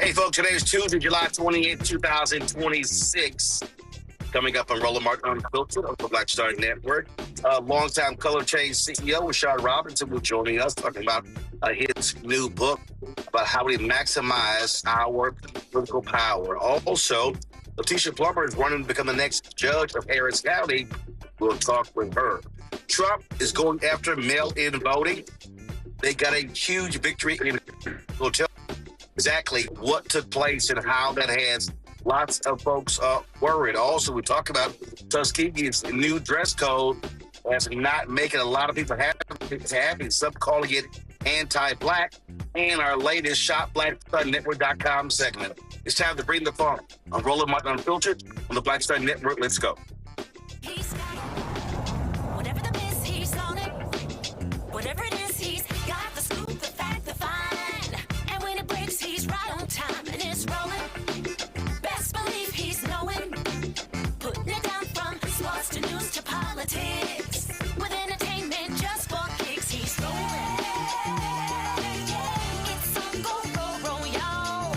Hey, folks, today is Tuesday, July 28th, 2026. Coming up on Roland Unfiltered on the Black Star Network. Longtime Color Change CEO Rashad Robinson will joining us talking about his new book about how we maximize our political power. Also, Letitia Plummer is running to become the next judge of Harris County. We'll talk with her. Trump is going after mail-in voting. They got a huge victory. We'll tell exactly what took place and how that has lots of folks worried. Also, we talk about Tuskegee's new dress code as not making a lot of people happy. Some calling it anti-black. And our latest ShopBlackStarNetwork.com segment. It's time to bring the fun on Roland Martin Unfiltered on the Black Star Network. Let's go. He's got it. Whatever the miss, he's on it. Whatever it is, he's got the scoop, the fact, the fine. And when it breaks, he's right on time and it's rolling. Best believe he's knowing. Putting it down from sports to news to politics. With entertainment just for kicks, he's rolling. It's on go, roll, y'all.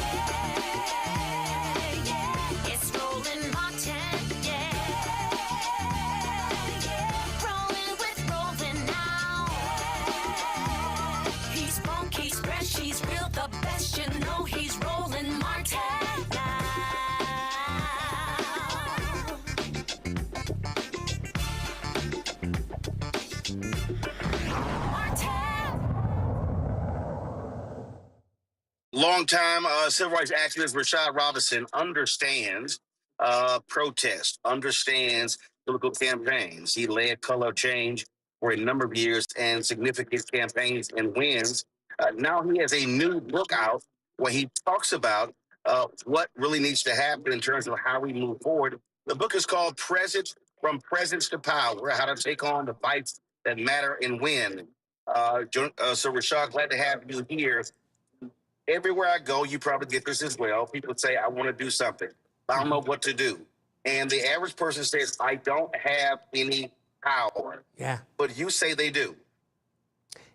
It's Roland Martin, rolling with Roland now. He's funky, he's fresh, he's real, the best, you know he's Roland Martin now. Longtime civil rights activist Rashad Robinson understands protest, understands political campaigns. He led Color Change for a number of years and significant campaigns and wins. Now he has a new book out where he talks about what really needs to happen in terms of how we move forward. The book is called From Presence to Power, How to Take on the Fights That Matter and Win. So Rashad, glad to have you here. Everywhere I go, you probably get this as well. People say, I want to do something. I don't know what to do. And the average person says, I don't have any power. Yeah. But you say they do.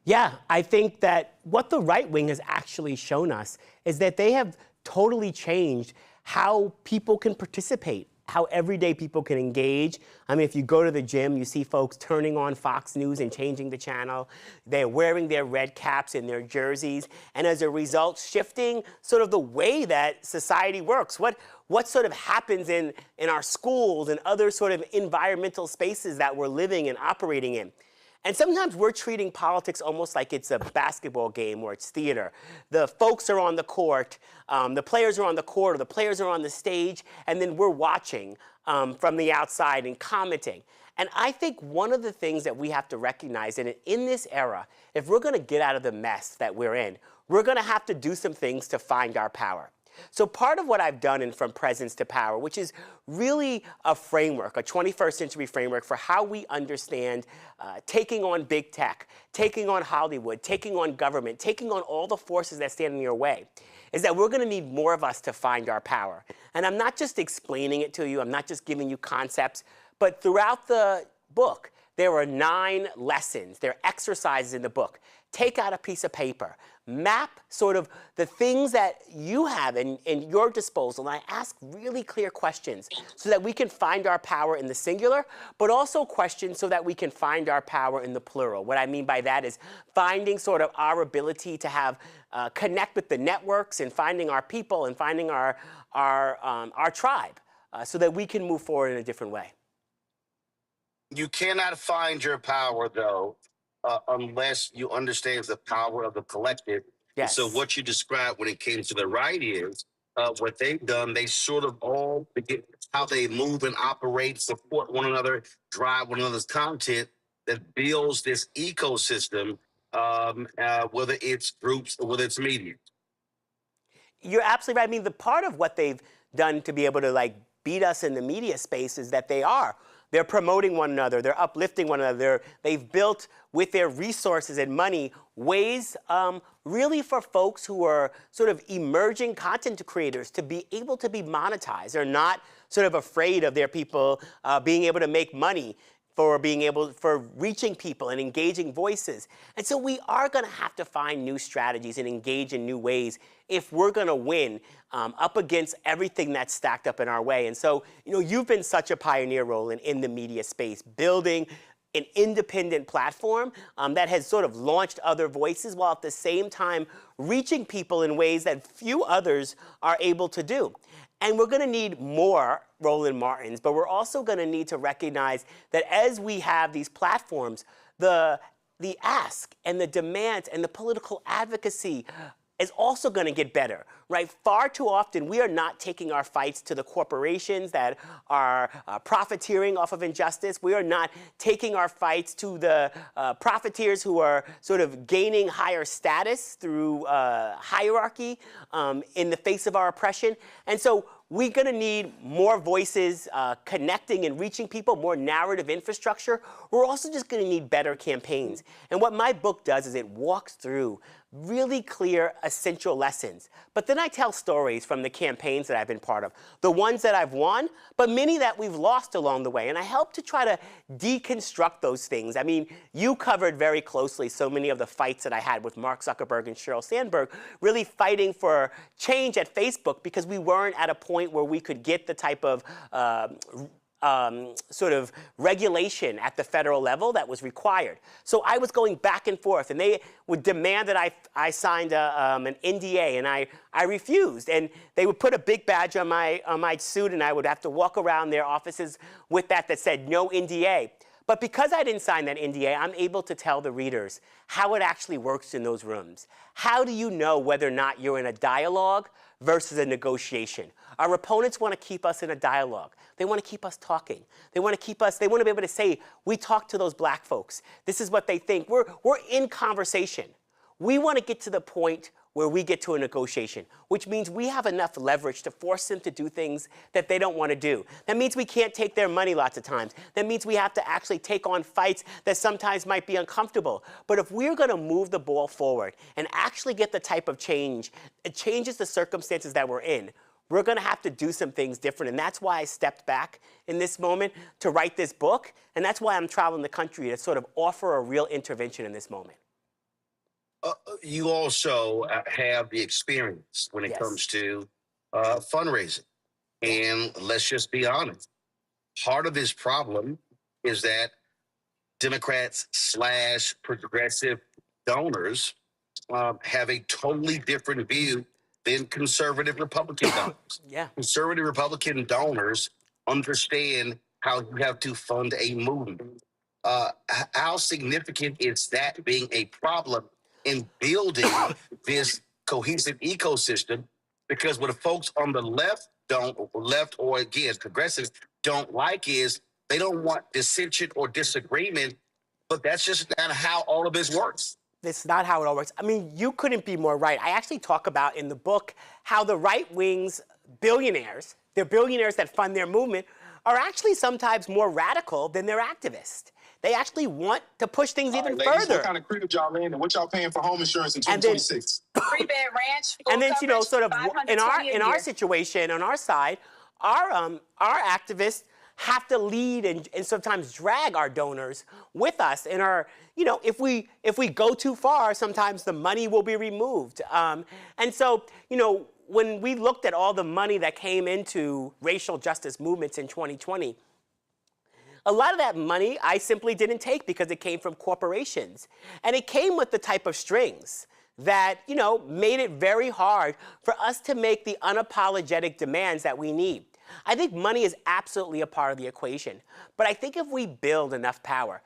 Yeah, I think that what the right wing has actually shown us is that they have totally changed how people can participate, how everyday people can engage. I mean, if you go to the gym, you see folks turning on Fox News and changing the channel. They're wearing their red caps and their jerseys, and as a result, shifting sort of the way that society works. What sort of happens in our schools and other sort of environmental spaces that we're living and operating in. And sometimes we're treating politics almost like it's a basketball game or it's theater. The folks are on the court, the players are on the court, or the players are on the stage, and then we're watching from the outside and commenting. And I think one of the things that we have to recognize that in this era, if we're going to get out of the mess that we're in, we're going to have to do some things to find our power. So part of what I've done in From Presence to Power, which is really a framework, a 21st century framework for how we understand taking on big tech, taking on Hollywood, taking on government, taking on all the forces that stand in your way, is that we're going to need more of us to find our power. And I'm not just explaining it to you, I'm not just giving you concepts, but throughout the book, there are 9 lessons, there are exercises in the book. Take out a piece of paper, map sort of the things that you have in your disposal, and I ask really clear questions so that we can find our power in the singular, but also questions so that we can find our power in the plural. What I mean by that is finding sort of our ability to have connect with the networks and finding our people and finding our tribe so that we can move forward in a different way. You cannot find your power, though, unless you understand the power of the collective. Yes. So what you described when it came to the right is what they've done. They sort of all forget how they move and operate, support one another, drive one another's content that builds this ecosystem, whether it's groups or whether it's media. You're absolutely right. I mean, the part of what they've done to be able to beat us in the media space is that they're promoting one another, they're uplifting one another, they've built with their resources and money ways really for folks who are sort of emerging content creators to be able to be monetized. They're not sort of afraid of their people being able to make money for reaching people and engaging voices. And so we are going to have to find new strategies and engage in new ways if we're going to win up against everything that's stacked up in our way. And so, you've been such a pioneer, Roland, in the media space, building an independent platform that has sort of launched other voices while at the same time reaching people in ways that few others are able to do. And we're going to need more Roland Martins, but we're also going to need to recognize that as we have these platforms, the ask and the demands and the political advocacy is also going to get better, right? Far too often, we are not taking our fights to the corporations that are profiteering off of injustice. We are not taking our fights to the profiteers who are sort of gaining higher status through hierarchy in the face of our oppression. And so we're going to need more voices connecting and reaching people, more narrative infrastructure. We're also just going to need better campaigns. And what my book does is it walks through really clear, essential lessons. But then I tell stories from the campaigns that I've been part of, the ones that I've won, but many that we've lost along the way. And I help to try to deconstruct those things. I mean, you covered very closely so many of the fights that I had with Mark Zuckerberg and Sheryl Sandberg, really fighting for change at Facebook because we weren't at a point where we could get the type of sort of regulation at the federal level that was required. So I was going back and forth, and they would demand that I signed an NDA, and I refused. And they would put a big badge on my suit, and I would have to walk around their offices with that said no NDA. But because I didn't sign that NDA, I'm able to tell the readers how it actually works in those rooms. How do you know whether or not you're in a dialogue versus a negotiation? Our opponents want to keep us in a dialogue. They want to keep us talking. They want to be able to say, we talked to those black folks. This is what they think. We're in conversation. We want to get to the point where we get to a negotiation, which means we have enough leverage to force them to do things that they don't want to do. That means we can't take their money lots of times. That means we have to actually take on fights that sometimes might be uncomfortable. But if we're going to move the ball forward and actually get the type of change, it changes the circumstances that we're in, we're going to have to do some things different. And that's why I stepped back in this moment to write this book. And that's why I'm traveling the country to sort of offer a real intervention in this moment. You also have the experience when it comes to fundraising. And let's just be honest. Part of this problem is that Democrats / progressive donors have a totally different view than conservative Republican donors. Conservative Republican donors understand how you have to fund a movement. How significant is that being a problem in building this cohesive ecosystem? Because what the folks on the left or again, progressives don't like is they don't want dissension or disagreement, but that's just not how all of this works. That's not how it all works. I mean, you couldn't be more right. I actually talk about in the book how the right wing's billionaires, they're billionaires that fund their movement, are actually sometimes more radical than their activists. They actually want to push things even further. What kind of crib y'all in, and what y'all paying for home insurance in 2026? Three-bed ranch. And then, sort of in our situation, on our side, our activists have to lead and sometimes drag our donors with us. And if we go too far, sometimes the money will be removed. And so, when we looked at all the money that came into racial justice movements in 2020, a lot of that money I simply didn't take because it came from corporations. And it came with the type of strings that, made it very hard for us to make the unapologetic demands that we need. I think money is absolutely a part of the equation. But I think if we build enough power,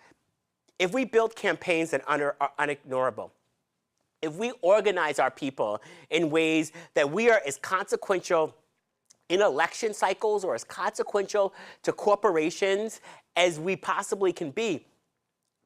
if we build campaigns that are unignorable, if we organize our people in ways that we are as consequential in election cycles or as consequential to corporations as we possibly can be,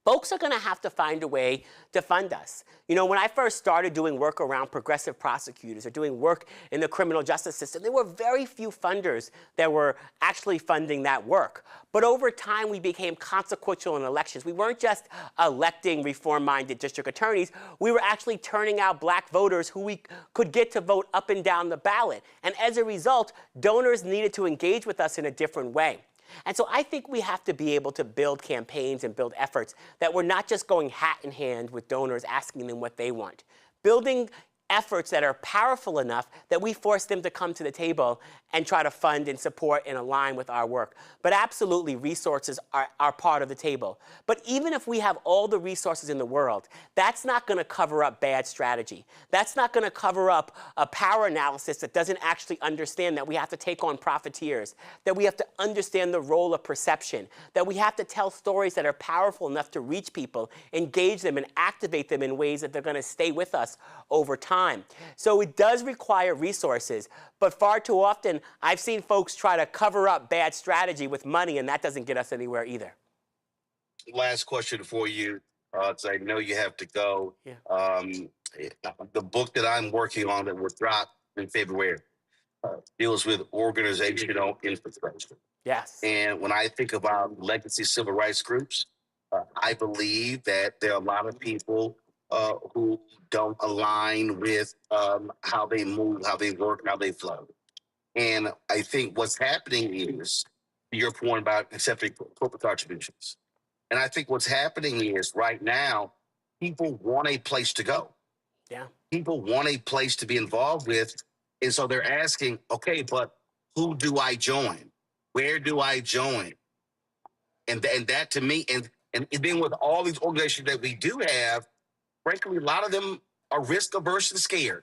folks are going to have to find a way to fund us. When I first started doing work around progressive prosecutors or doing work in the criminal justice system, there were very few funders that were actually funding that work. But over time, we became consequential in elections. We weren't just electing reform-minded district attorneys. We were actually turning out black voters who we could get to vote up and down the ballot. And as a result, donors needed to engage with us in a different way. And so I think we have to be able to build campaigns and build efforts that we're not just going hat in hand with donors asking them what they want. Building efforts that are powerful enough that we force them to come to the table and try to fund and support and align with our work. But absolutely, resources are part of the table. But even if we have all the resources in the world, that's not going to cover up bad strategy. That's not going to cover up a power analysis that doesn't actually understand that we have to take on profiteers, that we have to understand the role of perception, that we have to tell stories that are powerful enough to reach people, engage them, and activate them in ways that they're going to stay with us over time. So it does require resources, but far too often I've seen folks try to cover up bad strategy with money, and that doesn't get us anywhere either. Last question for you, 'cause I know you have to go. Yeah. The book that I'm working on that will drop in February deals with organizational infrastructure. Yes. And when I think about legacy civil rights groups, I believe that there are a lot of people who don't align with how they move, how they work, how they flow. And I think what's happening is, to your point about accepting corporate contributions. And I think what's happening is right now, people want a place to go. Yeah. People want a place to be involved with. And so they're asking, okay, but who do I join? Where do I join? And that to me, and then with all these organizations that we do have, frankly, a lot of them are risk averse and scared.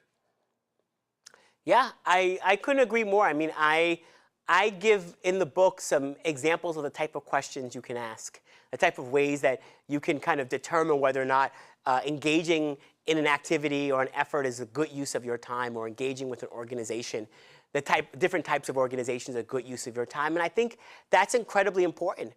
Yeah, I couldn't agree more. I mean, I give in the book some examples of the type of questions you can ask, the type of ways that you can kind of determine whether or not engaging in an activity or an effort is a good use of your time, or engaging with an organization, different types of organizations are a good use of your time. And I think that's incredibly important.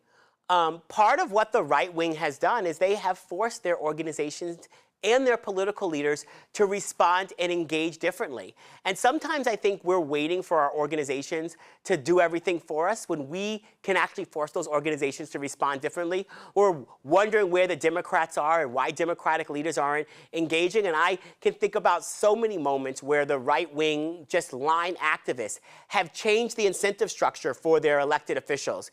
Part of what the right wing has done is they have forced their organizations and their political leaders to respond and engage differently. And sometimes I think we're waiting for our organizations to do everything for us when we can actually force those organizations to respond differently. We're wondering where the Democrats are and why Democratic leaders aren't engaging. And I can think about so many moments where the right wing, just line activists, have changed the incentive structure for their elected officials.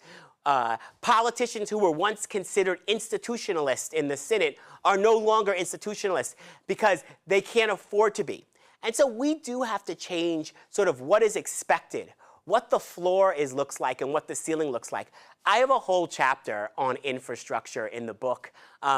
Politicians who were once considered institutionalists in the Senate are no longer institutionalists because they can't afford to be. And so we do have to change sort of what is expected, what the floor looks like, and what the ceiling looks like. I have a whole chapter on infrastructure in the book,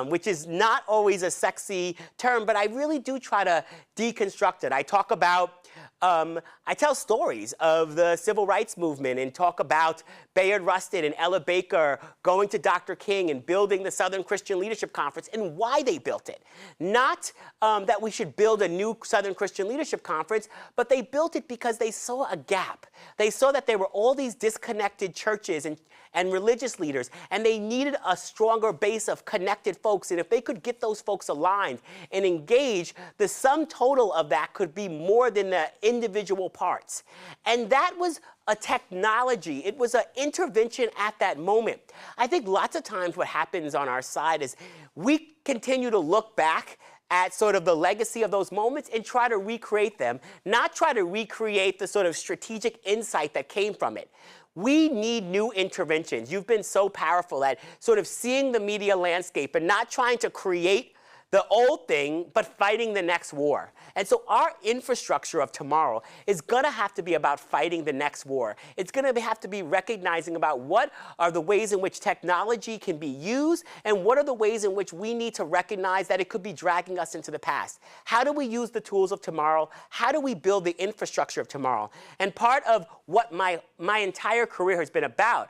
which is not always a sexy term, but I really do try to deconstruct it. I talk about, I tell stories of the civil rights movement and talk about Bayard Rustin and Ella Baker going to Dr. King and building the Southern Christian Leadership Conference and why they built it. Not that we should build a new Southern Christian Leadership Conference, but they built it because they saw a gap. They saw that there were all these disconnected churches and religious leaders, and they needed a stronger base of connected folks. And if they could get those folks aligned and engaged, the sum total of that could be more than the individual parts. And that was a technology. It was an intervention at that moment. I think lots of times what happens on our side is we continue to look back at sort of the legacy of those moments and try to recreate them, not try to recreate the sort of strategic insight that came from it. We need new interventions. You've been so powerful at sort of seeing the media landscape and not trying to create the old thing, but fighting the next war. And so our infrastructure of tomorrow is gonna have to be about fighting the next war. It's gonna have to be recognizing about what are the ways in which technology can be used and what are the ways in which we need to recognize that it could be dragging us into the past. How do we use the tools of tomorrow? How do we build the infrastructure of tomorrow? And part of what my entire career has been about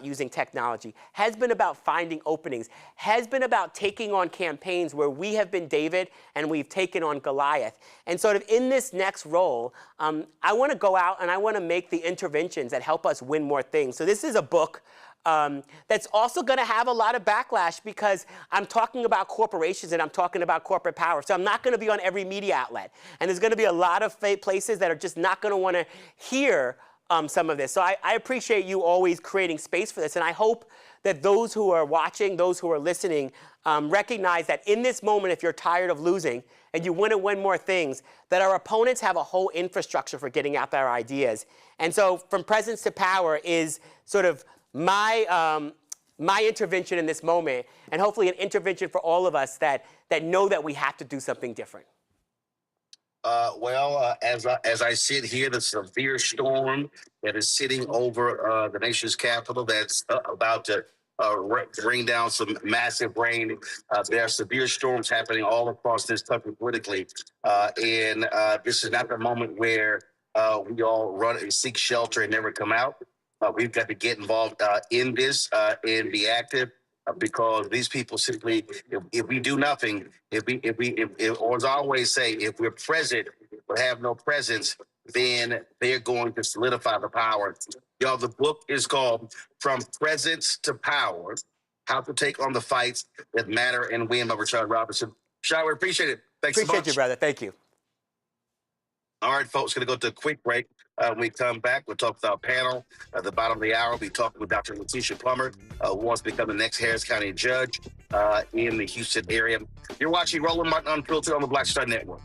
using technology, has been about finding openings, has been about taking on campaigns where we have been David and we've taken on Goliath. And sort of in this next role, I want to go out and I want to make the interventions that help us win more things. So this is a book that's also going to have a lot of backlash because I'm talking about corporations and I'm talking about corporate power. So I'm not going to be on every media outlet. And there's going to be a lot of places that are just not going to want to hear some of this. So I appreciate you always creating space for this. And I hope that those who are watching, those who are listening, recognize that in this moment, if you're tired of losing and you want to win more things, that our opponents have a whole infrastructure for getting out their ideas. And so from presence to power is sort of my intervention in this moment, and hopefully an intervention for all of us that know that we have to do something different. As I sit here, the severe storm that is sitting over the nation's capital that's about to rain down some massive rain. There are severe storms happening all across this country politically. And this is not the moment where we all run and seek shelter and never come out. We've got to get involved in this and be active. Because these people simply, if we do nothing, or as I always say, if we're present but have no presence, then they're going to solidify the power. Y'all, the book is called From Presence to Power: How to Take on the Fights That Matter and Win by Rashad Robinson. Rashad, we appreciate it. Thanks so much. Appreciate you, brother. Thank you. All right, folks, going to go to a quick break. When we come back, we'll talk with our panel. At the bottom of the hour, we'll be talking with Dr. Letitia Plummer, who wants to become the next Harris County judge in the Houston area. You're watching Roland Martin Unfiltered on the Black Star Network.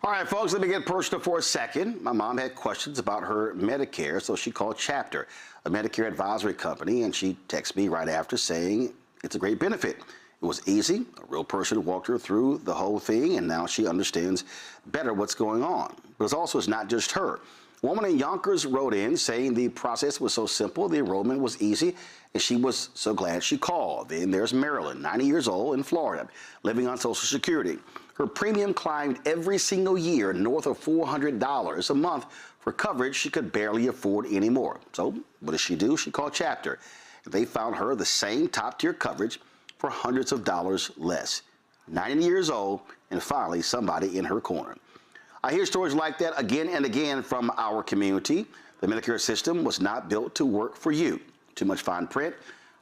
All right, folks, let me get personal for a second. My mom had questions about her Medicare, so she called Chapter, a Medicare advisory company, and she texted me right after saying it's a great benefit. It was easy. A real person walked her through the whole thing, and now she understands better what's going on. But it's not just her. A woman in Yonkers wrote in saying the process was so simple, the enrollment was easy, and she was so glad she called. Then there's Marilyn, 90 years old, in Florida, living on Social Security. Her premium climbed every single year north of $400 a month for coverage she could barely afford anymore. So what does she do? She called Chapter. They found her the same top-tier coverage for hundreds of dollars less. 90 years old, and finally somebody in her corner. I hear stories like that again and again from our community. The Medicare system was not built to work for you. Too much fine print,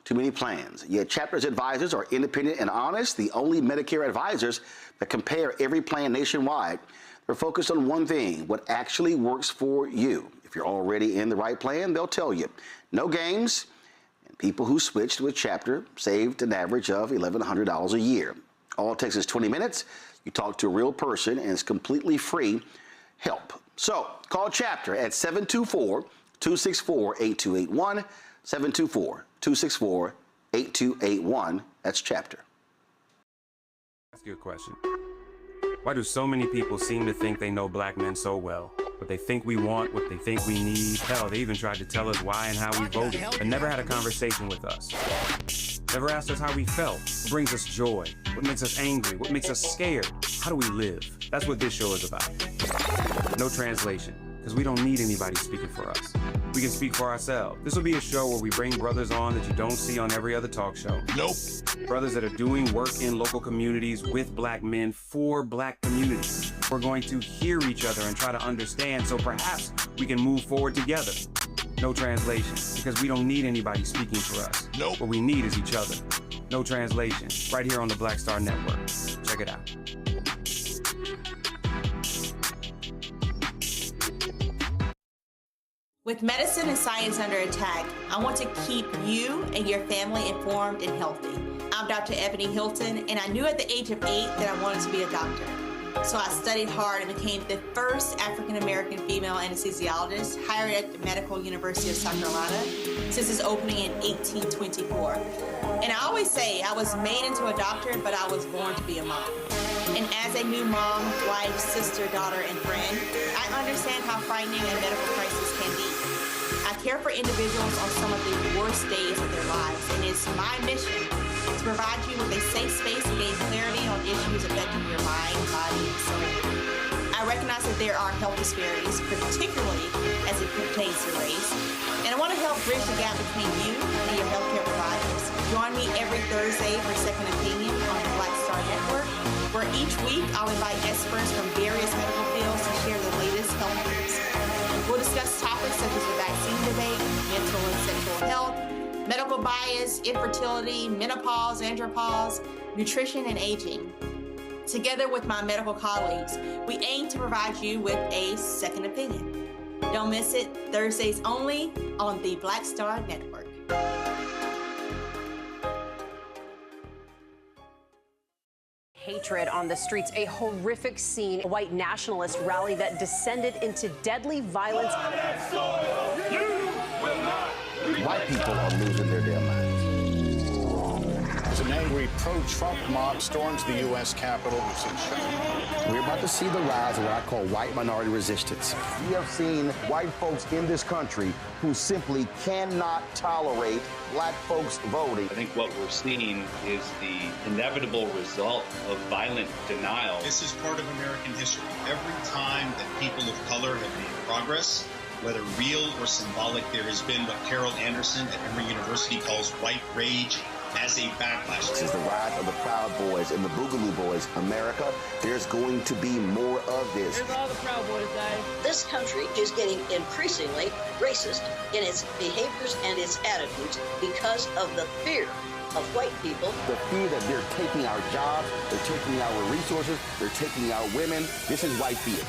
too many plans. Yet Chapter's advisors are independent and honest, the only Medicare advisors that compare every plan nationwide. They're focused on one thing: what actually works for you. If you're already in the right plan, they'll tell you. No games. People who switched with Chapter saved an average of $1,100 a year. All it takes is 20 minutes. You talk to a real person, and it's completely free help. So call Chapter at 724-264-8281, 724-264-8281. That's Chapter. Ask you a question. Why do so many people seem to think they know black men so well? What they think we want, what they think we need. Hell, they even tried to tell us why and how we voted, but never had a conversation with us. Never asked us how we felt, what brings us joy, what makes us angry, what makes us scared. How do we live? That's what this show is about. No translation, because we don't need anybody speaking for us. We can speak for ourselves. This will be a show where we bring brothers on that you don't see on every other talk show. Nope. Brothers that are doing work in local communities with black men for black communities. We're going to hear each other and try to understand, so perhaps we can move forward together. No translation, because we don't need anybody speaking for us. Nope. What we need is each other. No translation, right here on the Black Star Network. Check it out. With medicine and science under attack, I want to keep you and your family informed and healthy. I'm Dr. Ebony Hilton, and I knew at the age of 8 that I wanted to be a doctor. So I studied hard and became the first African-American female anesthesiologist hired at the Medical University of South Carolina since its opening in 1824. And I always say I was made into a doctor, but I was born to be a mom. And as a new mom, wife, sister, daughter, and friend, I understand how frightening a medical crisis can be. I care for individuals on some of the worst days of their lives, and it's my mission to provide you with a safe space to gain clarity on issues affecting your mind, body, and soul. I recognize that there are health disparities, particularly as it pertains to race, and I want to help bridge the gap between you and your healthcare providers. Join me every Thursday for Second Opinion on the Black Star Network, where each week I'll invite experts from various medical fields to share the latest health news. We'll discuss topics such as the vaccine debate, mental and sexual health, medical bias, infertility, menopause, andropause, nutrition, and aging. Together with my medical colleagues, we aim to provide you with a second opinion. Don't miss it, Thursdays only on the Black Star Network. Hatred on the streets, a horrific scene, a white nationalist rally that descended into deadly violence. White people are losing their damn minds. As an angry pro-Trump mob storms the U.S. Capitol, We're about to see the rise of what I call white minority resistance. We have seen white folks in this country who simply cannot tolerate black folks voting. I think what we're seeing is the inevitable result of violent denial. This is part of American history. Every time that people of color have made progress, whether real or symbolic, there has been what Carol Anderson at Emory University calls white rage as a backlash. This is the rise of the Proud Boys and the Boogaloo Boys. America, there's going to be more of this. There's all the Proud Boys, guys. This country is getting increasingly racist in its behaviors and its attitudes because of the fear of white people. The fear that they're taking our jobs, they're taking our resources, they're taking our women. This is white fear.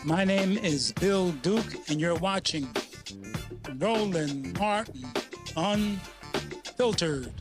My name is Bill Duke, and you're watching Roland Martin Unfiltered.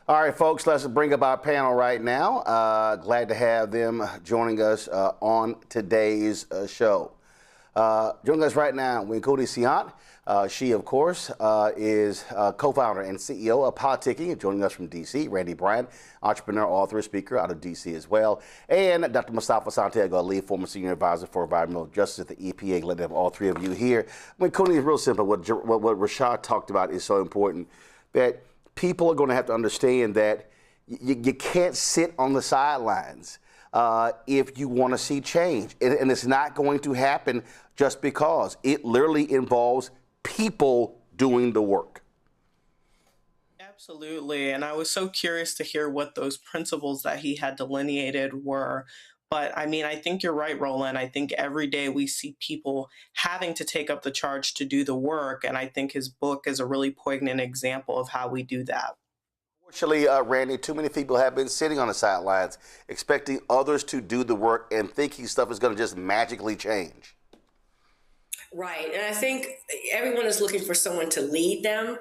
All right, folks, let's bring up our panel right now. Glad to have them joining us on today's show. Joining us right now, Winkudi Siant. She, of course, is co-founder and CEO of Politicking. Joining us from D.C., Randy Bryant, entrepreneur, author, speaker out of D.C. as well. And Dr. Mustafa Santiago Ali, former senior advisor for environmental justice at the EPA. Glad to have all three of you here. Winkudi is real simple. What Rashad talked about is so important, that people are going to have to understand that you can't sit on the sidelines if you want to see change. And it's not going to happen just because. It literally involves people doing the work. Absolutely. And I was so curious to hear what those principles that he had delineated were. But I mean, I think you're right, Roland. I think every day we see people having to take up the charge to do the work. And I think his book is a really poignant example of how we do that. Actually, Randy, too many people have been sitting on the sidelines expecting others to do the work and thinking stuff is going to just magically change. Right. And I think everyone is looking for someone to lead them.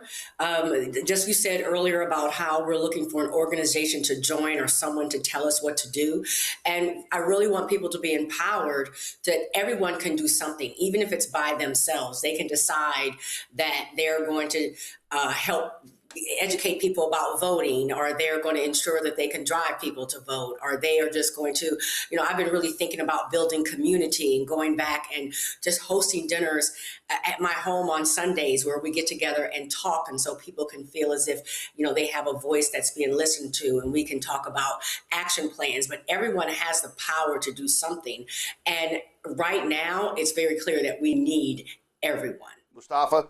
Just you said earlier about how we're looking for an organization to join or someone to tell us what to do. And I really want people to be empowered that everyone can do something, even if it's by themselves. They can decide that they're going to help educate people about voting, or they're going to ensure that they can drive people to vote, or they are just going to, I've been really thinking about building community and going back and just hosting dinners at my home on Sundays where we get together and talk. And so people can feel as if, they have a voice that's being listened to, and we can talk about action plans, but everyone has the power to do something. And right now it's very clear that we need everyone. Mustafa?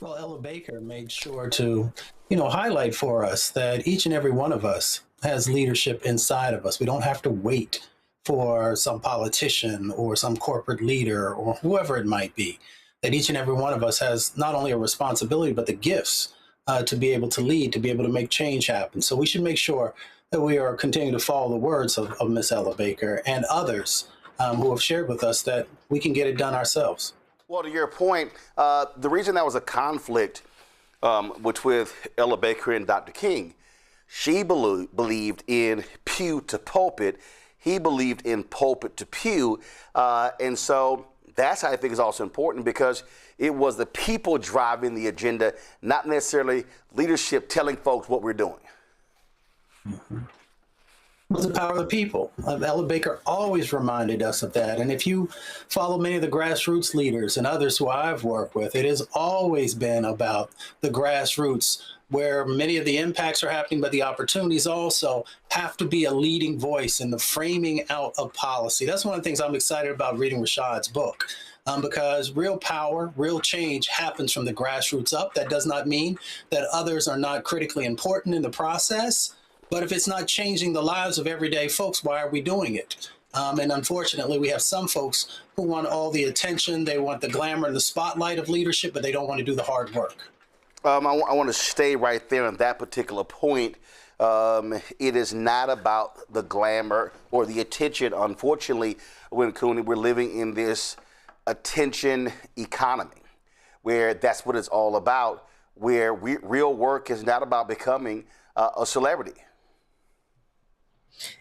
Well, Ella Baker made sure to, highlight for us that each and every one of us has leadership inside of us. We don't have to wait for some politician or some corporate leader or whoever it might be. That each and every one of us has not only a responsibility, but the gifts to be able to lead, to be able to make change happen. So we should make sure that we are continuing to follow the words of Miss Ella Baker and others who have shared with us that we can get it done ourselves. Well, to your point, the reason that was a conflict with Ella Baker and Dr. King, she believed in pew to pulpit. He believed in pulpit to pew. And so that's, I think, is also important because it was the people driving the agenda, not necessarily leadership telling folks what we're doing. Mm-hmm. It was the power of the people. Ella Baker always reminded us of that. And if you follow many of the grassroots leaders and others who I've worked with, it has always been about the grassroots where many of the impacts are happening, but the opportunities also have to be a leading voice in the framing out of policy. That's one of the things I'm excited about reading Rashad's book. Because real power, real change happens from the grassroots up. That does not mean that others are not critically important in the process. But if it's not changing the lives of everyday folks, why are we doing it? And unfortunately, we have some folks who want all the attention, they want the glamour and the spotlight of leadership, but they don't want to do the hard work. I want to stay right there on that particular point. It is not about the glamour or the attention. Unfortunately, when Cooney, we're living in this attention economy where that's what it's all about, where real work is not about becoming a celebrity.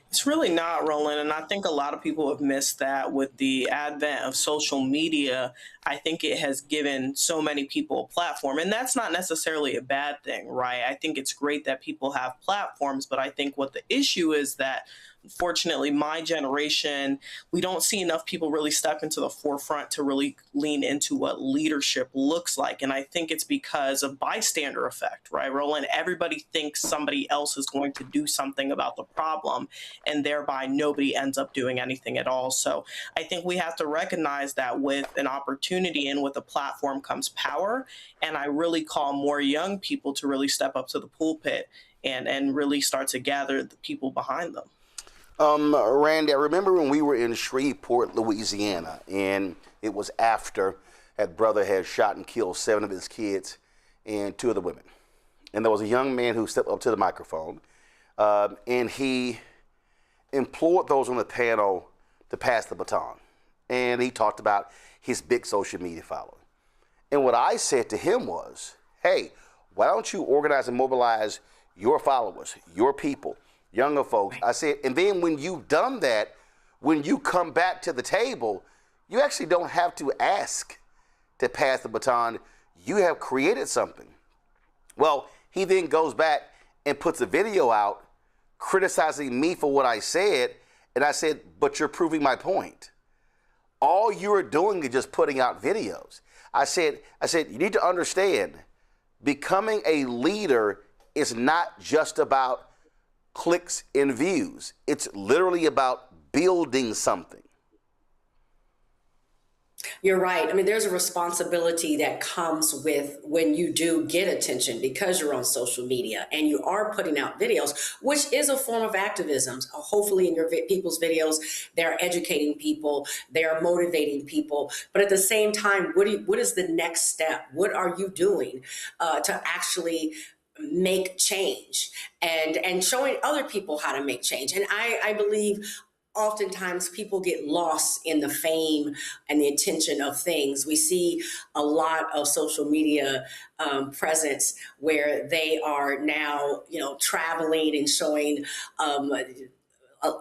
It's really not, Roland. And I think a lot of people have missed that with the advent of social media. I think it has given so many people a platform. And that's not necessarily a bad thing, right? I think it's great that people have platforms. But I think what the issue is that, unfortunately, my generation, we don't see enough people really step into the forefront to really lean into what leadership looks like. And I think it's because of bystander effect, right, Roland? Everybody thinks somebody else is going to do something about the problem, and thereby nobody ends up doing anything at all. So I think we have to recognize that with an opportunity and with a platform comes power. And I really call more young people to really step up to the pulpit and really start to gather the people behind them. Randy, I remember when we were in Shreveport, Louisiana, and it was after that brother had shot and killed 7 of his kids and 2 of the women. And there was a young man who stepped up to the microphone, and he implored those on the panel to pass the baton. And he talked about his big social media following. And what I said to him was, hey, why don't you organize and mobilize your followers, your people, younger folks? I said, and then when you've done that, when you come back to the table, you actually don't have to ask to pass the baton. You have created something. Well, he then goes back and puts a video out criticizing me for what I said. And I said, but you're proving my point. All you're doing is just putting out videos. I said, you need to understand, becoming a leader is not just about clicks and views. It's literally about building something. You're right. I mean, there's a responsibility that comes with when you do get attention because you're on social media and you are putting out videos, which is a form of activism. Hopefully in your people's videos, they're educating people, they're motivating people. But at the same time, what is the next step? What are you doing to actually make change and showing other people how to make change. And I believe oftentimes people get lost in the fame and the attention of things. We see a lot of social media presence where they are now, traveling and showing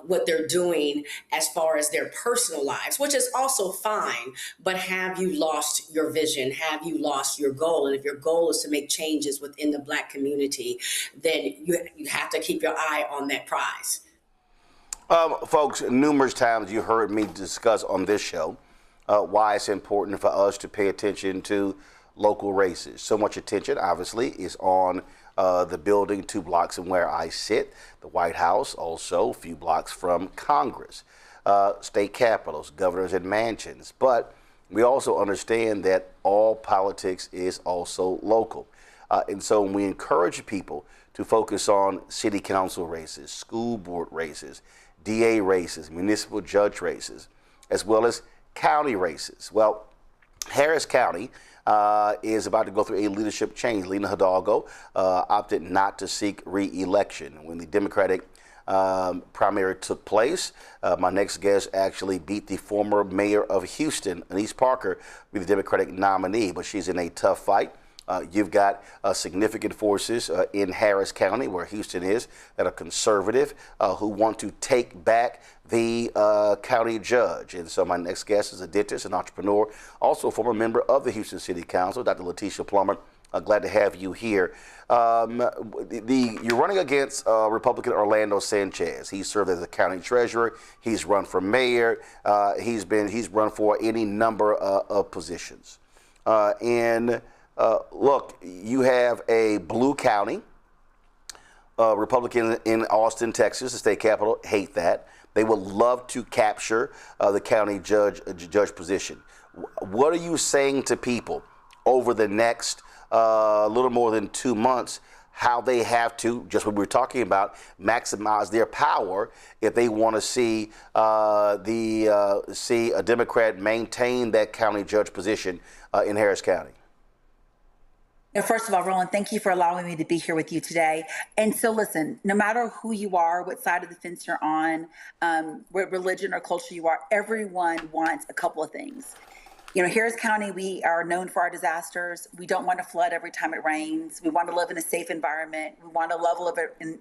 what they're doing as far as their personal lives, which is also fine. But have you lost your vision? Have you lost your goal? And if your goal is to make changes within the Black community, then you have to keep your eye on that prize. Folks, numerous times you heard me discuss on this show why it's important for us to pay attention to local races. So much attention, obviously, is on the building 2 blocks from where I sit, the White House, also a few blocks from Congress, state capitals, governors and mansions. But we also understand that all politics is also local. And so when we encourage people to focus on city council races, school board races, DA races, municipal judge races, as well as county races. Well, Harris County is about to go through a leadership change. Lena Hidalgo opted not to seek re-election. When the Democratic primary took place, my next guest actually beat the former mayor of Houston, Annise Parker, be the Democratic nominee, but she's in a tough fight. You've got significant forces in Harris County, where Houston is, that are conservative, who want to take back the county judge. And so my next guest is a dentist, an entrepreneur, also a former member of the Houston City Council, Dr. Letitia Plummer. Glad to have you here. You're running against Republican Orlando Sanchez. He served as a county treasurer. He's run for mayor. He's run for any number of positions. Look, you have a blue county, Republican in Austin, Texas, the state capital, hate that. They would love to capture the county judge position. What are you saying to people over the next little more than 2 months, how they have to, just what we were talking about, maximize their power if they want to see a Democrat maintain that county judge position in Harris County? First of all, Roland, thank you for allowing me to be here with you today. And so listen, no matter who you are, what side of the fence you're on, what religion or culture you are, everyone wants a couple of things. Harris County, we are known for our disasters. We don't want to flood every time it rains. We want to live in a safe environment. We want a level of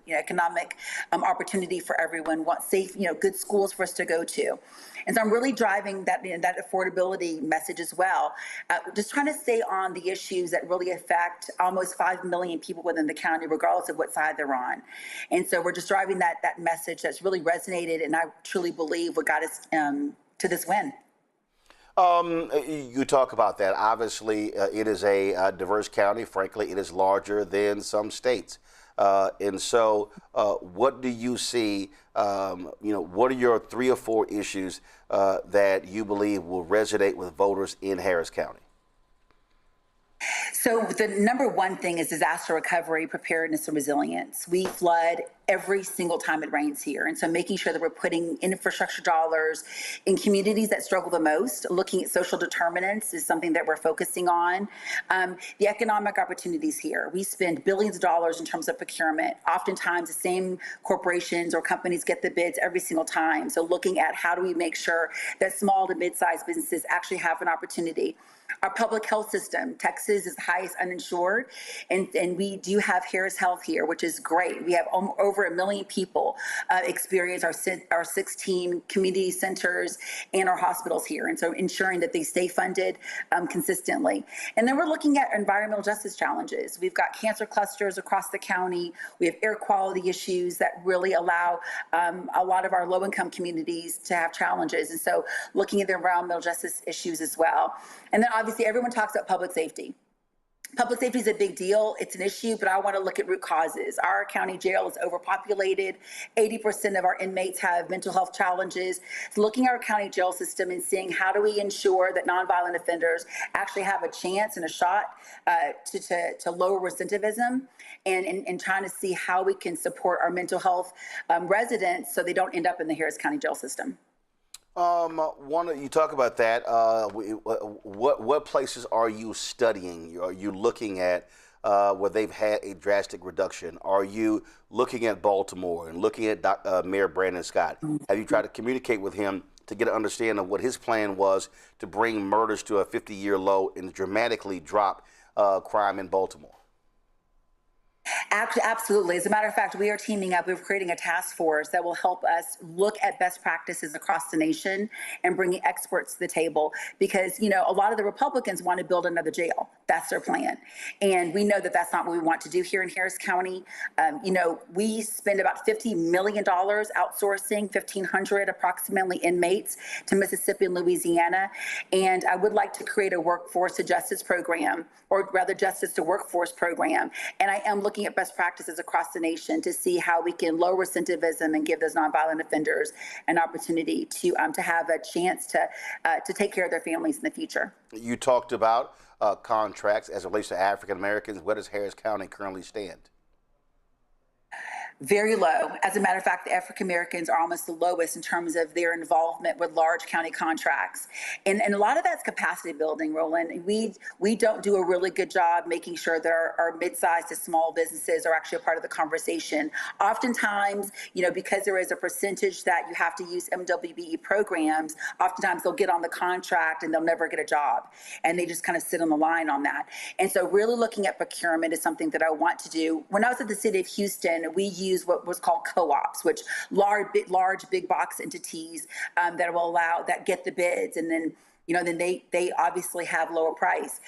economic opportunity for everyone. We want safe, good schools for us to go to. And so I'm really driving that affordability message as well. Just trying to stay on the issues that really affect almost 5 million people within the county, regardless of what side they're on. And so we're just driving that message that's really resonated, and I truly believe what got us to this win. You talk about that. Obviously, it is a diverse county. Frankly, it is larger than some states. And so what do you see, what are your 3 or 4 issues that you believe will resonate with voters in Harris County? So the number one thing is disaster recovery, preparedness, and resilience. We flood every single time it rains here. And so making sure that we're putting infrastructure dollars in communities that struggle the most, looking at social determinants is something that we're focusing on. The economic opportunities here. We spend billions of dollars in terms of procurement. Oftentimes the same corporations or companies get the bids every single time. So looking at how do we make sure that small to mid-sized businesses actually have an opportunity. Our public health system, Texas is the highest uninsured, and we do have Harris Health here, which is great. We have over 1 million people experience our 16 community centers and our hospitals here, and so ensuring that they stay funded consistently. And then we're looking at environmental justice challenges. We've got cancer clusters across the county. We have air quality issues that really allow a lot of our low-income communities to have challenges, and so looking at the environmental justice issues as well. And then obviously everyone talks about public safety. Public safety is a big deal. It's an issue, but I want to look at root causes. Our county jail is overpopulated. 80% of our inmates have mental health challenges. So looking at our county jail system and seeing how do we ensure that nonviolent offenders actually have a chance and a shot to lower recidivism, and trying to see how we can support our mental health residents so they don't end up in the Harris County jail system. You talk about that. What places are you studying? Are you looking at where they've had a drastic reduction? Are you looking at Baltimore and looking at Mayor Brandon Scott? Have you tried to communicate with him to get an understanding of what his plan was to bring murders to a 50-year low and dramatically drop crime in Baltimore? Absolutely. As a matter of fact, we are teaming up. We're creating a task force that will help us look at best practices across the nation and bringing experts to the table. Because, you know, a lot of the Republicans want to build another jail. That's their plan. And we know that that's not what we want to do here in Harris County. You know, we spend about $50 million outsourcing 1,500 approximately inmates to Mississippi and Louisiana. And I would like to create a workforce to justice program, or rather justice to workforce program. And I am looking at best practices across the nation to see how we can lower recidivism and give those nonviolent offenders an opportunity to have a chance to take care of their families in the future. You talked about contracts as it relates to African Americans. Where does Harris County currently stand? Very low. As a matter of fact, the African Americans are almost the lowest in terms of their involvement with large county contracts. And a lot of that's capacity building, Roland. We don't do a really good job making sure that our mid-sized to small businesses are actually a part of the conversation. Oftentimes, you know, because there is a percentage that you have to use MWBE programs, oftentimes they'll get on the contract and they'll never get a job. And they just kind of sit on the line on that. And so really looking at procurement is something that I want to do. When I was at the city of Houston, we used what was called co-ops, which large big box entities that will allow, that get the bids, and then, you know, then they obviously have lower price.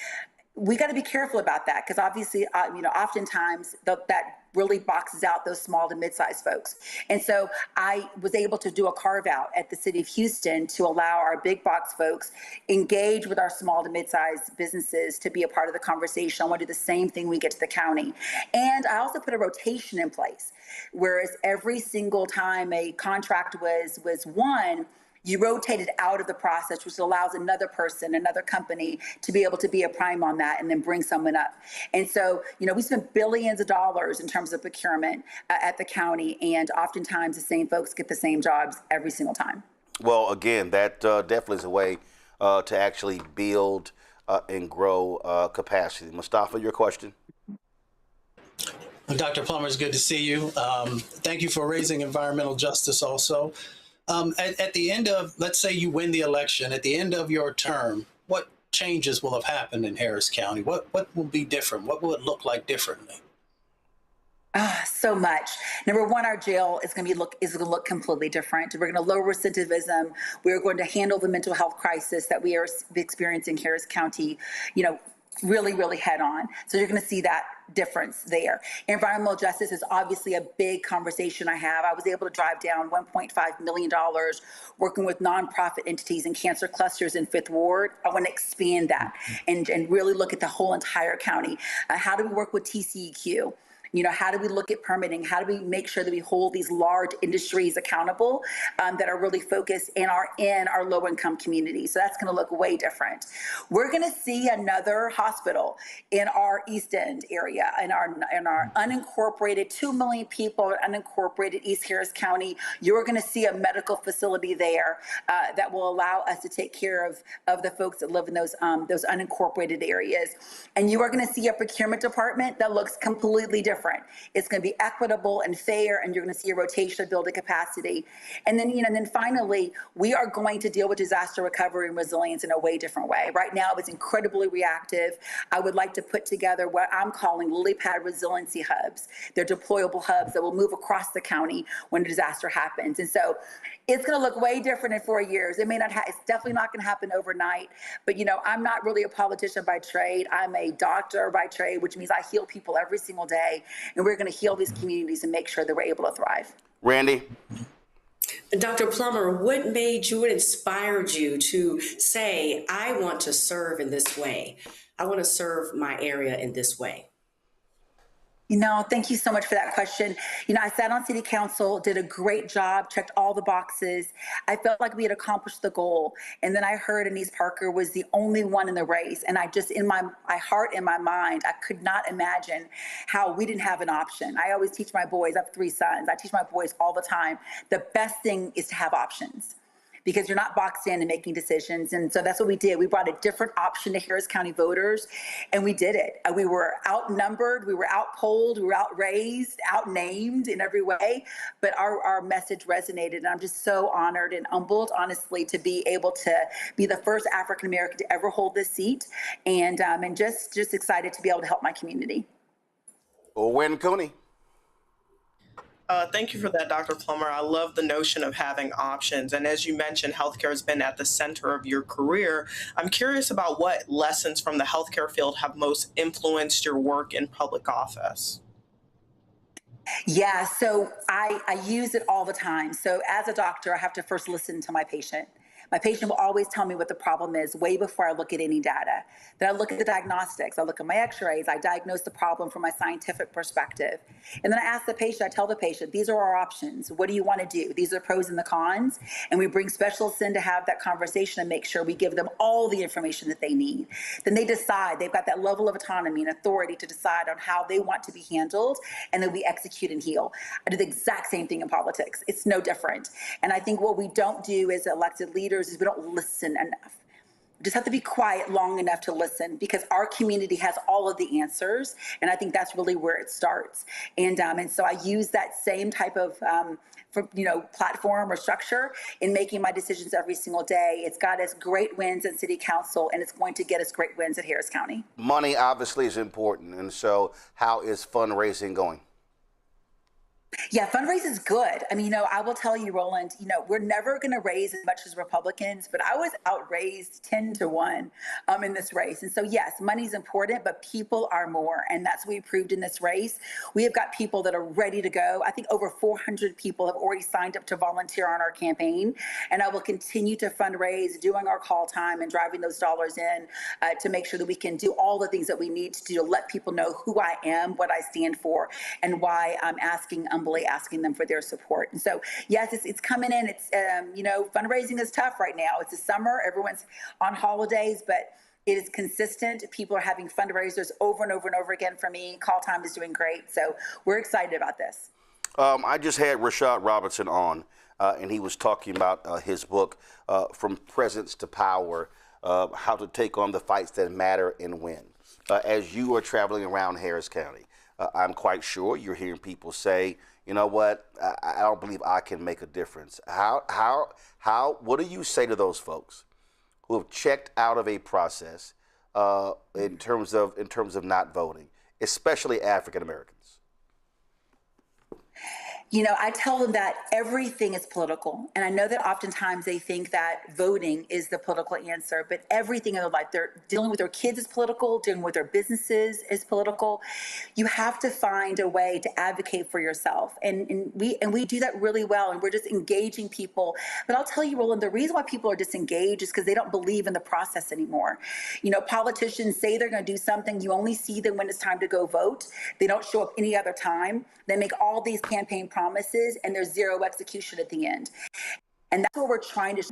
We got to be careful about that, because obviously, you know, oftentimes that really boxes out those small to mid-sized folks. And so I was able to do a carve out at the city of Houston to allow our big box folks engage with our small to mid-sized businesses to be a part of the conversation. I want to do the same thing we get to the county. And I also put a rotation in place, whereas every single time a contract was won, you rotated out of the process, which allows another person, another company to be able to be a prime on that and then bring someone up. And so, you know, we spend billions of dollars in terms of procurement at the county, and oftentimes the same folks get the same jobs every single time. Well, again, that definitely is a way to actually build and grow capacity. Mustafa, your question? Dr. Plummer, it's good to see you. Thank you for raising environmental justice also. At the end of, let's say you win the election, at the end of your term, what changes will have happened in Harris County? What will be different? What will it look like differently? So much. Number one, our jail is going to look completely different. We're going to lower recidivism. We're going to handle the mental health crisis that we are experiencing in Harris County, you know, really, really head on. So you're going to see that difference there. Environmental justice is obviously a big conversation I have. I was able to drive down $1.5 million working with nonprofit entities and cancer clusters in Fifth Ward. I want to expand that and really look at the whole entire county. How do we work with TCEQ? You know, how do we look at permitting? How do we make sure that we hold these large industries accountable that are really focused and are in our low-income communities? So that's going to look way different. We're going to see another hospital in our East End area, in our unincorporated 2 million people, unincorporated East Harris County. You're going to see a medical facility there that will allow us to take care of the folks that live in those unincorporated areas. And you are going to see a procurement department that looks completely different. It's going to be equitable and fair, and you're going to see a rotation of building capacity. And then, you know, and then finally, we are going to deal with disaster recovery and resilience in a way different way. Right now, it's incredibly reactive. I would like to put together what I'm calling lily pad resiliency hubs. They're deployable hubs that will move across the county when a disaster happens. And so it's going to look way different in 4 years. It may not. It's definitely not going to happen overnight. But, you know, I'm not really a politician by trade. I'm a doctor by trade, which means I heal people every single day. And we're going to heal these communities and make sure that we're able to thrive. Randy? Dr. Plummer, what made you, what inspired you to say, I want to serve in this way? I want to serve my area in this way. You know, thank you so much for that question. You know, I sat on city council, did a great job, checked all the boxes. I felt like we had accomplished the goal. And then I heard Anise Parker was the only one in the race. And I just, in my heart and my mind, I could not imagine how we didn't have an option. I always teach my boys, I have 3 sons. I teach my boys all the time, the best thing is to have options. because you're not boxed in and making decisions. And so that's what we did. We brought a different option to Harris County voters, and we did it. We were outnumbered, we were outpolled, we were outraised, outnamed in every way, but our message resonated. And I'm just so honored and humbled, honestly, to be able to be the first African American to ever hold this seat, and just excited to be able to help my community. Owen Cooney. Thank you for that, Dr. Plummer. I love the notion of having options. And as you mentioned, healthcare has been at the center of your career. I'm curious about what lessons from the healthcare field have most influenced your work in public office. Yeah, so I use it all the time. So as a doctor, I have to first listen to my patient. My patient will always tell me what the problem is way before I look at any data. Then I look at the diagnostics. I look at my x-rays. I diagnose the problem from my scientific perspective. And then I ask the patient, I tell the patient, these are our options. What do you want to do? These are the pros and the cons. And we bring specialists in to have that conversation and make sure we give them all the information that they need. Then they decide. They've got that level of autonomy and authority to decide on how they want to be handled, and then we execute and heal. I do the exact same thing in politics. It's no different. And I think what we don't do as elected leaders is we don't listen enough. We just have to be quiet long enough to listen, because our community has all of the answers, and I think that's really where it starts. And so I use that same type of platform or structure in making my decisions every single day. It's got us great wins at City Council, and it's going to get us great wins at Harris County. Money obviously is important, and so how is fundraising going? Yeah, fundraising is good. I mean, I will tell you, Roland, we're never going to raise as much as Republicans, but I was outraised 10-1 in this race. And so, yes, money's important, but people are more. And that's what we proved in this race. We have got people that are ready to go. I think over 400 people have already signed up to volunteer on our campaign. And I will continue to fundraise, doing our call time and driving those dollars in to make sure that we can do all the things that we need to do to let people know who I am, what I stand for, and why I'm asking them for their support. And so, yes, it's coming in. It's, fundraising is tough right now. It's the summer. Everyone's on holidays, but it is consistent. People are having fundraisers over and over and over again for me. Call time is doing great. So we're excited about this. I just had Rashad Robinson on, and he was talking about his book, From Presence to Power, how to take on the fights that matter and win. As you are traveling around Harris County, I'm quite sure you're hearing people say, you know what, I don't believe I can make a difference. What do you say to those folks who have checked out of a process in terms of not voting, especially African Americans? I tell them that everything is political. And I know that oftentimes they think that voting is the political answer, but everything in their life, they're dealing with their kids is political, dealing with their businesses is political. You have to find a way to advocate for yourself. And we do that really well. And we're just engaging people. But I'll tell you, Roland, the reason why people are disengaged is because they don't believe in the process anymore. Politicians say they're going to do something. You only see them when it's time to go vote. They don't show up any other time. They make all these campaign promises, and there's zero execution at the end. And that's what we're trying to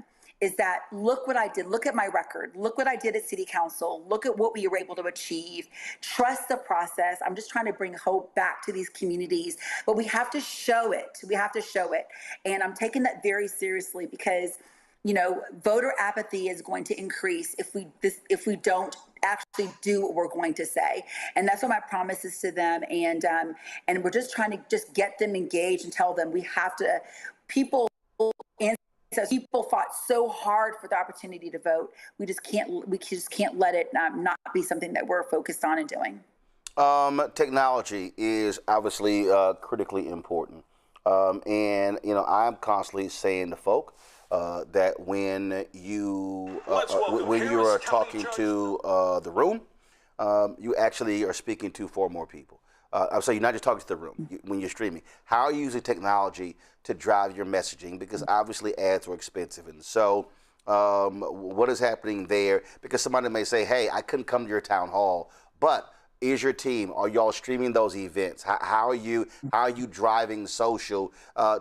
is that look what I did. Look at my record. Look what I did at City Council. Look at what we were able to achieve. Trust the process. I'm just trying to bring hope back to these communities, but we have to show it. We have to show it. And I'm taking that very seriously because, voter apathy is going to increase if we don't actually do what we're going to say. And that's what my promise is to them. And we're just trying to just get them engaged and tell them we have to, people fought so hard for the opportunity to vote. We just can't let it not be something that we're focused on and doing. Technology is obviously critically important. And I'm constantly saying to folk, that when you are talking to the room, you actually are speaking to 4 more people. So you're not just talking to the room when you're streaming. How are you using technology to drive your messaging? Because obviously ads are expensive, and so what is happening there? Because somebody may say, "Hey, I couldn't come to your town hall," but is your team? Are y'all streaming those events? How are you driving social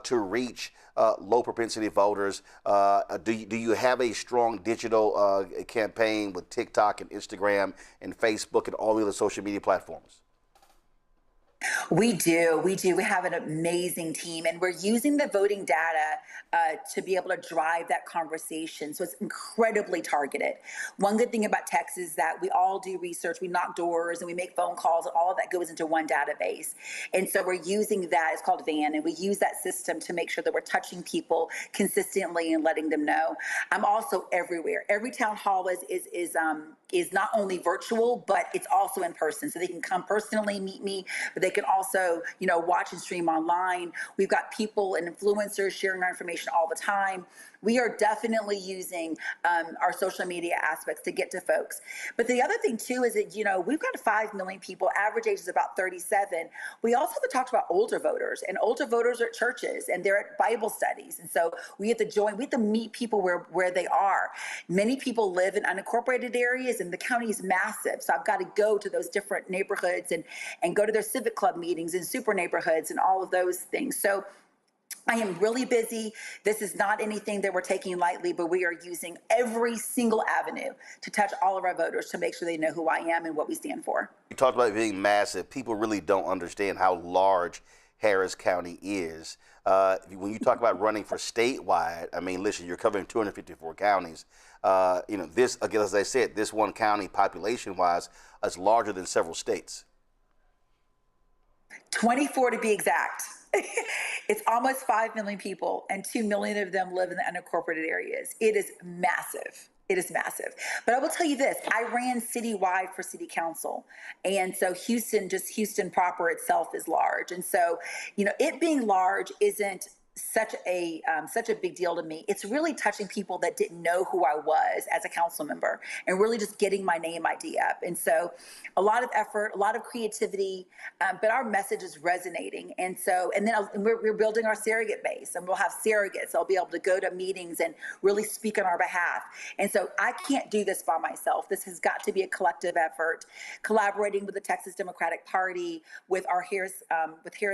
to reach low propensity voters? Do you have a strong digital campaign with TikTok and Instagram and Facebook and all the other social media platforms? We do. We do. We have an amazing team, and we're using the voting data to be able to drive that conversation. So it's incredibly targeted. One good thing about Texas is that we all do research, we knock doors, and we make phone calls, and all of that goes into one database. And so we're using that. It's called VAN, and we use that system to make sure that we're touching people consistently and letting them know. I'm also everywhere. Every town hall is not only virtual, but it's also in person. So they can come personally meet me, but they can also, watch and stream online. We've got people and influencers sharing our information all the time. We are definitely using our social media aspects to get to folks. But the other thing too is that, we've got 5 million people, average age is about 37. We also have to talk about older voters, and older voters are at churches and they're at Bible studies. And so we have to meet people where they are. Many people live in unincorporated areas and the county is massive. So I've got to go to those different neighborhoods and go to their civic club meetings and super neighborhoods and all of those things. So I am really busy. This is not anything that we're taking lightly, but we are using every single avenue to touch all of our voters to make sure they know who I am and what we stand for. You talked about it being massive. People really don't understand how large Harris County is. When you talk about running for statewide, I mean, listen, you're covering 254 counties. This, again, as I said, this one county population-wise is larger than several states. 24 to be exact. It's almost 5 million people, and 2 million of them live in the unincorporated areas. It is massive. It is massive. But I will tell you this, I ran citywide for city council. And so Houston proper itself is large. And so, it being large isn't such a big deal to me. It's really touching people that didn't know who I was as a council member and really just getting my name ID up. And so a lot of effort, a lot of creativity, but our message is resonating. And then we're building our surrogate base, and we'll have surrogates. They'll be able to go to meetings and really speak on our behalf. And so I can't do this by myself. This has got to be a collective effort, collaborating with the Texas Democratic Party, with our Harris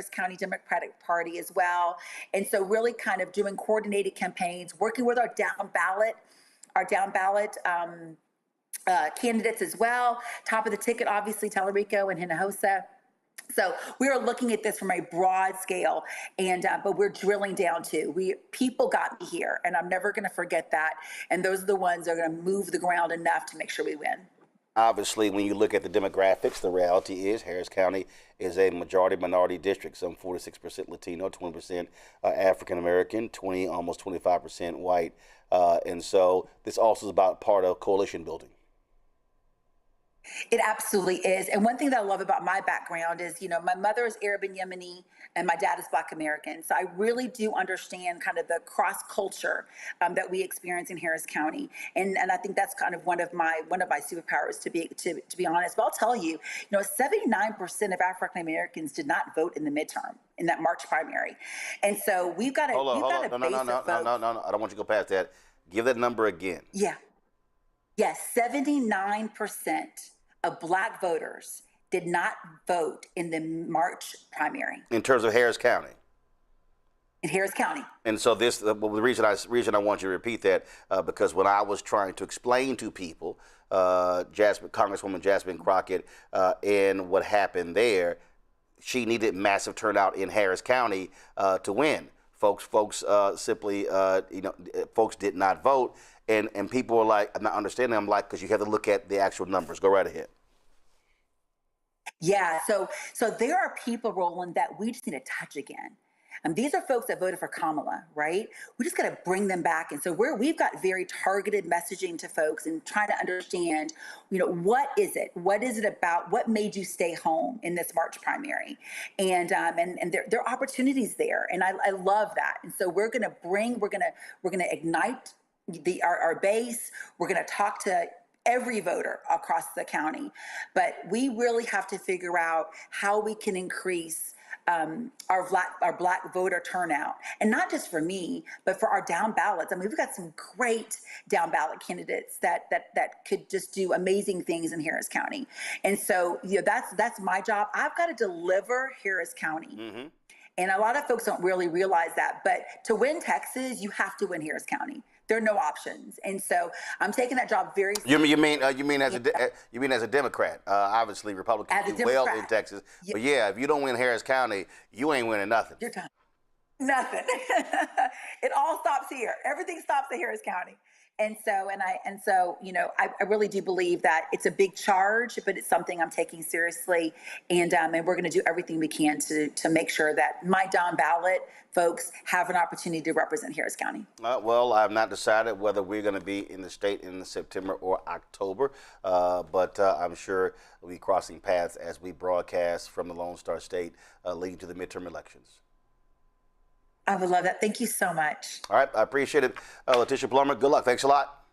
County Democratic Party as well. And so really kind of doing coordinated campaigns, working with our down ballot candidates as well. Top of the ticket, obviously, Tallarico and Hinojosa. So we are looking at this from a broad scale, but we're drilling down too. People got me here, and I'm never going to forget that. And those are the ones that are going to move the ground enough to make sure we win. Obviously, when you look at the demographics, the reality is Harris County is a majority-minority district, some 46% Latino, 20% African-American, almost 25% white. And so this also is about part of coalition building. It absolutely is. And one thing that I love about my background is, my mother is Arab and Yemeni, and my dad is Black American. So I really do understand kind of the cross culture that we experience in Harris County. And I think that's kind of one of my superpowers, to be honest. But I'll tell you, 79% of African Americans did not vote in the midterm, in that March primary. And so we've got a No. I don't want you to go past that. Give that number again. Yeah. Yes, 79% of Black voters did not vote in the March primary. In terms of Harris County? In Harris County. And so the reason I want you to repeat that, because when I was trying to explain to people, Congresswoman Jasmine Crockett, and what happened there, she needed massive turnout in Harris County to win. Folks did not vote. And people are like, I'm not understanding. I'm like, because you have to look at the actual numbers. Go right ahead. Yeah, so there are people, Roland, that we just need to touch again. These are folks that voted for Kamala, right? We just got to bring them back. And so we've got very targeted messaging to folks and trying to understand, what is it? What is it about? What made you stay home in this March primary? And there are opportunities there. And I love that. And so we're going to ignite our base. We're going to talk to every voter across the county, but we really have to figure out how we can increase our Black voter turnout, and not just for me, but for our down ballots. I mean, we've got some great down ballot candidates that could just do amazing things in Harris County, and so that's my job. I've got to deliver Harris County. And a lot of folks don't really realize that, but to win Texas, you have to win Harris County. There are no options. And so I'm taking that job very seriously. You mean as a Democrat? Obviously, Republicans do well in Texas. Yeah. But yeah, if you don't win Harris County, you ain't winning nothing. You're done. Nothing. It all stops here. Everything stops at Harris County. And so, I really do believe that it's a big charge, but it's something I'm taking seriously. And we're going to do everything we can to make sure that my down ballot folks have an opportunity to represent Harris County. Well, I've not decided whether we're going to be in the state in September or October, but I'm sure we'll be crossing paths as we broadcast from the Lone Star State leading to the midterm elections. I would love that. Thank you so much. All right. I appreciate it. Letitia Plummer, good luck. Thanks a lot.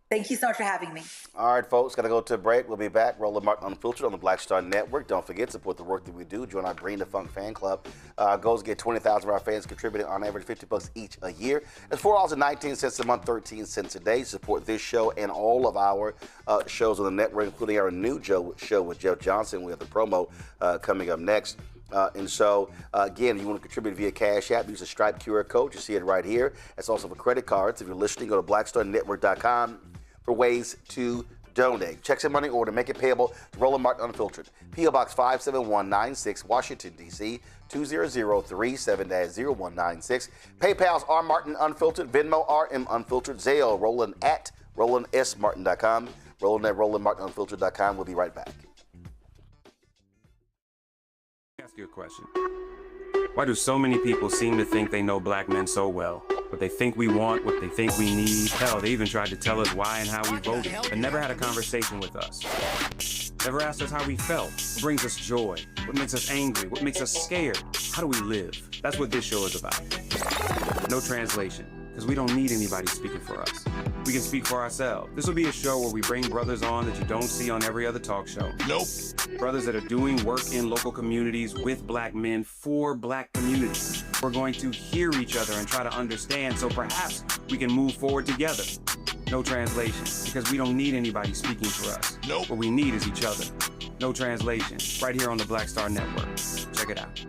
Thank you so much for having me. All right, folks. Got to go to a break. We'll be back. Roland Martin Unfiltered on the Black Star Network. Don't forget, support the work that we do. Join our Bring the Funk fan club. Goals get 20,000 of our fans contributing on average $50 each a year. It's $4.19 a month, 13 cents a day. Support this show and all of our shows on the network, including our new show with Jeff Johnson. We have the promo coming up next. Again, if you want to contribute via Cash App, use the Stripe QR code. You see it right here. It's also for credit cards. If you're listening, go to blackstarnetwork.com for ways to donate. Checks and money order. Make it payable to Roland Martin Unfiltered. P.O. Box 57196, Washington, D.C. 20037-0196. PayPal's R. Martin Unfiltered. Venmo RM Unfiltered. Zelle Roland at RolandSMartin.com. Roland at RolandMartinUnfiltered.com. We'll be right back. Ask you a question. Why do so many people seem to think they know black men so well? What they think we want, what they think we need. Hell, they even tried to tell us why and how we voted, but never had a conversation with us. Never asked us how we felt, what brings us joy, what makes us angry, what makes us scared. How do we live? That's what this show is about. No translation, because we don't need anybody speaking for us. We can speak for ourselves. This will be a show where we bring brothers on that you don't see on every other talk show. Nope. Brothers that are doing work in local communities with black men for black communities. We're going to hear each other and try to understand so perhaps we can move forward together. No translation, because we don't need anybody speaking for us. Nope. What we need is each other. No translation, right here on the Black Star Network. Check it out.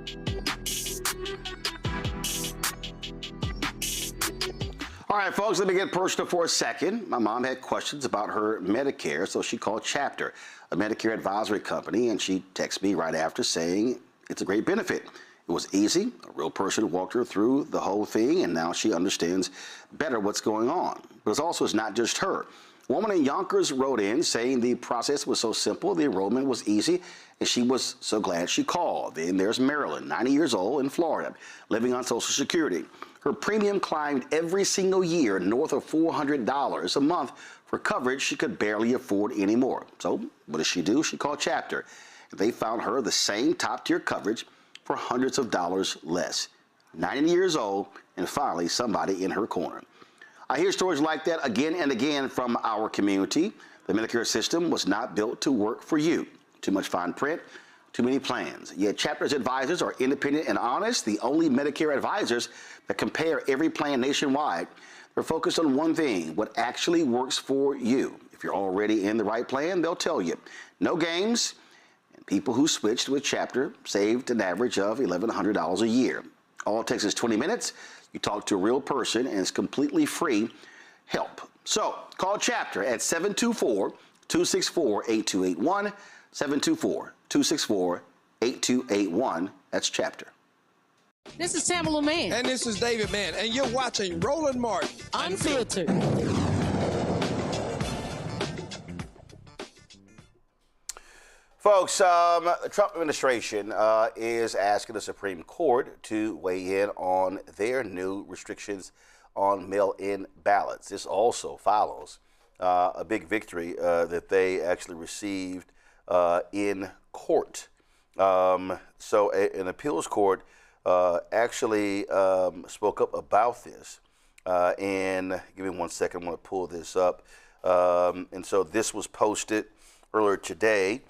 All right, folks, let me get personal for a second. My mom had questions about her Medicare, so she called Chapter, a Medicare advisory company, and she texted me right after saying it's a great benefit. It was easy. A real person walked her through the whole thing, and now she understands better what's going on. But it's not just her. A woman in Yonkers wrote in saying the process was so simple, the enrollment was easy, and she was so glad she called. Then there's Marilyn, 90 years old, in Florida, living on Social Security. Her premium climbed every single year north of $400 a month for coverage she could barely afford anymore. So what does she do? She called Chapter. They found her the same top-tier coverage for hundreds of dollars less. 90 years old, and finally somebody in her corner. I hear stories like that again and again from our community. The Medicare system was not built to work for you. Too much fine print, too many plans. Yet Chapter's advisors are independent and honest, the only Medicare advisors that compare every plan nationwide. They're focused on one thing, what actually works for you. If you're already in the right plan, they'll tell you. No games, and people who switched with Chapter saved an average of $1,100 a year. All it takes is 20 minutes. You talk to a real person, and it's completely free help. So call Chapter at 724-264-8281, 724-264-8281. That's Chapter. This is Tamala Mann. And this is David Mann. And you're watching Roland Martin Unfiltered. Folks, the Trump administration is asking the Supreme Court to weigh in on their new restrictions on mail-in ballots. This also follows a big victory that they actually received in court. So an appeals court actually spoke up about this. And give me 1 second, I'm going to pull this up. And so this was posted earlier today.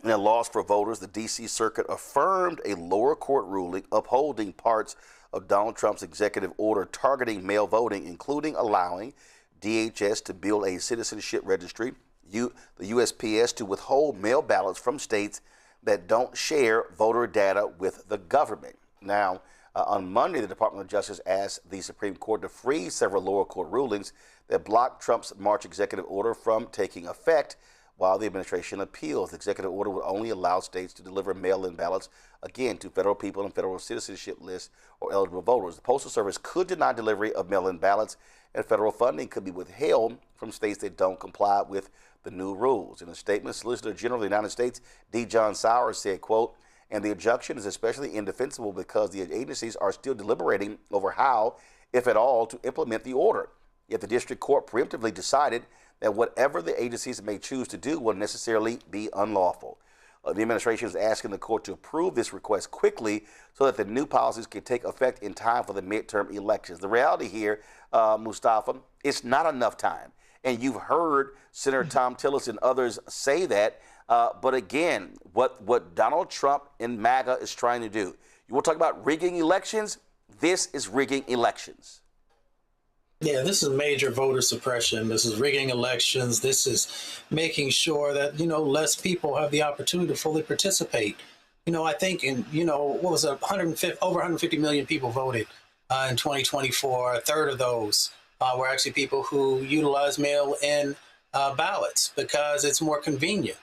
In a loss for voters, the D.C. Circuit affirmed a lower court ruling upholding parts of Donald Trump's executive order targeting mail voting, including allowing DHS to build a citizenship registry, the USPS to withhold mail ballots from states that don't share voter data with the government. Now, On Monday, the Department of Justice asked the Supreme Court to freeze several lower court rulings that blocked Trump's March executive order from taking effect while the administration appeals. The executive order would only allow states to deliver mail-in ballots, again, to federal people and federal citizenship lists or eligible voters. The Postal Service could deny delivery of mail-in ballots, and federal funding could be withheld from states that don't comply with the new rules. In a statement, Solicitor General of the United States, D. John Sowers, said, quote, "And the objection is especially indefensible because the agencies are still deliberating over how, if at all, to implement the order. Yet the district court preemptively decided that whatever the agencies may choose to do will necessarily be unlawful." The administration is asking the court to approve this request quickly so that the new policies can take effect in time for the midterm elections. The reality here, Mustafa, it's not enough time. And you've heard Senator Tom Tillis and others say that. But again, what Donald Trump and MAGA is trying to do, you want to talk about rigging elections? This is rigging elections. Yeah, this is major voter suppression. This is rigging elections. This is making sure that, less people have the opportunity to fully participate. I think what was it, over 150 million people voted in 2024. A third of those were actually people who utilize mail-in ballots because it's more convenient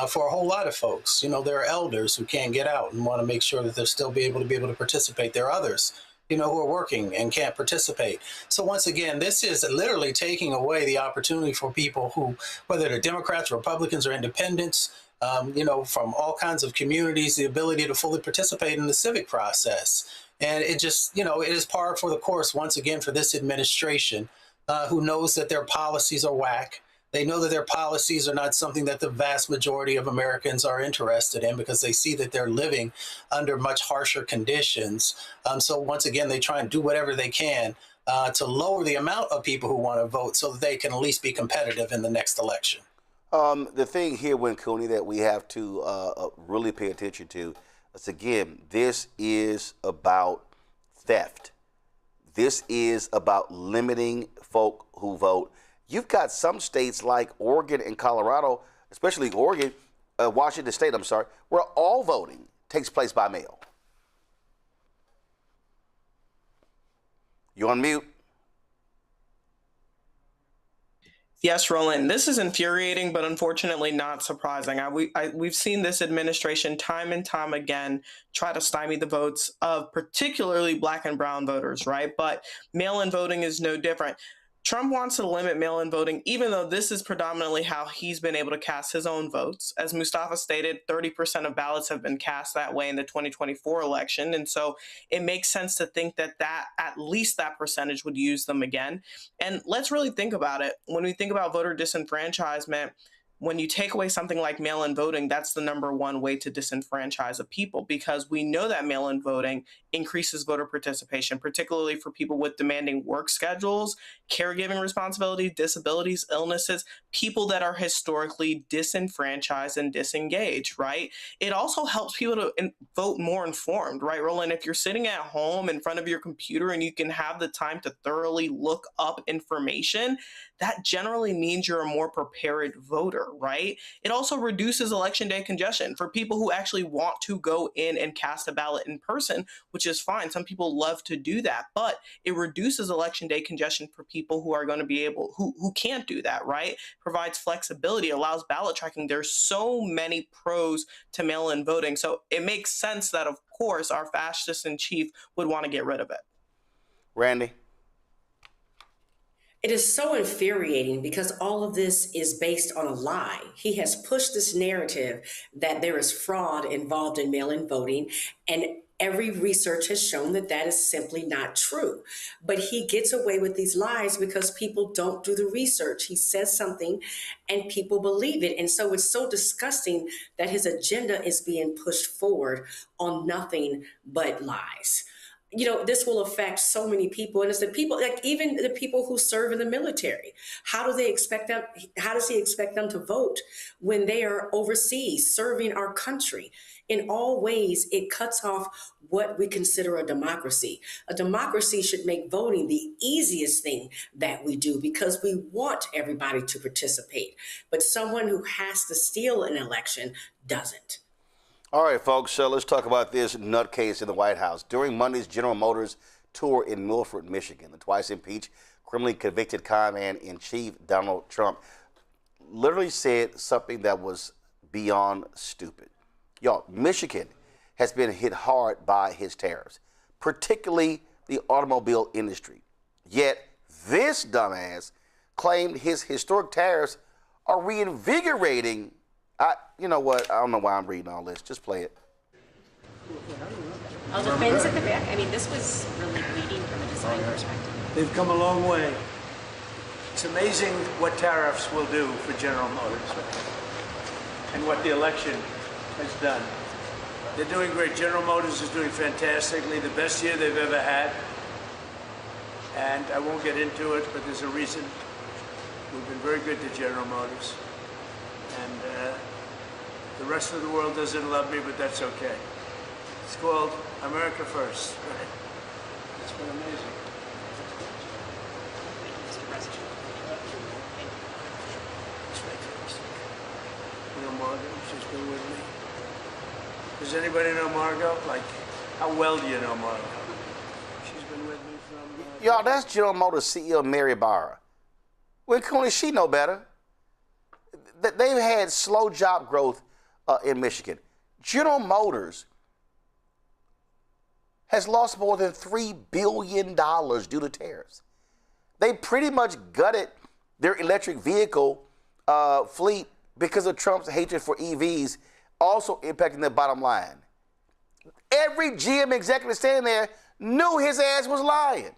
for a whole lot of folks. There are elders who can't get out and want to make sure that they'll still be able to participate. There are others who are working and can't participate. So once again, this is literally taking away the opportunity for people who, whether they're Democrats, Republicans, or independents, from all kinds of communities, the ability to fully participate in the civic process. And it just, it is par for the course, once again, for this administration, who knows that their policies are whack. They know that their policies are not something that the vast majority of Americans are interested in because they see that they're living under much harsher conditions. So once again, they try and do whatever they can to lower the amount of people who want to vote so that they can at least be competitive in the next election. The thing here, Cooney, that we have to really pay attention to is, again, this is about theft. This is about limiting folk who vote. You've got some states like Oregon and Colorado, especially Oregon, Washington State, where all voting takes place by mail. You on mute? Yes, Roland, this is infuriating, but unfortunately not surprising. We've seen this administration time and time again try to stymie the votes of particularly Black and brown voters, right? But mail-in voting is no different. Trump wants to limit mail-in voting, even though this is predominantly how he's been able to cast his own votes. As Mustafa stated, 30% of ballots have been cast that way in the 2024 election. And so it makes sense to think that at least that percentage would use them again. And let's really think about it. When we think about voter disenfranchisement, when you take away something like mail-in voting, that's the number one way to disenfranchise a people, because we know that mail-in voting increases voter participation, particularly for people with demanding work schedules, caregiving responsibilities, disabilities, illnesses, people that are historically disenfranchised and disengaged, right? It also helps people to vote more informed, right, Roland? If you're sitting at home in front of your computer and you can have the time to thoroughly look up information, that generally means you're a more prepared voter, right? It also reduces election day congestion for people who actually want to go in and cast a ballot in person, which is fine. Some people love to do that, but it reduces election day congestion for people who are going to be able, who can't do that, right? Provides flexibility, allows ballot tracking. There's so many pros to mail-in voting. So it makes sense that, of course, our fascist in chief would want to get rid of it. Randy? It is so infuriating because all of this is based on a lie. He has pushed this narrative that there is fraud involved in mail-in voting, and every research has shown that that is simply not true. But he gets away with these lies because people don't do the research. He says something and people believe it. And so it's so disgusting that his agenda is being pushed forward on nothing but lies. This will affect so many people. And it's the people, like even the people who serve in the military. How does he expect them to vote when they are overseas serving our country? In all ways, it cuts off what we consider a democracy. A democracy should make voting the easiest thing that we do because we want everybody to participate. But someone who has to steal an election doesn't. All right, folks, so let's talk about this nutcase in the White House. During Monday's General Motors tour in Milford, Michigan, the twice impeached, criminally convicted con-man-in-chief Donald Trump literally said something that was beyond stupid. Y'all, Michigan has been hit hard by his tariffs, particularly the automobile industry. Yet this dumbass claimed his historic tariffs are reinvigorating. You know what? I don't know why I'm reading all this. Just play it. Oh, the fins at the back. I mean, this was really leading from a design perspective. They've come a long way. It's amazing what tariffs will do for General Motors and what the election has done. They're doing great. General Motors is doing fantastically, the best year they've ever had. And I won't get into it, but there's a reason. We've been very good to General Motors. And the rest of the world doesn't love me, but that's okay. It's called America First. Right? It's been amazing. Mr. President. It's fantastic. You know Margot? She's been with me. Does anybody know Margot? Like, how well do you know Margot? She's been with me from... Y'all, that's General Motors CEO Mary Barra. When can she know better? They've had slow job growth in Michigan. General Motors has lost more than $3 billion due to tariffs. They pretty much gutted their electric vehicle fleet because of Trump's hatred for EVs, also impacting their bottom line. Every GM executive standing there knew his ass was lying.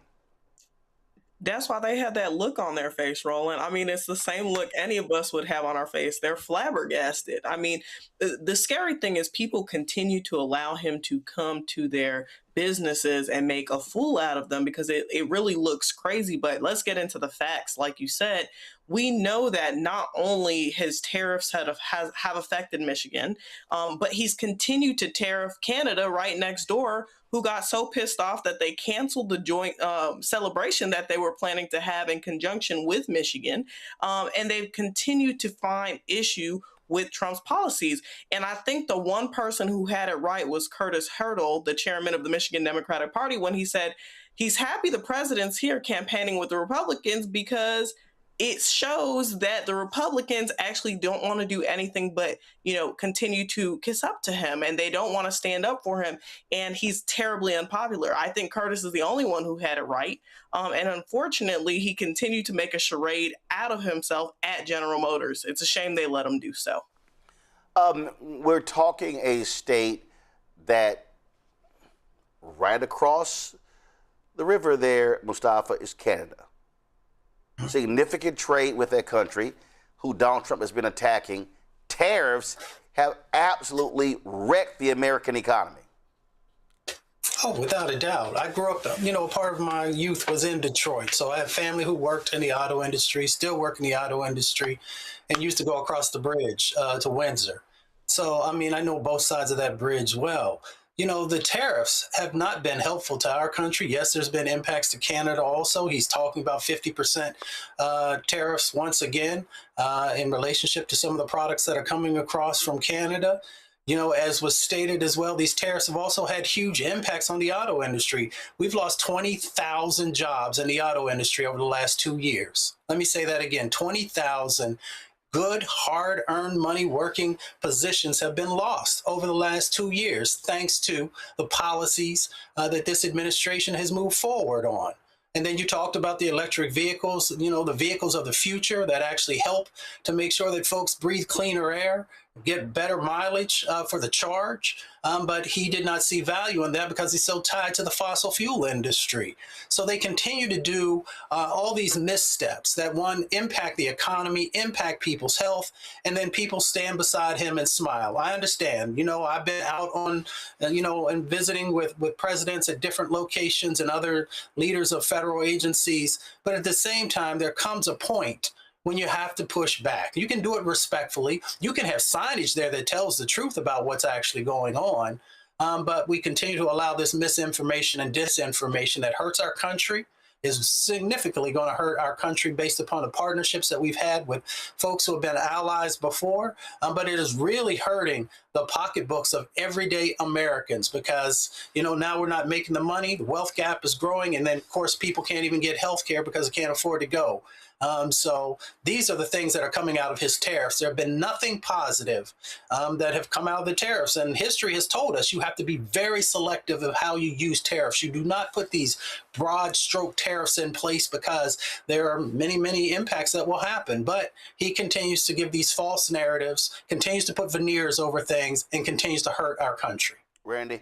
That's why they had that look on their face, Roland. I mean, it's the same look any of us would have on our face. They're flabbergasted. I mean, the scary thing is people continue to allow him to come to their businesses and make a fool out of them because it really looks crazy. But let's get into the facts. Like you said, we know that not only his tariffs have affected Michigan, but he's continued to tariff Canada right next door, who got so pissed off that they canceled the joint celebration that they were planning to have in conjunction with Michigan. And they've continued to find issue with Trump's policies. And I think the one person who had it right was Curtis Hurdle, the chairman of the Michigan Democratic Party, when he said he's happy the president's here campaigning with the Republicans because it shows that the Republicans actually don't want to do anything but, continue to kiss up to him, and they don't want to stand up for him. And he's terribly unpopular. I think Curtis is the only one who had it right. And unfortunately, he continued to make a charade out of himself at General Motors. It's a shame they let him do so. We're talking a state that right across the river there, Mustafa, is Canada. Significant trade with that country, who Donald Trump has been attacking. Tariffs have absolutely wrecked the American economy. Oh, without a doubt. I grew up, part of my youth was in Detroit. So I have family who worked in the auto industry, still work in the auto industry, and used to go across the bridge to Windsor. So, I know both sides of that bridge well. The tariffs have not been helpful to our country. Yes, there's been impacts to Canada also. He's talking about 50% tariffs once again in relationship to some of the products that are coming across from Canada. As was stated as well, these tariffs have also had huge impacts on the auto industry. We've lost 20,000 jobs in the auto industry over the last 2 years. Let me say that again, 20,000 good, hard-earned money working positions have been lost over the last 2 years, thanks to the policies that this administration has moved forward on. And then you talked about the electric vehicles, the vehicles of the future that actually help to make sure that folks breathe cleaner air, get better mileage for the charge. But he did not see value in that because he's so tied to the fossil fuel industry. So they continue to do all these missteps that, one, impact the economy, impact people's health, and then people stand beside him and smile. I understand. I've been out on, and visiting with presidents at different locations and other leaders of federal agencies. But at the same time, there comes a point when you have to push back. You can do it respectfully. You can have signage there that tells the truth about what's actually going on. But we continue to allow this misinformation and disinformation that hurts our country, is significantly going to hurt our country based upon the partnerships that we've had with folks who have been allies before. But it is really hurting the pocketbooks of everyday Americans because, now we're not making the money, the wealth gap is growing, and then, of course, people can't even get health care because they can't afford to go. So these are the things that are coming out of his tariffs. There have been nothing positive that have come out of the tariffs. And history has told us you have to be very selective of how you use tariffs. You do not put these broad stroke tariffs in place because there are many, many impacts that will happen. But he continues to give these false narratives, continues to put veneers over things, and continues to hurt our country. Randy?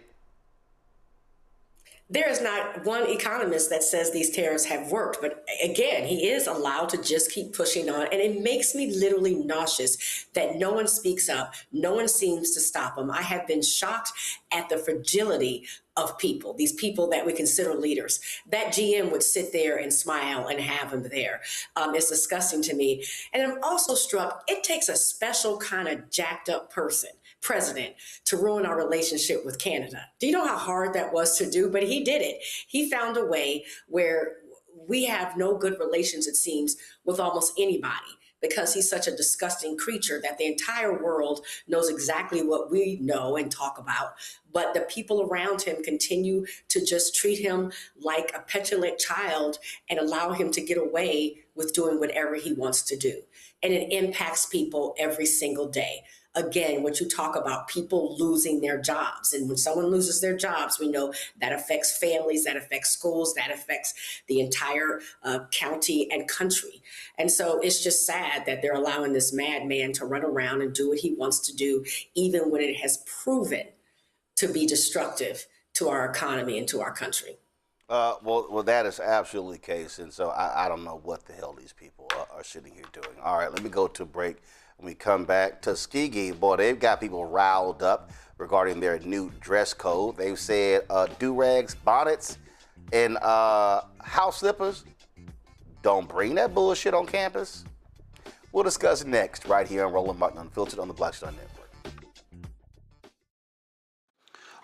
There is not one economist that says these tariffs have worked. But again, he is allowed to just keep pushing on. And it makes me literally nauseous that no one speaks up. No one seems to stop him. I have been shocked at the fragility of people, these people that we consider leaders. That GM would sit there and smile and have him there. It's disgusting to me. And I'm also struck, it takes a special kind of jacked up president to ruin our relationship with Canada. Do you know how hard that was to do? But he did it. He found a way where we have no good relations, it seems, with almost anybody because he's such a disgusting creature that the entire world knows exactly what we know and talk about. But the people around him continue to just treat him like a petulant child and allow him to get away with doing whatever he wants to do. And it impacts people every single day. Again, what you talk about, people losing their jobs. And when someone loses their jobs, we know that affects families, that affects schools, that affects the entire county and country. And so it's just sad that they're allowing this madman to run around and do what he wants to do, even when it has proven to be destructive to our economy and to our country. Well, that is absolutely the case. And so I don't know what the hell these people are sitting here doing. All right, let me go to a break. When we come back, Tuskegee, boy, they've got people riled up regarding their new dress code. They've said do-rags, bonnets, and house slippers. Don't bring that bullshit on campus. We'll discuss next right here on Roland Martin Unfiltered on the Black Star Network.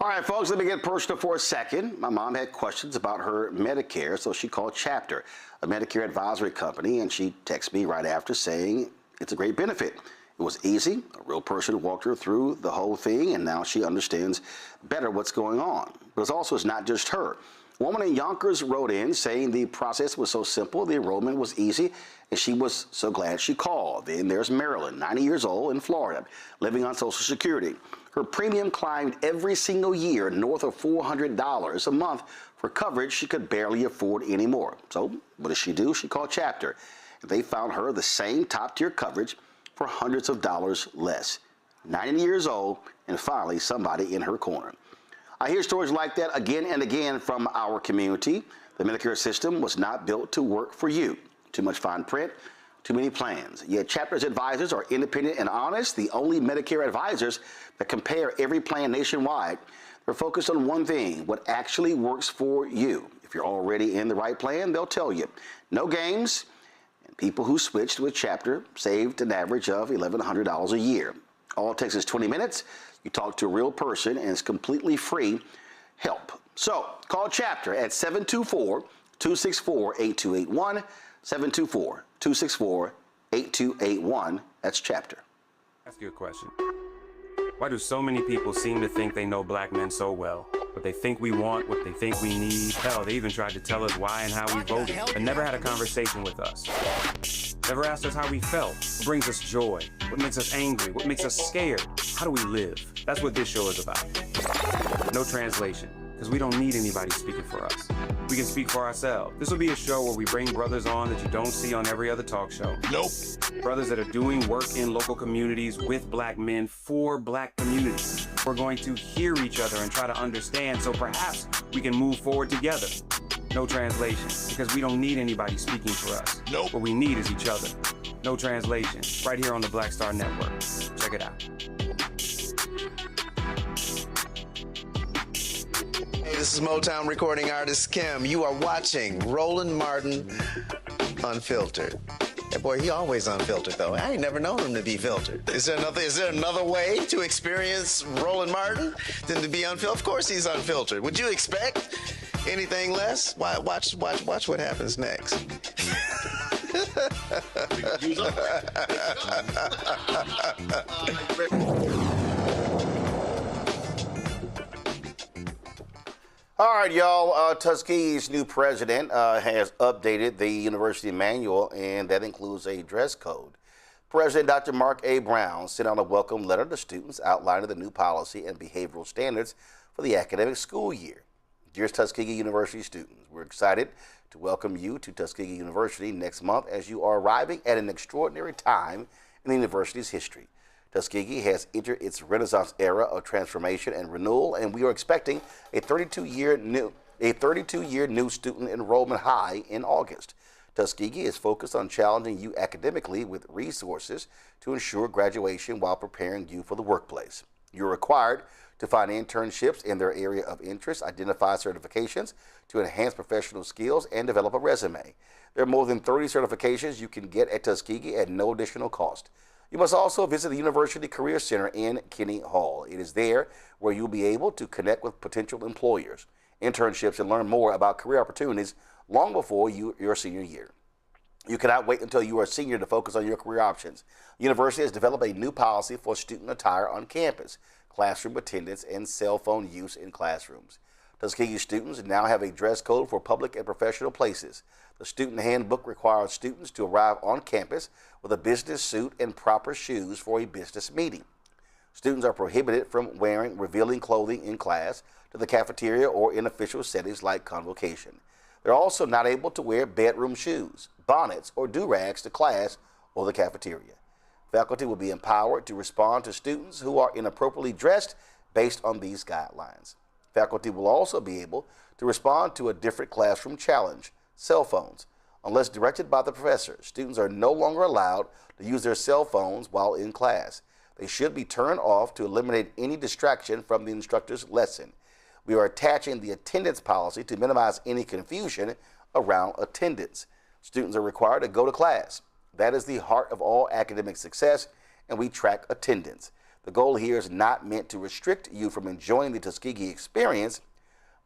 All right, folks, let me get personal for a second. My mom had questions about her Medicare, so she called Chapter, a Medicare advisory company, and she texted me right after saying it's a great benefit. It was easy. A real person walked her through the whole thing, and now she understands better what's going on. But it's not just her. A woman in Yonkers wrote in saying the process was so simple, the enrollment was easy, and she was so glad she called. Then there's Marilyn, 90 years old, in Florida, living on Social Security. Her premium climbed every single year north of $400 a month for coverage she could barely afford anymore. So what does she do? She called Chapter. They found her the same top-tier coverage for hundreds of dollars less. 90 years old, and finally somebody in her corner. I hear stories like that again and again from our community. The Medicare system was not built to work for you. Too much fine print, too many plans. Yet Chapter's advisors are independent and honest, the only Medicare advisors that compare every plan nationwide. They're focused on one thing, what actually works for you. If you're already in the right plan, they'll tell you. No games. People who switched with Chapter saved an average of $1,100 a year. All it takes is 20 minutes. You talk to a real person, and it's completely free help. So call Chapter at 724-264-8281, 724-264-8281. That's Chapter. Ask you a question. Why do so many people seem to think they know black men so well? What they think we want, what they think we need. Hell, they even tried to tell us why and how we voted, but never had a conversation with us. Never asked us how we felt, what brings us joy, what makes us angry, what makes us scared. How do we live? That's what this show is about. No translation, because we don't need anybody speaking for us. We can speak for ourselves. This will be a show where we bring brothers on that you don't see on every other talk show. Nope. Brothers that are doing work in local communities with black men for black communities. We're going to hear each other and try to understand so perhaps we can move forward together. No translation, because we don't need anybody speaking for us. Nope. What we need is each other. No translation, right here on the Black Star Network. Check it out. Hey, this is Motown recording artist Kim. You are watching Roland Martin Unfiltered. That boy, he always unfiltered though. I ain't never known him to be filtered. Is there another way to experience Roland Martin than to be unfiltered? Of course he's unfiltered. Would you expect Anything less? Watch what happens next. All right, y'all. Tuskegee's new president has updated the university manual, and that includes a dress code. President Dr. Mark A. Brown sent out a welcome letter to students outlining the new policy and behavioral standards for the academic school year. Dear Tuskegee University students, we're excited to welcome you to Tuskegee University next month as you are arriving at an extraordinary time in the university's history. Tuskegee has entered its Renaissance era of transformation and renewal, and we are expecting a 32-year new student enrollment high in August. Tuskegee is focused on challenging you academically with resources to ensure graduation while preparing you for the workplace. You're required to find internships in their area of interest, identify certifications to enhance professional skills, and develop a resume. There are more than 30 certifications you can get at Tuskegee at no additional cost. You must also visit the University Career Center in Kinney Hall. It is there where you'll be able to connect with potential employers, internships, and learn more about career opportunities long before your senior year. You cannot wait until you are a senior to focus on your career options. The university has developed a new policy for student attire on campus, classroom attendance, and cell phone use in classrooms. Tuskegee students now have a dress code for public and professional places. The student handbook requires students to arrive on campus with a business suit and proper shoes for a business meeting. Students are prohibited from wearing revealing clothing in class, to the cafeteria, or in official settings like convocation. They're also not able to wear bedroom shoes, bonnets, or do-rags to class or the cafeteria. Faculty will be empowered to respond to students who are inappropriately dressed based on these guidelines. Faculty will also be able to respond to a different classroom challenge, cell phones. Unless directed by the professor, students are no longer allowed to use their cell phones while in class. They should be turned off to eliminate any distraction from the instructor's lesson. We are attaching the attendance policy to minimize any confusion around attendance. Students are required to go to class. That is the heart of all academic success, and we track attendance. The goal here is not meant to restrict you from enjoying the Tuskegee experience,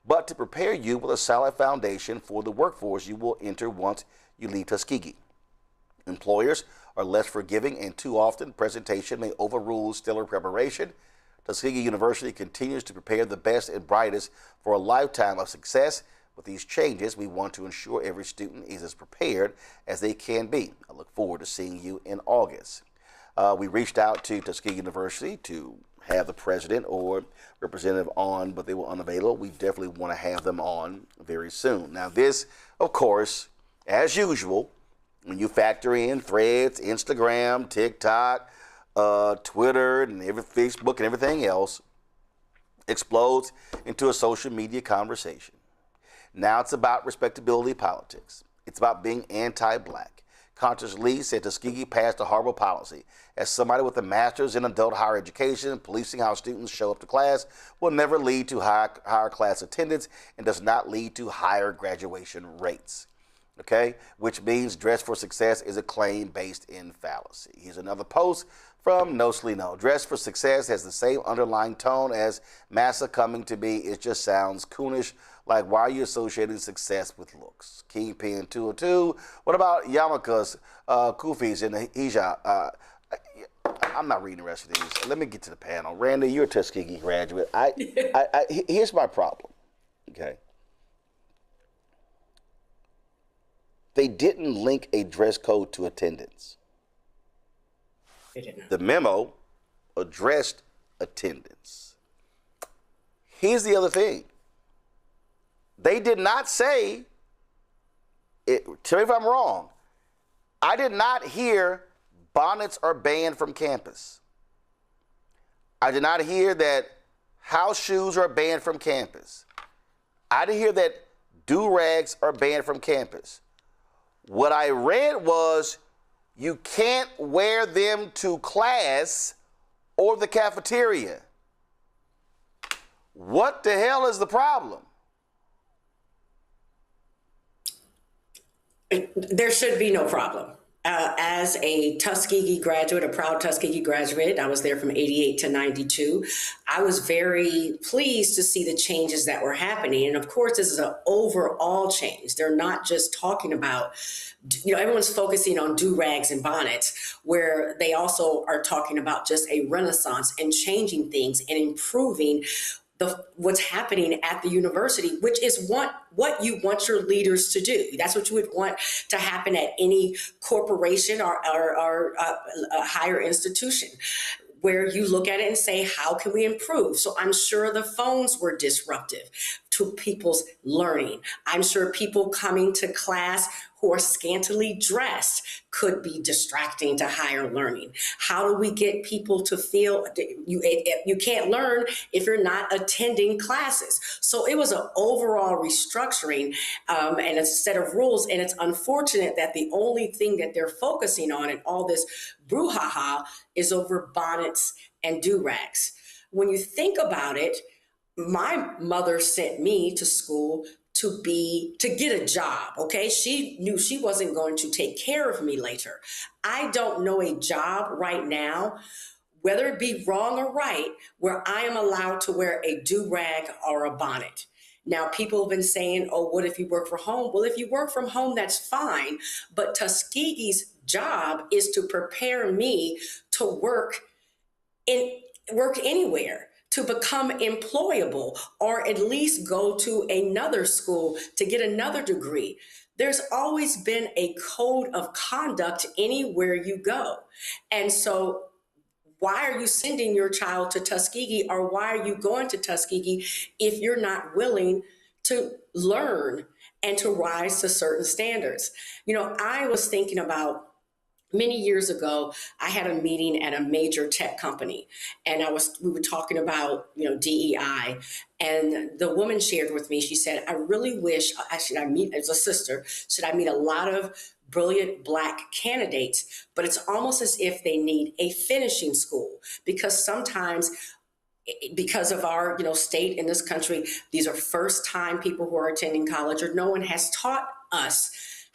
but to prepare you with a solid foundation for the workforce you will enter once you leave Tuskegee. Employers are less forgiving, and too often presentation may overrule stellar preparation. Tuskegee University continues to prepare the best and brightest for a lifetime of success. With these changes, we want to ensure every student is as prepared as they can be. I look forward to seeing you in August. We reached out to Tuskegee University to have the president or representative on, but they were unavailable. We definitely want to have them on very soon. Now this, of course, as usual, when you factor in Threads, Instagram, TikTok, Twitter, and Facebook and everything else, explodes into a social media conversation. Now it's about respectability politics. It's about being anti-black. Constance Lee said Tuskegee passed a horrible policy. As somebody with a master's in adult higher education, policing how students show up to class will never lead to higher class attendance and does not lead to higher graduation rates. Okay? Which means dress for success is a claim based in fallacy. Here's another post from No Slino. Dress for success has the same underlying tone as massa coming to be. It just sounds coonish. Like, why are you associating success with looks? Kingpin 202. What about Yamaka's, Kufis, and the Hijab? I'm not reading the rest of these. Let me get to the panel. Randy, you're a Tuskegee graduate. Here's my problem. Okay. They didn't link a dress code to attendance. They didn't. The memo addressed attendance. Here's the other thing. They did not say, tell me if I'm wrong, I did not hear bonnets are banned from campus. I did not hear that house shoes are banned from campus. I didn't hear that do-rags are banned from campus. What I read was you can't wear them to class or the cafeteria. What the hell is the problem? There should be no problem. As a Tuskegee graduate, a proud Tuskegee graduate, I was there from 88 to 92. I was very pleased to see the changes that were happening. And of course, this is an overall change. They're not just talking about, everyone's focusing on do-rags and bonnets, where they also are talking about just a renaissance and changing things and improving what's happening at the university, which is what you want your leaders to do. That's what you would want to happen at any corporation or a higher institution, where you look at it and say, how can we improve? So I'm sure the phones were disruptive to people's learning. I'm sure people coming to class who are scantily dressed could be distracting to higher learning. How do we get people to feel you can't learn if you're not attending classes? So it was an overall restructuring and a set of rules. And it's unfortunate that the only thing that they're focusing on in all this brouhaha is over bonnets and do-rags. When you think about it, my mother sent me to school to get a job, okay? She knew she wasn't going to take care of me later. I don't know a job right now, whether it be wrong or right, where I am allowed to wear a do-rag or a bonnet. Now, people have been saying, oh, what if you work from home? Well, if you work from home, that's fine. But Tuskegee's job is to prepare me to work anywhere, to become employable, or at least go to another school to get another degree. There's always been a code of conduct anywhere you go. And so why are you sending your child to Tuskegee, or why are you going to Tuskegee if you're not willing to learn and to rise to certain standards? I was thinking about, many years ago, I had a meeting at a major tech company, and we were talking about, DEI, and the woman shared with me, she said, I really wish, should I meet a lot of brilliant Black candidates, but it's almost as if they need a finishing school, because sometimes, because of our state in this country, these are first-time people who are attending college, or no one has taught us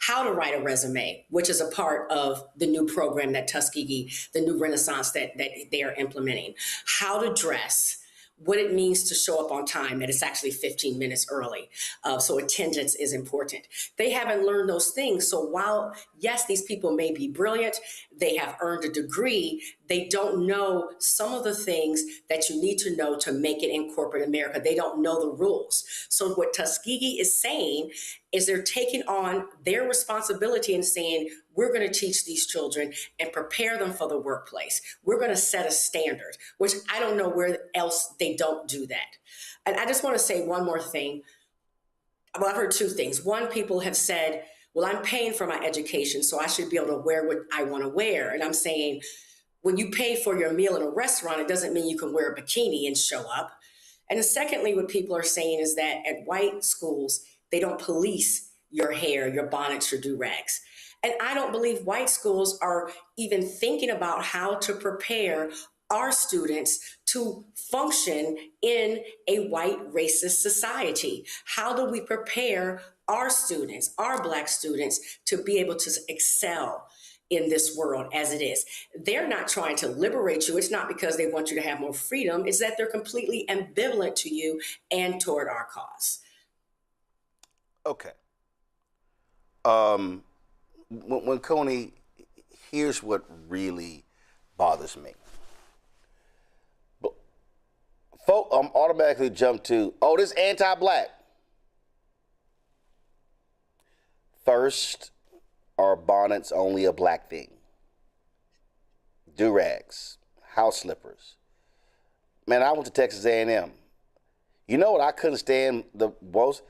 how to write a resume, which is a part of the new program that Tuskegee, the new renaissance that they are implementing. How to dress, what it means to show up on time, that it's actually 15 minutes early. So attendance is important. They haven't learned those things. So while, yes, these people may be brilliant, they have earned a degree, they don't know some of the things that you need to know to make it in corporate America. They don't know the rules. So what Tuskegee is saying is they're taking on their responsibility and saying, we're going to teach these children and prepare them for the workplace. We're going to set a standard, which I don't know where else they don't do that. And I just want to say one more thing. Well, I've heard two things. One, people have said, well, I'm paying for my education, so I should be able to wear what I want to wear. And I'm saying, when you pay for your meal in a restaurant, it doesn't mean you can wear a bikini and show up. And then secondly, what people are saying is that at white schools, they don't police your hair, your bonnets, your do-rags. And I don't believe white schools are even thinking about how to prepare our students to function in a white racist society. How do we prepare our students, our Black students, to be able to excel in this world as it is? They're not trying to liberate you. It's not because they want you to have more freedom. It's that they're completely ambivalent to you and toward our cause. Okay. When Coney, here's what really bothers me. Folk automatically jump to, oh, this anti-Black. First, are bonnets only a Black thing? Do-rags, house slippers. Man, I went to Texas A&M. You know what I couldn't stand the most?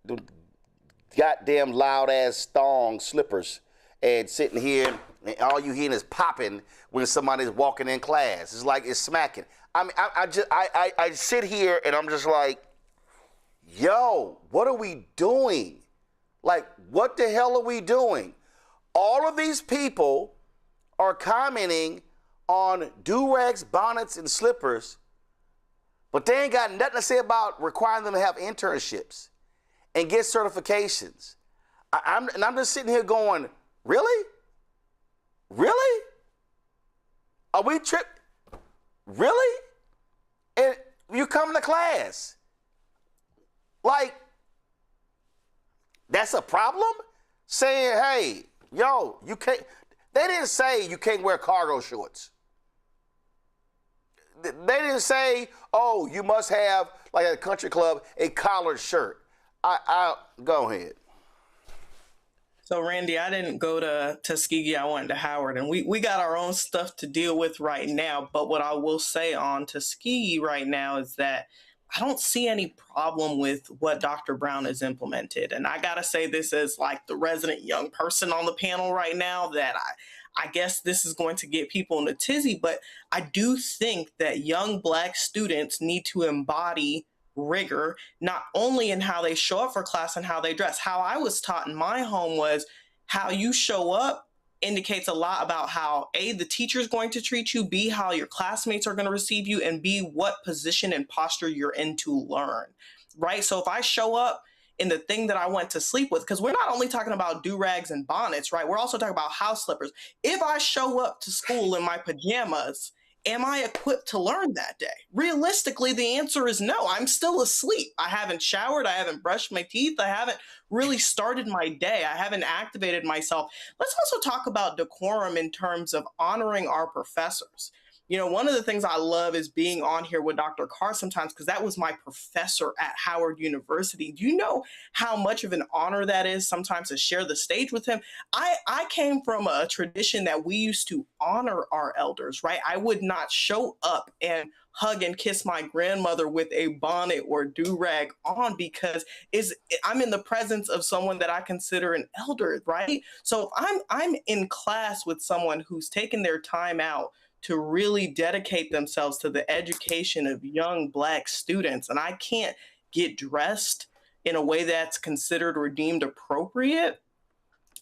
The goddamn loud-ass thong slippers, and sitting here, and all you hear is popping when somebody's walking in class. It's like it's smacking. I mean, I sit here and I'm just like, yo, what are we doing? Like, what the hell are we doing? All of these people are commenting on do-rags, bonnets, and slippers, but they ain't got nothing to say about requiring them to have internships and get certifications. I'm just sitting here going, really? Really? Are we tripped? Really? And you come to class. Like, that's a problem? Saying, hey, yo, you can't. They didn't say you can't wear cargo shorts. They didn't say, oh, you must have, like at a country club, a collared shirt. Go ahead. So, Randy, I didn't go to Tuskegee. I went to Howard, and we got our own stuff to deal with right now. But what I will say on Tuskegee right now is that I don't see any problem with what Dr. Brown has implemented. And I got to say this as like the resident young person on the panel right now, that I guess this is going to get people in a tizzy, but I do think that young Black students need to embody rigor, not only in how they show up for class and how they dress. How I was taught in my home was how you show up indicates a lot about how A, the teacher is going to treat you, B, how your classmates are going to receive you, and B, what position and posture you're in to learn, right? So if I show up in the thing that I went to sleep with, because we're not only talking about do-rags and bonnets, right? We're also talking about house slippers. If I show up to school in my pajamas, am I equipped to learn that day? Realistically, the answer is no. I'm still asleep. I haven't showered. I haven't brushed my teeth. I haven't really started my day. I haven't activated myself. Let's also talk about decorum in terms of honoring our professors. You know, one of the things I love is being on here with Dr. Carr sometimes, because that was my professor at Howard University. Do you know how much of an honor that is sometimes to share the stage with him? I came from a tradition that we used to honor our elders, right? I would not show up and hug and kiss my grandmother with a bonnet or do-rag on, because I'm in the presence of someone that I consider an elder, right? So if I'm in class with someone who's taken their time out to really dedicate themselves to the education of young Black students, and I can't get dressed in a way that's considered or deemed appropriate,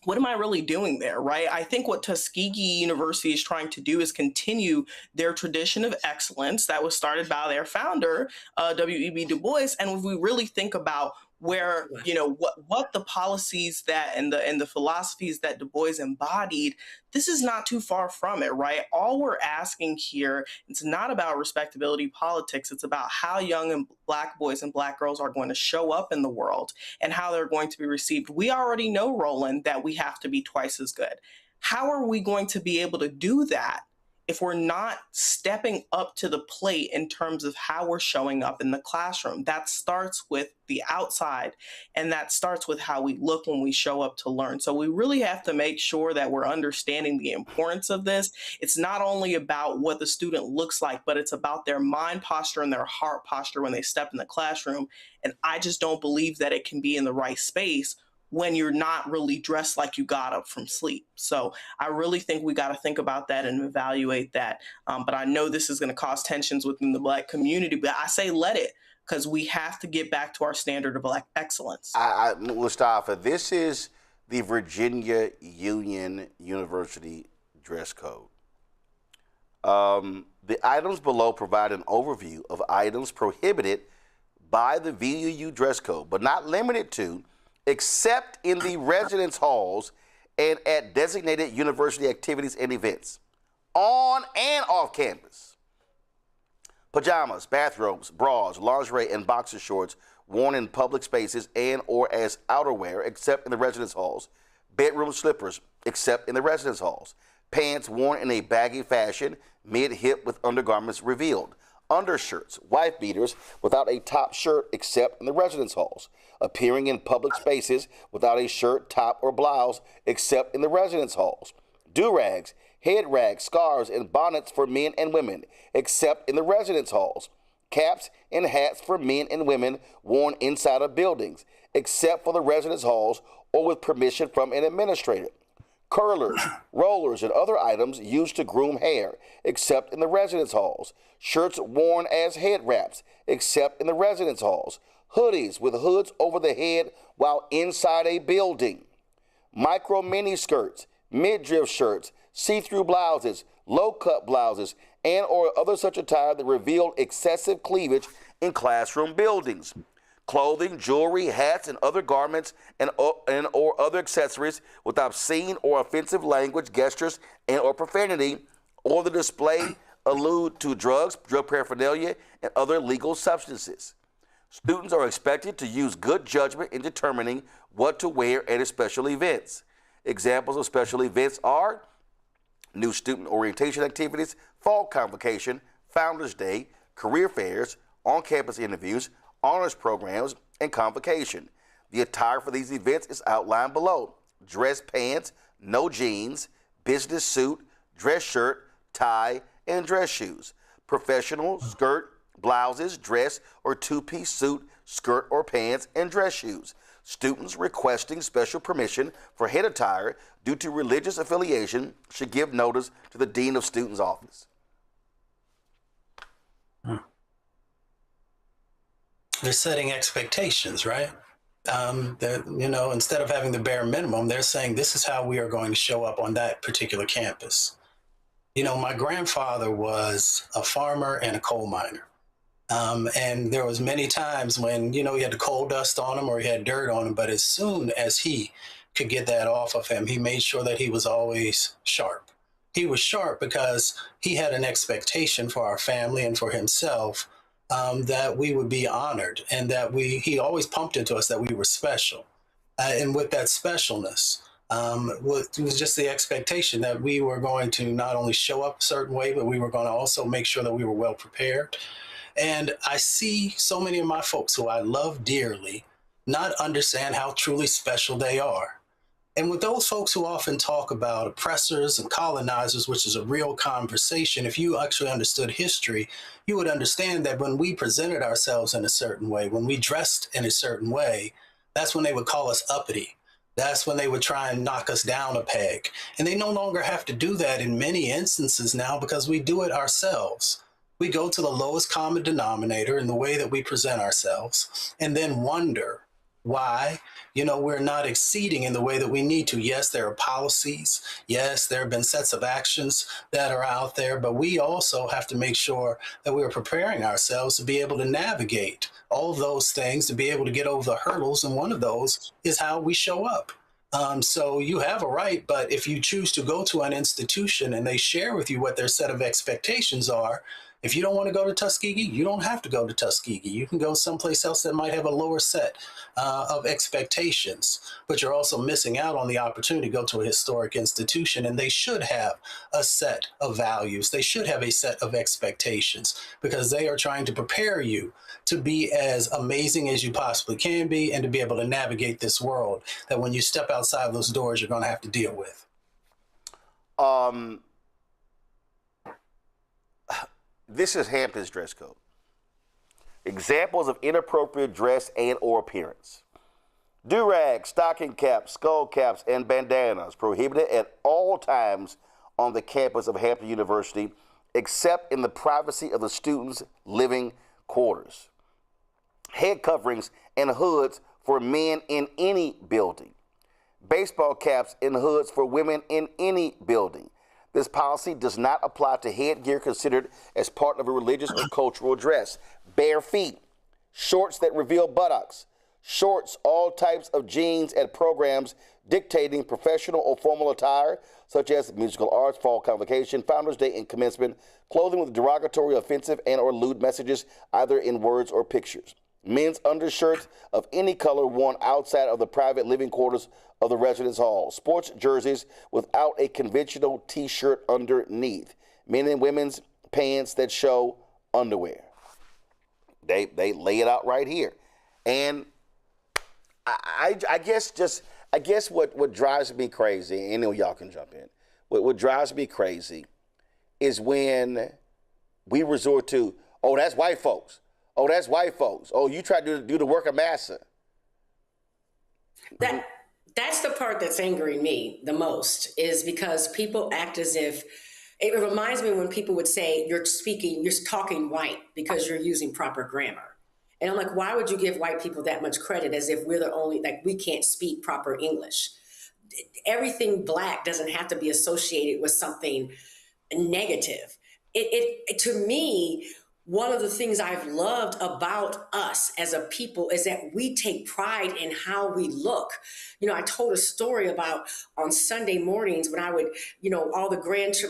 what am I really doing there, right? I think what Tuskegee University is trying to do is continue their tradition of excellence that was started by their founder, W.E.B. Du Bois. And if we really think about where, you know, what the policies that and the philosophies that Du Bois embodied, this is not too far from it, right? All we're asking here, it's not about respectability politics. It's about how young and Black boys and Black girls are going to show up in the world and how they're going to be received. We already know, Roland, that we have to be twice as good. How are we going to be able to do that if we're not stepping up to the plate in terms of how we're showing up in the classroom? That starts with the outside, and that starts with how we look when we show up to learn. So we really have to make sure that we're understanding the importance of this. It's not only about what the student looks like, but it's about their mind posture and their heart posture when they step in the classroom. And I just don't believe that it can be in the right space when you're not really dressed like you got up from sleep. So I really think we got to think about that and evaluate that. But I know this is going to cause tensions within the Black community, but I say let it, because we have to get back to our standard of Black excellence. Mustafa, this is the Virginia Union University dress code. The items below provide an overview of items prohibited by the VUU dress code, but not limited to, except in the residence halls and at designated university activities and events, on and off campus. Pajamas, bathrobes, bras, lingerie, and boxer shorts worn in public spaces and or as outerwear, except in the residence halls. Bedroom slippers, except in the residence halls. Pants worn in a baggy fashion, mid-hip with undergarments revealed. Undershirts, wife beaters without a top shirt except in the residence halls. Appearing in public spaces without a shirt, top, or blouse except in the residence halls. Do-rags, head rags, scarves, and bonnets for men and women except in the residence halls. Caps and hats for men and women worn inside of buildings except for the residence halls or with permission from an administrator. Curlers, rollers, and other items used to groom hair, except in the residence halls. Shirts worn as head wraps, except in the residence halls. Hoodies with hoods over the head while inside a building. Micro mini skirts, midriff shirts, see-through blouses, low-cut blouses, and or other such attire that reveal excessive cleavage in classroom buildings. Clothing, jewelry, hats, and other garments or other accessories with obscene or offensive language, gestures, and or profanity, or the display allude to drugs, drug paraphernalia, and other illegal substances. Students are expected to use good judgment in determining what to wear at special events. Examples of special events are new student orientation activities, fall convocation, Founders Day, career fairs, on-campus interviews, honors programs, and convocation. The attire for these events is outlined below. Dress pants, no jeans, business suit, dress shirt, tie, and dress shoes. Professional skirt, blouses, dress or two-piece suit, skirt or pants, and dress shoes. Students requesting special permission for head attire due to religious affiliation should give notice to the Dean of Students' office. They're setting expectations, right? Instead of having the bare minimum, they're saying this is how we are going to show up on that particular campus. My grandfather was a farmer and a coal miner. And there was many times when, he had the coal dust on him or he had dirt on him, but as soon as he could get that off of him, he made sure that he was always sharp. He was sharp because he had an expectation for our family and for himself that we would be honored, and that he always pumped into us that we were special. And with that specialness, it was just the expectation that we were going to not only show up a certain way, but we were going to also make sure that we were well prepared. And I see so many of my folks who I love dearly not understand how truly special they are. And with those folks who often talk about oppressors and colonizers, which is a real conversation, if you actually understood history, you would understand that when we presented ourselves in a certain way, when we dressed in a certain way, that's when they would call us uppity. That's when they would try and knock us down a peg. And they no longer have to do that in many instances now because we do it ourselves. We go to the lowest common denominator in the way that we present ourselves and then wonder why, we're not exceeding in the way that we need to. Yes, there are policies. Yes, there have been sets of actions that are out there, but we also have to make sure that we are preparing ourselves to be able to navigate all of those things, to be able to get over the hurdles. And one of those is how we show up. So you have a right, but if you choose to go to an institution and they share with you what their set of expectations are, if you don't want to go to Tuskegee, you don't have to go to Tuskegee. You can go someplace else that might have a lower set of expectations, but you're also missing out on the opportunity to go to a historic institution, and they should have a set of values. They should have a set of expectations because they are trying to prepare you to be as amazing as you possibly can be and to be able to navigate this world that when you step outside those doors, you're going to have to deal with. This is Hampton's dress code. Examples of inappropriate dress and or appearance. Do-rags, stocking caps, skull caps, and bandanas prohibited at all times on the campus of Hampton University, except in the privacy of the students' living quarters. Head coverings and hoods for men in any building. Baseball caps and hoods for women in any building. This policy does not apply to headgear considered as part of a religious or cultural dress. Bare feet, shorts that reveal buttocks, shorts, all types of jeans at programs dictating professional or formal attire, such as musical arts, fall convocation, Founders Day, and commencement, clothing with derogatory, offensive, and or lewd messages, either in words or pictures. Men's undershirts of any color worn outside of the private living quarters of the residence hall. Sports jerseys without a conventional T-shirt underneath. Men and women's pants that show underwear. They lay it out right here. And I guess what drives me crazy, and y'all can jump in, what drives me crazy is when we resort to, oh, that's white folks. Oh, that's white folks. Oh, you try to do the work of massa. That's the part that's angering me the most, is because people act as if, it reminds me when people would say, you're talking white because you're using proper grammar. And I'm like, why would you give white people that much credit as if we're the only, we can't speak proper English? Everything black doesn't have to be associated with something negative. To me, one of the things I've loved about us as a people is that we take pride in how we look. You know, I told a story about on Sunday mornings when I would, you know, all the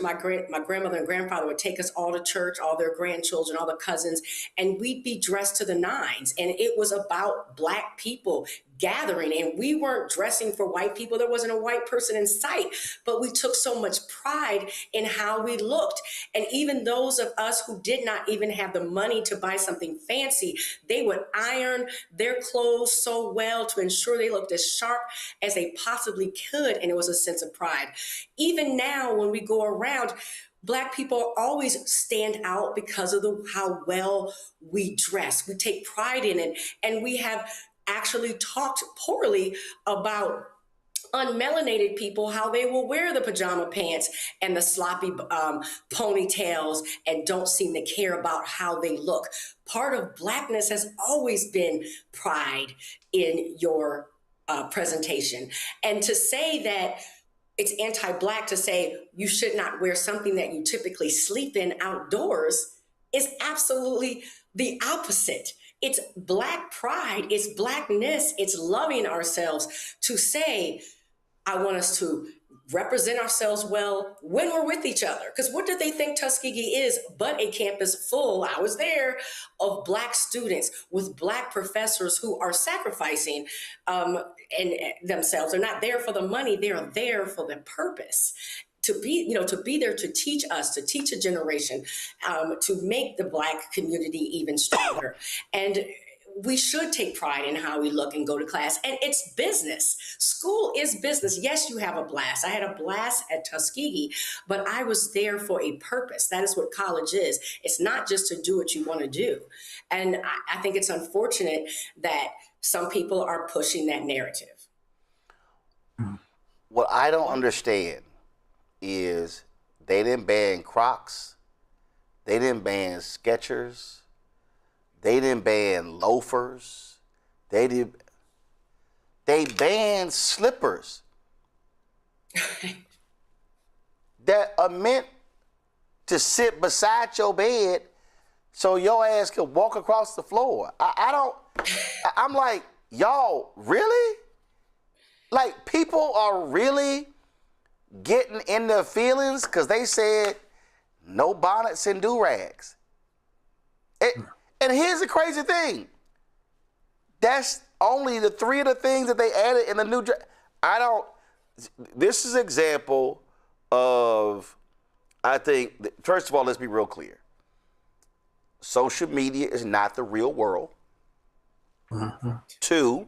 my grandmother and grandfather would take us all to church, all their grandchildren, all the cousins, and we'd be dressed to the nines. And it was about Black people gathering, and we weren't dressing for white people. There wasn't a white person in sight, but we took so much pride in how we looked. And even those of us who did not even have the money to buy something fancy, they would iron their clothes so well to ensure they looked as sharp as they possibly could. And it was a sense of pride. Even now, when we go around, Black people always stand out because of how well we dress. We take pride in it, and we have actually talked poorly about unmelanated people, how they will wear the pajama pants and the sloppy ponytails and don't seem to care about how they look. Part of Blackness has always been pride in your presentation. And to say that it's anti-Black to say you should not wear something that you typically sleep in outdoors is absolutely the opposite. It's Black pride, it's Blackness, it's loving ourselves to say, I want us to represent ourselves well when we're with each other. Because what do they think Tuskegee is but a campus full, I was there, of Black students with Black professors who are sacrificing and themselves. They're not there for the money, they're there for the purpose. To be there to teach us, to teach a generation, to make the Black community even stronger. And we should take pride in how we look and go to class. And it's business. School is business. Yes, you have a blast. I had a blast at Tuskegee, but I was there for a purpose. That is what college is. It's not just to do what you want to do. And I think it's unfortunate that some people are pushing that narrative. What I don't understand is they didn't ban Crocs, they didn't ban Skechers, they didn't ban loafers, they banned slippers that are meant to sit beside your bed so your ass can walk across the floor. I'm like, y'all, really? Like, people are really getting in their feelings because they said no bonnets and do-rags. And here's the crazy thing. That's only the 3 of the things that they added in the new draft. This is an example of, I think, first of all, let's be real clear. Social media is not the real world. Mm-hmm. 2,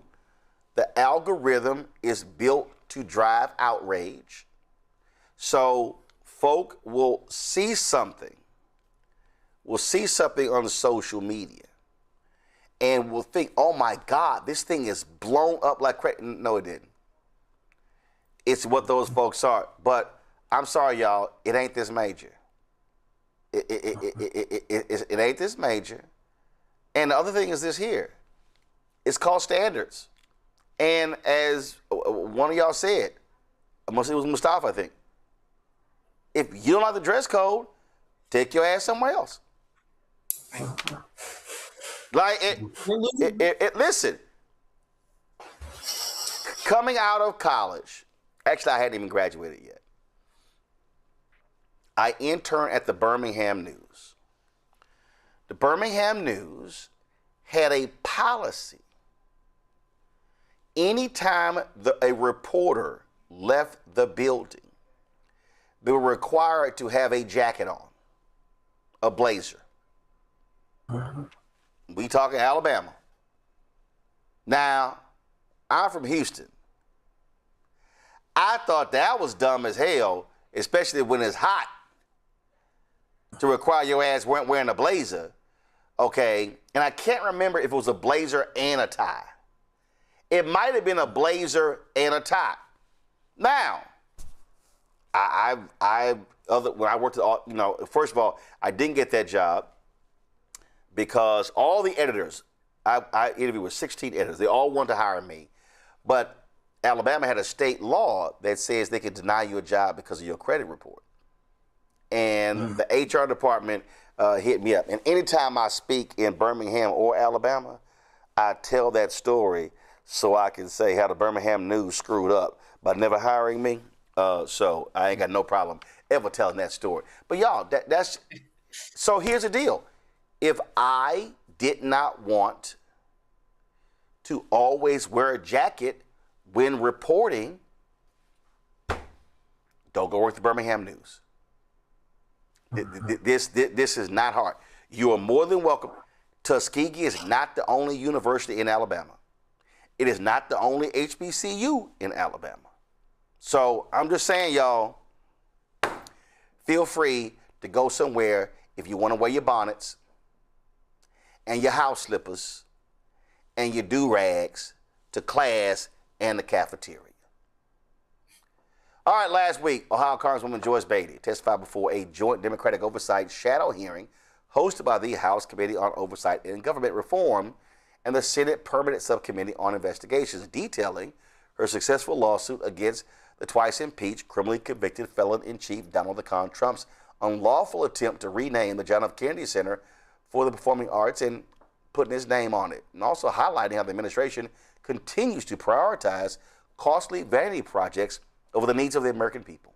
the algorithm is built to drive outrage. So folk will see something on social media and will think, oh my God, this thing is blown up like crazy. No, it didn't. It's what those folks are. But I'm sorry, y'all, it ain't this major. It ain't this major. And the other thing is this here. It's called standards. And as one of y'all said, it was Mustafa, I think, if you don't like the dress code, take your ass somewhere else. Like, listen, coming out of college, actually I hadn't even graduated yet. I interned at the Birmingham News. The Birmingham News had a policy. Anytime a reporter left the building, they were required to have a jacket on, a blazer. Mm-hmm. We talking Alabama. Now, I'm from Houston. I thought that was dumb as hell, especially when it's hot, to require your ass wearing a blazer, okay? And I can't remember if it was a blazer and a tie. It might have been a blazer and a tie. Now, when I worked at, first of all, I didn't get that job because all the editors, I interviewed with 16 editors, they all wanted to hire me. But Alabama had a state law that says they could deny you a job because of your credit report. And the HR department, hit me up. And anytime I speak in Birmingham or Alabama, I tell that story so I can say how the Birmingham News screwed up by never hiring me. So I ain't got no problem ever telling that story. But y'all, that's so here's the deal. If I did not want to always wear a jacket when reporting, don't go work the Birmingham News. This is not hard. You are more than welcome. Tuskegee is not the only university in Alabama. It is not the only HBCU in Alabama. So I'm just saying, y'all, feel free to go somewhere if you want to wear your bonnets and your house slippers and your do-rags to class and the cafeteria. All right, last week, Ohio Congresswoman Joyce Beatty testified before a joint Democratic oversight shadow hearing hosted by the House Committee on Oversight and Government Reform and the Senate Permanent Subcommittee on Investigations, detailing her successful lawsuit against the twice impeached, criminally convicted felon-in-chief Donald Trump's unlawful attempt to rename the John F. Kennedy Center for the Performing Arts and putting his name on it, and also highlighting how the administration continues to prioritize costly vanity projects over the needs of the American people.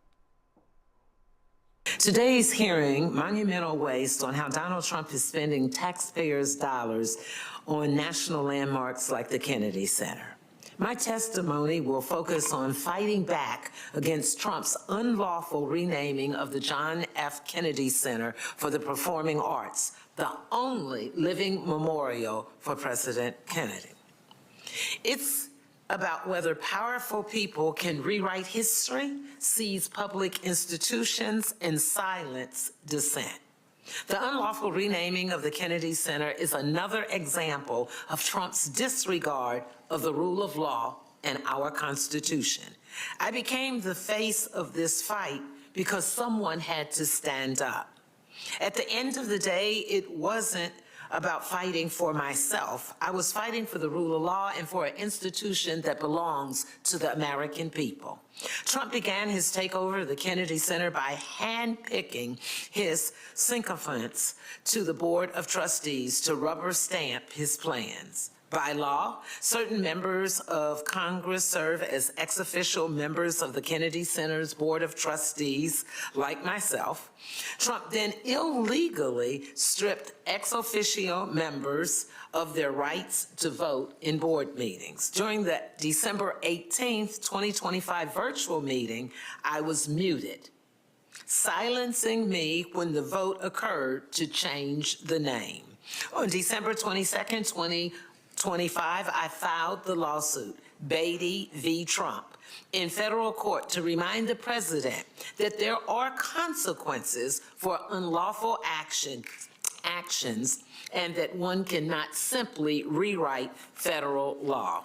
Today's hearing, monumental waste on how Donald Trump is spending taxpayers' dollars on national landmarks like the Kennedy Center. My testimony will focus on fighting back against Trump's unlawful renaming of the John F. Kennedy Center for the Performing Arts, the only living memorial for President Kennedy. It's about whether powerful people can rewrite history, seize public institutions, and silence dissent. The unlawful renaming of the Kennedy Center is another example of Trump's disregard of the rule of law and our Constitution. I became the face of this fight because someone had to stand up. At the end of the day, it wasn't about fighting for myself. I was fighting for the rule of law and for an institution that belongs to the American people. Trump began his takeover of the Kennedy Center by handpicking his sycophants to the Board of Trustees to rubber stamp his plans. By law, certain members of Congress serve as ex-official members of the Kennedy Center's Board of Trustees, like myself. Trump then illegally stripped ex-officio members of their rights to vote in board meetings. During the December 18th, 2025 virtual meeting, I was muted, silencing me when the vote occurred to change the name. On December 22nd, 2025, I filed the lawsuit, Beatty v. Trump, in federal court to remind the president that there are consequences for unlawful actions and that one cannot simply rewrite federal law.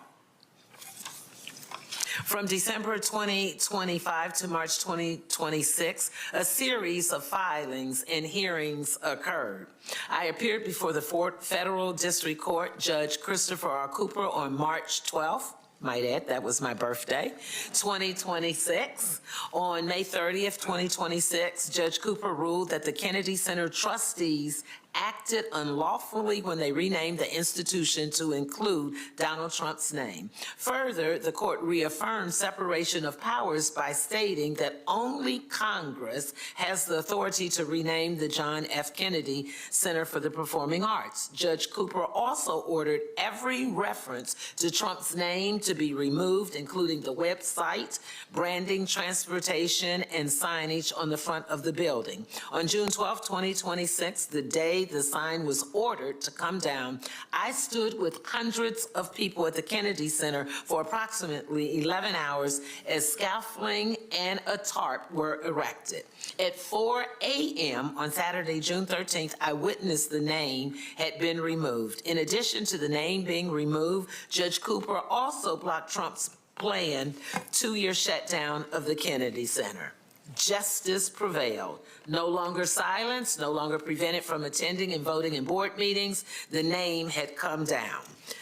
From December 2025 to March 2026, a series of filings and hearings occurred. I appeared before the Federal District Court Judge Christopher R. Cooper on March 12th. Might add, that was my birthday, 2026. On May 30th, 2026, Judge Cooper ruled that the Kennedy Center trustees acted unlawfully when they renamed the institution to include Donald Trump's name. Further, the court reaffirmed separation of powers by stating that only Congress has the authority to rename the John F. Kennedy Center for the Performing Arts. Judge Cooper also ordered every reference to Trump's name to be removed, including the website, branding, transportation, and signage on the front of the building. On June 12, 2026, the day the sign was ordered to come down, I stood with hundreds of people at the Kennedy Center for approximately 11 hours as scaffolding and a tarp were erected. At 4 a.m. on Saturday, June 13th, I witnessed the name had been removed. In addition to the name being removed, Judge Cooper also blocked Trump's planned two-year shutdown of the Kennedy Center. Justice prevailed. No longer silenced, no longer prevented from attending and voting in board meetings. The name had come down.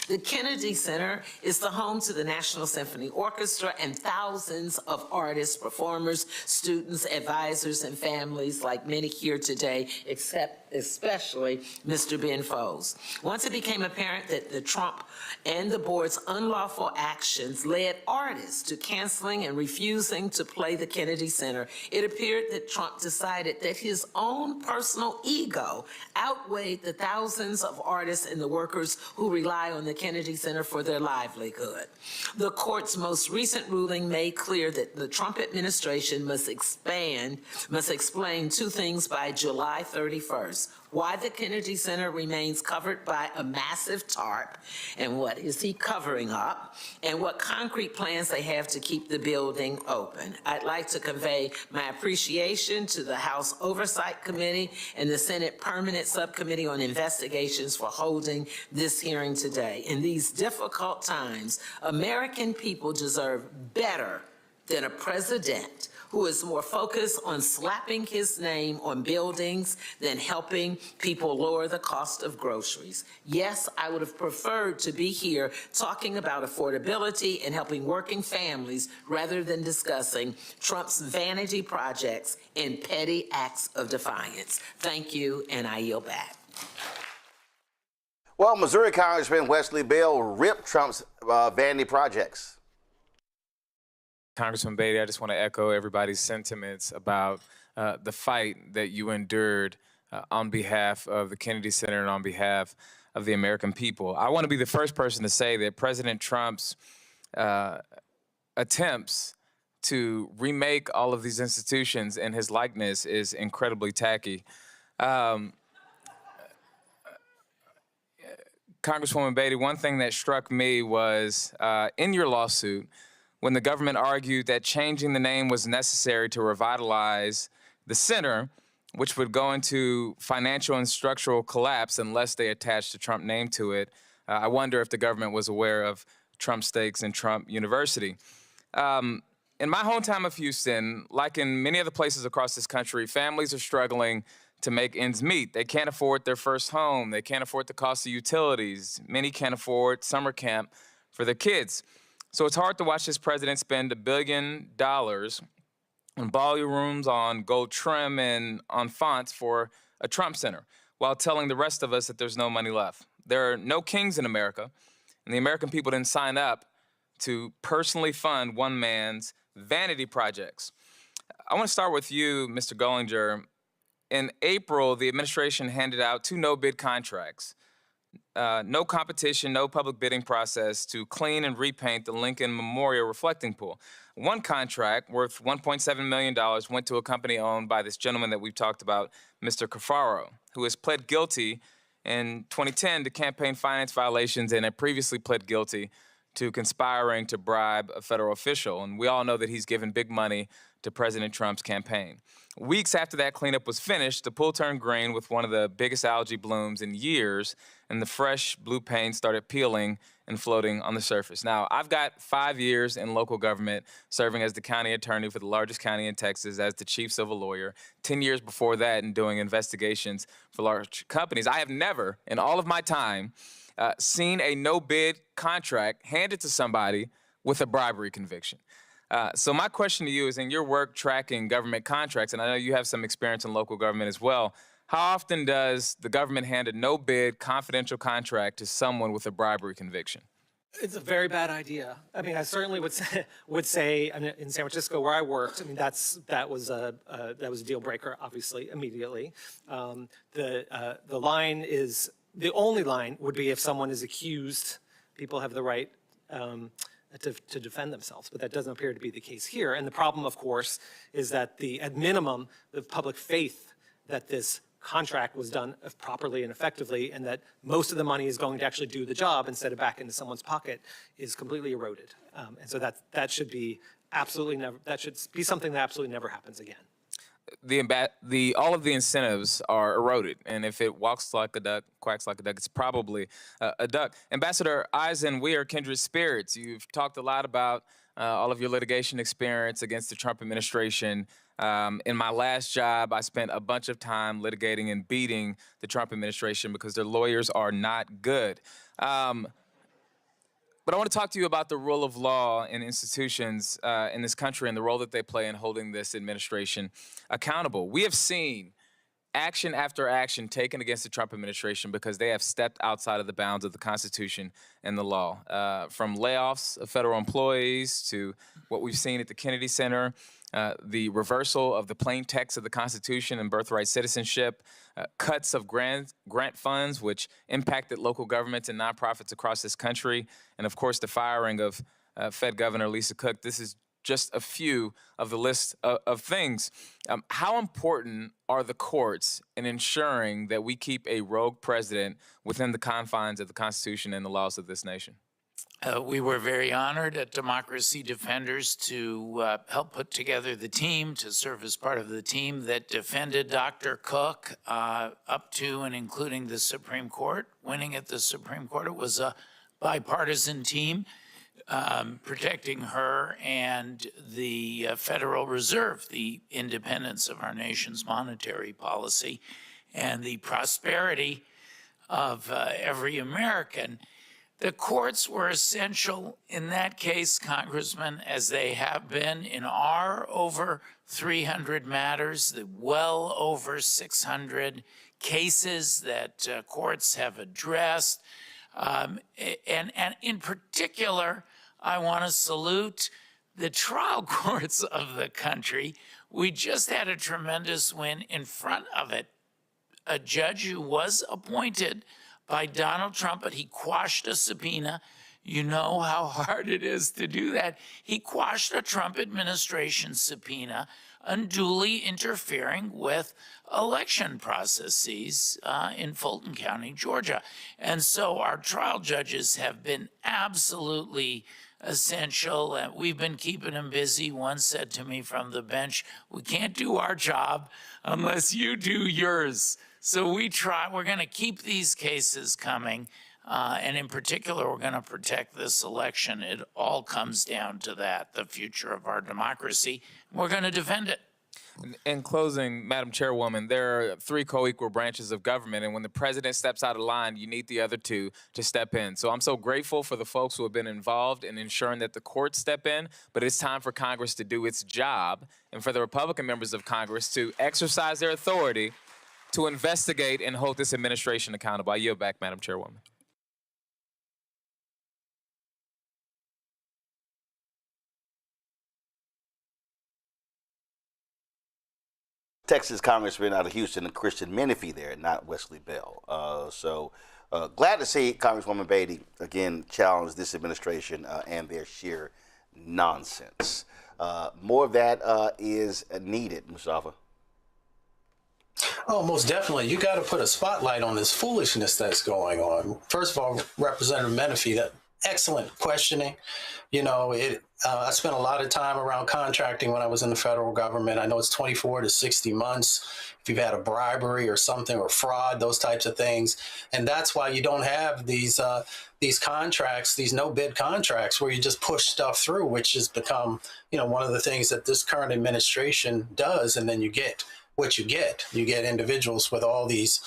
The Kennedy Center is the home to the National Symphony Orchestra and thousands of artists, performers, students, advisors, and families like many here today, especially Mr. Ben Folds. Once it became apparent that the Trump and the board's unlawful actions led artists to canceling and refusing to play the Kennedy Center, it appeared that Trump decided that his own personal ego outweighed the thousands of artists and the workers who rely on the Kennedy Center for their livelihood. The court's most recent ruling made clear that the Trump administration must explain two things by July 31st. Why the Kennedy Center remains covered by a massive tarp, and what is he covering up, and what concrete plans they have to keep the building open. I'd like to convey my appreciation to the House Oversight Committee and the Senate Permanent Subcommittee on Investigations for holding this hearing today. In these difficult times, American people deserve better than a president who is more focused on slapping his name on buildings than helping people lower the cost of groceries. Yes, I would have preferred to be here talking about affordability and helping working families rather than discussing Trump's vanity projects and petty acts of defiance. Thank you, and I yield back. Well, Missouri Congressman Wesley Bell ripped Trump's vanity projects. Congressman Beatty, I just want to echo everybody's sentiments about the fight that you endured on behalf of the Kennedy Center and on behalf of the American people. I want to be the first person to say that President Trump's attempts to remake all of these institutions in his likeness is incredibly tacky. Congresswoman Beatty, one thing that struck me was in your lawsuit, when the government argued that changing the name was necessary to revitalize the center, which would go into financial and structural collapse unless they attached a Trump name to it. I wonder if the government was aware of Trump stakes in Trump University. In my hometown of Houston, like in many other places across this country, families are struggling to make ends meet. They can't afford their first home. They can't afford the cost of utilities. Many can't afford summer camp for their kids. So it's hard to watch this president spend $1 billion on ballrooms, on gold trim, and on fonts for a Trump center, while telling the rest of us that there's no money left. There are no kings in America, and the American people didn't sign up to personally fund one man's vanity projects. I want to start with you, Mr. Gollinger. In April, the administration handed out 2 no-bid contracts. No competition, no public bidding process to clean and repaint the Lincoln Memorial Reflecting Pool. One contract worth $1.7 million went to a company owned by this gentleman that we've talked about, Mr. Cafaro, who has pled guilty in 2010 to campaign finance violations and had previously pled guilty to conspiring to bribe a federal official. And we all know that he's given big money to President Trump's campaign. Weeks after that cleanup was finished, the pool turned green with one of the biggest algae blooms in years, and the fresh blue paint started peeling and floating on the surface. Now, I've got 5 years in local government, serving as the county attorney for the largest county in Texas, as the chief civil lawyer. 10 years before that in doing investigations for large companies. I have never, in all of my time, seen a no-bid contract handed to somebody with a bribery conviction. So my question to you is, in your work tracking government contracts, and I know you have some experience in local government as well, how often does the government hand a no-bid confidential contract to someone with a bribery conviction? It's a very bad idea. I mean, I certainly would say in San Francisco where I worked, I mean, that was a deal breaker, obviously, immediately. The only line would be if someone is accused. People have the right to defend themselves, but that doesn't appear to be the case here. And the problem, of course, is that at minimum, the public faith that this contract was done properly and effectively, and that most of the money is going to actually do the job instead of back into someone's pocket, is completely eroded. And so that should be absolutely never. That should be something that absolutely never happens again. All of the incentives are eroded, and if it walks like a duck, quacks like a duck, it's probably a duck. Ambassador Eisen, we are kindred spirits. You've talked a lot about all of your litigation experience against the Trump administration. In my last job, I spent a bunch of time litigating and beating the Trump administration because their lawyers are not good. But I want to talk to you about the rule of law and institutions in this country and the role that they play in holding this administration accountable. We have seen action after action taken against the Trump administration because they have stepped outside of the bounds of the Constitution and the law. From layoffs of federal employees to what we've seen at the Kennedy Center, the reversal of the plain text of the Constitution and birthright citizenship, cuts of grant funds, which impacted local governments and nonprofits across this country, and of course the firing of Fed Governor Lisa Cook. This is just a few of the list of things. How important are the courts in ensuring that we keep a rogue president within the confines of the Constitution and the laws of this nation? We were very honored at Democracy Defenders to help put together the team, to serve as part of the team that defended Dr. Cook up to and including the Supreme Court. Winning at the Supreme Court, it was a bipartisan team protecting her and the Federal Reserve, the independence of our nation's monetary policy, and the prosperity of every American. The courts were essential in that case, Congressman, as they have been in our over 300 matters, the well over 600 cases that courts have addressed. And in particular, I want to salute the trial courts of the country. We just had a tremendous win in front of it. A judge who was appointed by Donald Trump, but he quashed a subpoena. You know how hard it is to do that. He quashed a Trump administration subpoena, unduly interfering with election processes in Fulton County, Georgia. And so our trial judges have been absolutely essential. We've been keeping them busy. One said to me from the bench, we can't do our job unless you do yours. So we're going to keep these cases coming. And in particular, we're going to protect this election. It all comes down to that, the future of our democracy. We're going to defend it. In closing, Madam Chairwoman, there are three co-equal branches of government, and when the president steps out of line, you need the other two to step in. So I'm so grateful for the folks who have been involved in ensuring that the courts step in, but it's time for Congress to do its job and for the Republican members of Congress to exercise their authority to investigate and hold this administration accountable. I yield back, Madam Chairwoman. Texas Congressman out of Houston, Christian Menifee there, not Wesley Bell. So glad to see Congresswoman Beatty again challenge this administration and their sheer nonsense. More of that is needed, Mustafa. Oh, most definitely. You got to put a spotlight on this foolishness that's going on. First of all, Representative Menifee, that excellent questioning. You know, I spent a lot of time around contracting when I was in the federal government. I know it's 24 to 60 months if you've had a bribery or something or fraud, those types of things. And that's why you don't have these contracts, these no-bid contracts where you just push stuff through, which has become, you know, one of the things that this current administration does. And then you get what you get. You get individuals with all these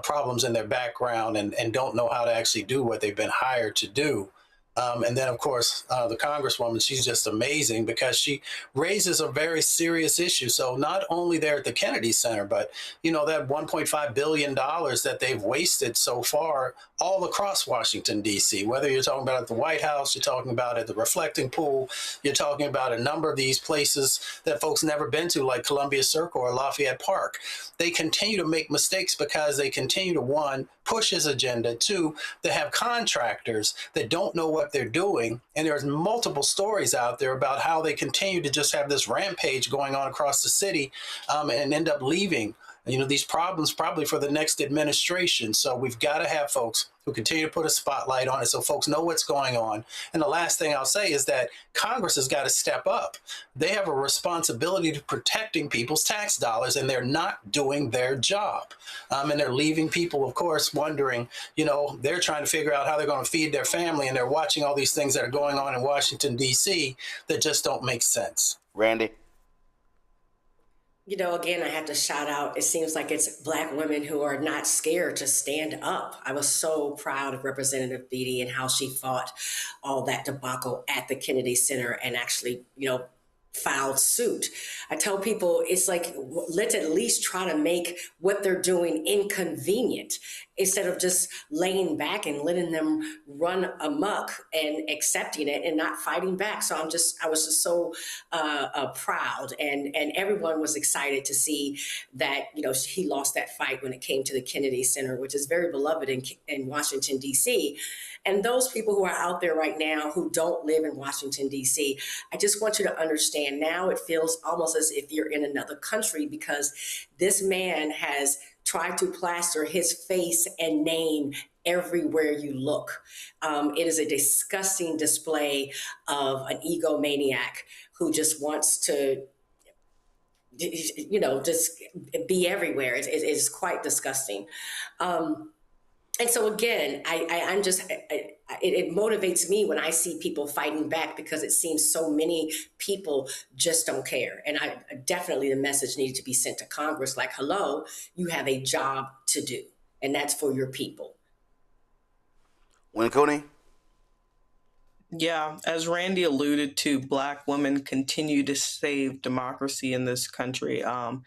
problems in their background and don't know how to actually do what they've been hired to do. And then, of course, the Congresswoman, she's just amazing because she raises a very serious issue. So not only there at the Kennedy Center, but, you know, that $1.5 billion that they've wasted so far all across Washington, D.C., whether you're talking about at the White House, you're talking about at the reflecting pool, you're talking about a number of these places that folks never been to, like Columbia Circle or Lafayette Park. They continue to make mistakes because they continue to, one, push his agenda, two, they have contractors that don't know what they're doing. And there's multiple stories out there about how they continue to just have this rampage going on across the city and end up leaving, you know, these problems probably for the next administration. So we've got to have folks who continue to put a spotlight on it so folks know what's going on. And the last thing I'll say is that Congress has got to step up. They have a responsibility to protecting people's tax dollars, and they're not doing their job. And they're leaving people, of course, wondering, you know, they're trying to figure out how they're going to feed their family, and they're watching all these things that are going on in Washington, D.C. that just don't make sense. Randy? You know, again, I have to shout out, it seems like it's Black women who are not scared to stand up. I was so proud of Representative Beatty and how she fought all that debacle at the Kennedy Center and actually, filed suit. I tell people it's like, let's at least try to make what they're doing inconvenient instead of just laying back and letting them run amok and accepting it and not fighting back. So I was just so proud, and everyone was excited to see that, he lost that fight when it came to the Kennedy Center, which is very beloved in Washington, D.C. And those people who are out there right now who don't live in Washington, D.C., I just want you to understand now it feels almost as if you're in another country because this man has tried to plaster his face and name everywhere you look. It is a disgusting display of an egomaniac who just wants to just be everywhere. It's quite disgusting. And so again, it motivates me when I see people fighting back because it seems so many people just don't care. And definitely the message needed to be sent to Congress like, hello, you have a job to do, and that's for your people. Winconi? Yeah, as Randy alluded to, Black women continue to save democracy in this country. And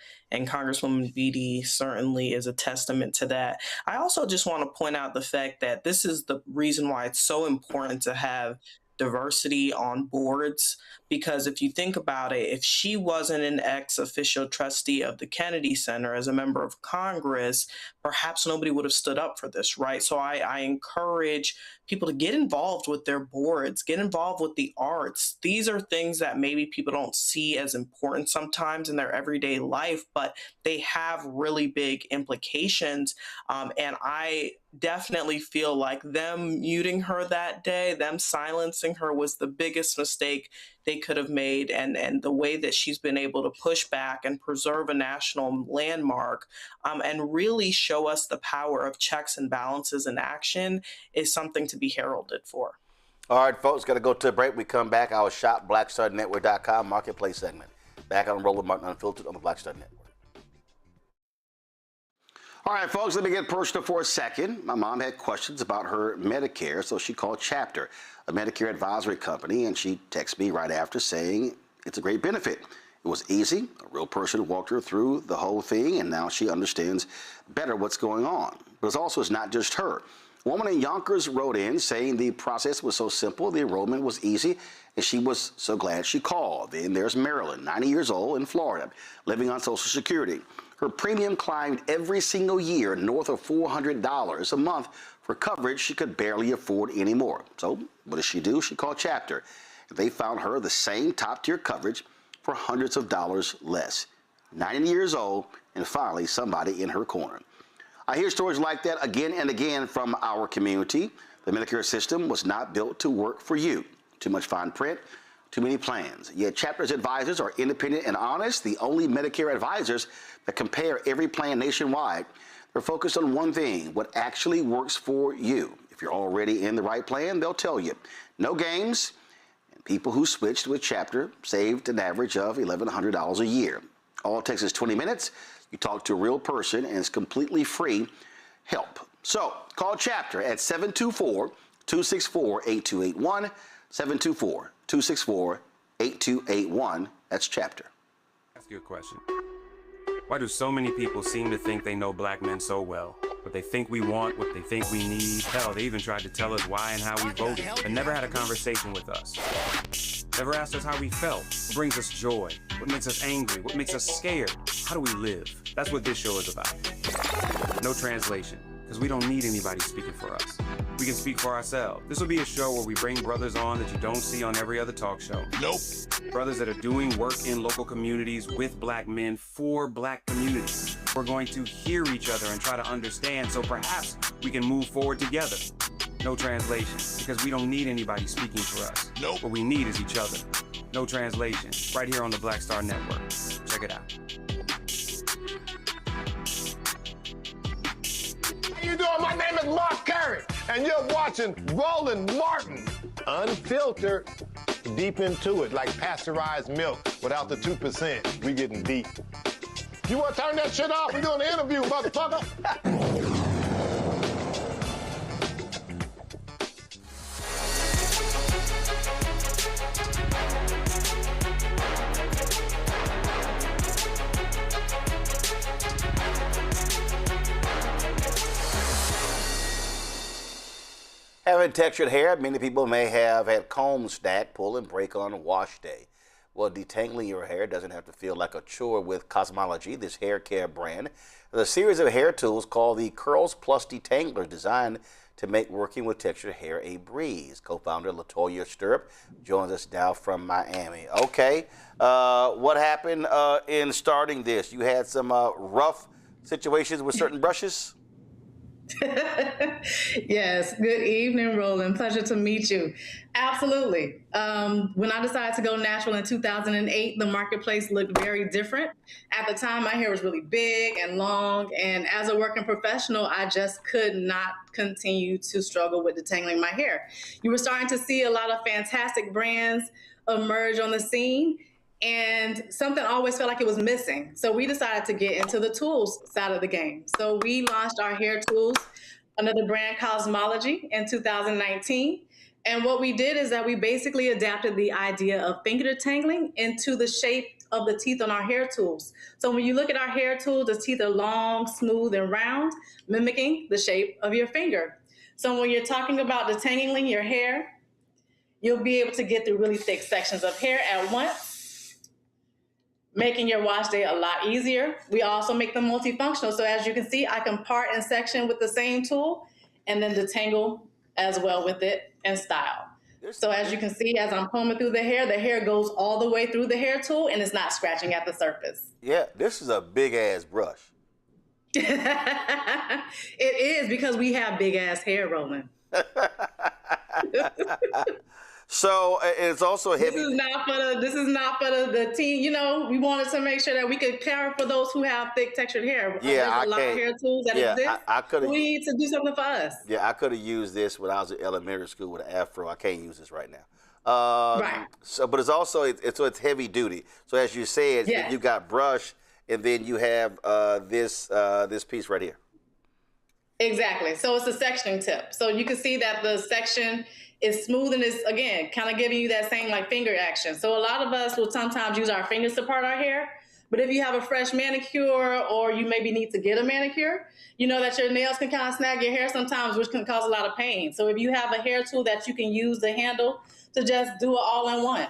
Congresswoman Beatty certainly is a testament to that. I also just want to point out the fact that this is the reason why it's so important to have diversity on boards, because if you think about it, if she wasn't an ex-official trustee of the Kennedy Center as a member of Congress, perhaps nobody would have stood up for this, right? So I encourage people to get involved with their boards, get involved with the arts. These are things that maybe people don't see as important sometimes in their everyday life, but they have really big implications. And I definitely feel like them muting her that day, them silencing her was the biggest mistake they could have made. And the way that she's been able to push back and preserve a national landmark and really show us the power of checks and balances in action is something to be heralded for. All right, folks, got to go to a break. We come back, our shop, BlackStarNetwork.com marketplace segment. Back on Roland Martin Unfiltered on the Black Star Network. All right, folks, let me get personal for a second. My mom had questions about her Medicare, so she called Chapter, a Medicare advisory company, and she texted me right after saying it's a great benefit. It was easy. A real person walked her through the whole thing, and now she understands better what's going on. But it's not just her. A woman in Yonkers wrote in saying the process was so simple, the enrollment was easy, and she was so glad she called. Then there's Marilyn, 90 years old, in Florida, living on Social Security. Her premium climbed every single year north of $400 a month for coverage she could barely afford anymore. So what does she do? She called Chapter. They found her the same top-tier coverage for hundreds of dollars less. 90 years old, and finally somebody in her corner. I hear stories like that again and again from our community. The Medicare system was not built to work for you. Too much fine print, too many plans. Yet Chapter's advisors are independent and honest, the only Medicare advisors that compare every plan nationwide. They're focused on one thing, what actually works for you. If you're already in the right plan, they'll tell you. No games. And people who switched with Chapter saved an average of $1,100 a year. All it takes is 20 minutes. You talk to a real person, and it's completely free help. So call Chapter at 724-264-8281, 724-264-8281. That's Chapter. Ask you a question. Why do so many people seem to think they know black men so well? What they think we want, what they think we need. Hell, they even tried to tell us why and how we voted, but never had a conversation with us. Never asked us how we felt, what brings us joy, what makes us angry, what makes us scared. How do we live? That's what this show is about. No translation, because we don't need anybody speaking for us. We can speak for ourselves. This will be a show where we bring brothers on that you don't see on every other talk show. Nope. Brothers that are doing work in local communities with black men for black communities. We're going to hear each other and try to understand so perhaps we can move forward together. No translation, because we don't need anybody speaking for us. Nope. What we need is each other. No translation, right here on the Black Star Network. Check it out. How you doing? My name is Mark Carey, and you're watching Roland Martin Unfiltered. Deep into it, like pasteurized milk without the 2%. We getting deep. You want to turn that shit off? We're doing an interview, motherfucker. Having textured hair, many people may have had combs stack, pull, and break on wash day. Well, detangling your hair doesn't have to feel like a chore with COS-MOL-O-GY, this hair care brand. There's a series of hair tools called the Curls Plus Detangler, designed to make working with textured hair a breeze. Co-founder Letitia Stirrup joins us now from Miami. Okay, what happened in starting this? You had some rough situations with certain brushes? Yes. Good evening, Roland. Pleasure to meet you. Absolutely. When I decided to go natural in 2008, the marketplace looked very different. At the time, my hair was really big and long. And as a working professional, I just could not continue to struggle with detangling my hair. You were starting to see a lot of fantastic brands emerge on the scene, and something always felt like it was missing. So we decided to get into the tools side of the game. So we launched our hair tools under the brand COS-MOL-O-GY in 2019. And what we did is that we basically adapted the idea of finger detangling into the shape of the teeth on our hair tools. So when you look at our hair tools, the teeth are long, smooth, and round, mimicking the shape of your finger. So when you're talking about detangling your hair, you'll be able to get through really thick sections of hair at once, making your wash day a lot easier. We also make them multifunctional. So as you can see, I can part and section with the same tool and then detangle as well with it and style. So as you can see, as I'm combing through the hair goes all the way through the hair tool and it's not scratching at the surface. Yeah, this is a big ass brush. It is, because we have big ass hair, Roland. So it's also heavy. This is not for the team. You know, we wanted to make sure that we could care for those who have thick textured hair. Yeah, There's a lot of hair tools that exist. I could have. We need to do something for us. Yeah, I could have used this when I was in elementary school with an afro. I can't use this right now. Right. So, but it's also it's heavy duty. So as you said, you got brush, and then you have this piece right here. Exactly. So it's a sectioning tip. So you can see that the section is smooth and is, again, kind of giving you that same like finger action. So a lot of us will sometimes use our fingers to part our hair. But if you have a fresh manicure or you maybe need to get a manicure, you know that your nails can kind of snag your hair sometimes, which can cause a lot of pain. So if you have a hair tool that you can use the handle to just do it all in one.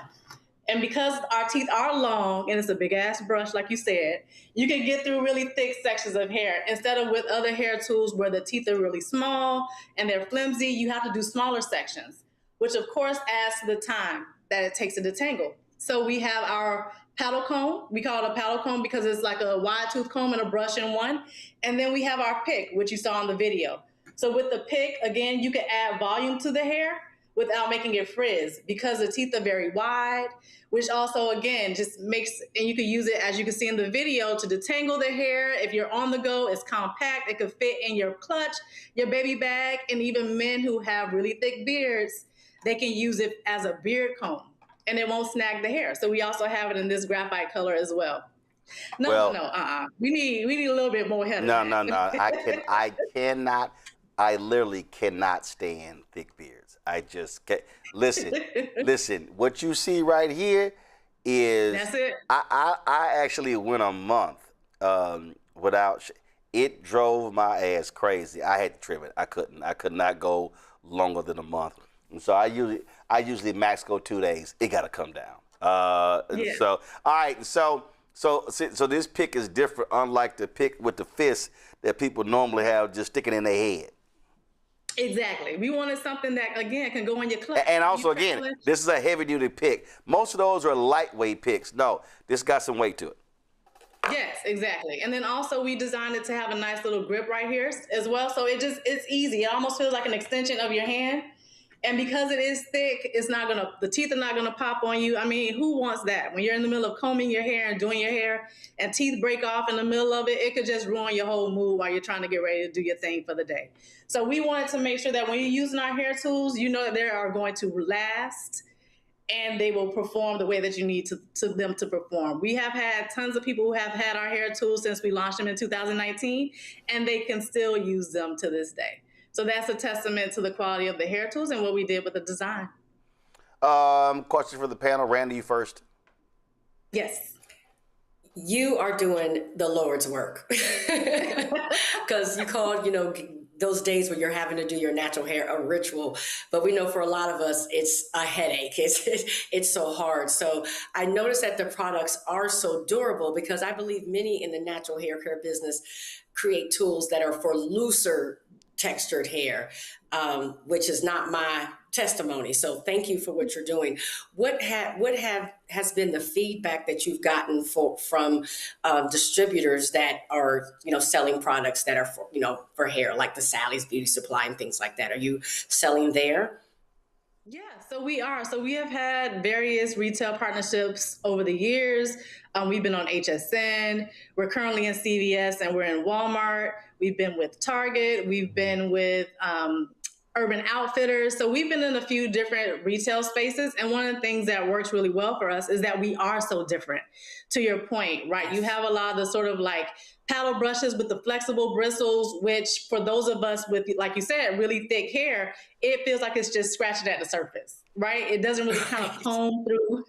And because our teeth are long and it's a big ass brush, like you said, you can get through really thick sections of hair instead of with other hair tools where the teeth are really small and they're flimsy. You have to do smaller sections, which of course adds to the time that it takes to detangle. So we have our paddle comb. We call it a paddle comb because it's like a wide tooth comb and a brush in one. And then we have our pick, which you saw in the video. So with the pick, again, you can add volume to the hair without making it frizz because the teeth are very wide, which also, again, just makes, and you can use it, as you can see in the video, to detangle the hair. If you're on the go, it's compact. It could fit in your clutch, your baby bag, and even men who have really thick beards, they can use it as a beard comb, and it won't snag the hair. So we also have it in this graphite color as well. We need a little bit more hair. No. I literally cannot stand thick beards. I just can't. Listen, what you see right here is, that's it. I actually went a month without, it drove my ass crazy. I had to trim it. I could not go longer than a month. And so I usually max go 2 days. It got to come down. So, all right. So this pick is different, unlike the pick with the fist that people normally have just sticking in their head. Exactly. We wanted something that, again, can go in your clutch. And also, again, this is a heavy-duty pick. Most of those are lightweight picks. No, this got some weight to it. Yes, exactly. And then also we designed it to have a nice little grip right here as well. So it's easy. It almost feels like an extension of your hand. And because it is thick, the teeth are not gonna pop on you. I mean, who wants that? When you're in the middle of combing your hair and doing your hair and teeth break off in the middle of it, it could just ruin your whole mood while you're trying to get ready to do your thing for the day. So we wanted to make sure that when you're using our hair tools, you know that they are going to last and they will perform the way that you need to them to perform. We have had tons of people who have had our hair tools since we launched them in 2019, and they can still use them to this day. So that's a testament to the quality of the hair tools and what we did with the design. Question for the panel. Randy, you first. Yes. You are doing the Lord's work. Because you called, those days when you're having to do your natural hair a ritual. But we know for a lot of us, it's a headache. It's so hard. So I noticed that the products are so durable because I believe many in the natural hair care business create tools that are for looser textured hair, which is not my testimony. So thank you for what you're doing. What has been the feedback that you've gotten from distributors that are, selling products that are for hair, like the Sally's Beauty Supply and things like that? Are you selling there? Yeah, so we are. So we have had various retail partnerships over the years. We've been on HSN. We're currently in CVS and we're in Walmart. We've been with Target. We've been with Urban Outfitters. So we've been in a few different retail spaces. And one of the things that works really well for us is that we are so different. To your point, right? You have a lot of the sort of like paddle brushes with the flexible bristles, which for those of us with, like you said, really thick hair, it feels like it's just scratching at the surface, right? It doesn't really kind of comb through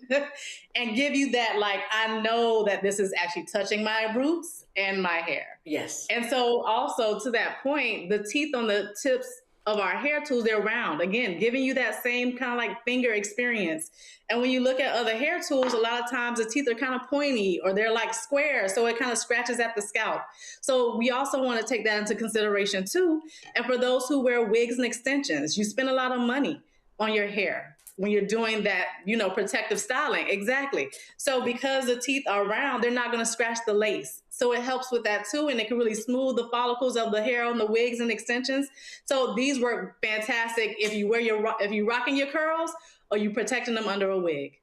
and give you that, like, I know that this is actually touching my roots and my hair. Yes. And so also to that point, the teeth on the tips of our hair tools, they're round, again, giving you that same kind of like finger experience. And when you look at other hair tools, a lot of times the teeth are kind of pointy or they're like square, so it kind of scratches at the scalp. So we also want to take that into consideration too. And for those who wear wigs and extensions, you spend a lot of money on your hair when you're doing that, protective styling. Exactly. So because the teeth are round, they're not going to scratch the lace. So it helps with that too. And it can really smooth the follicles of the hair on the wigs and extensions. So these work fantastic if you're rocking your curls or you protecting them under a wig.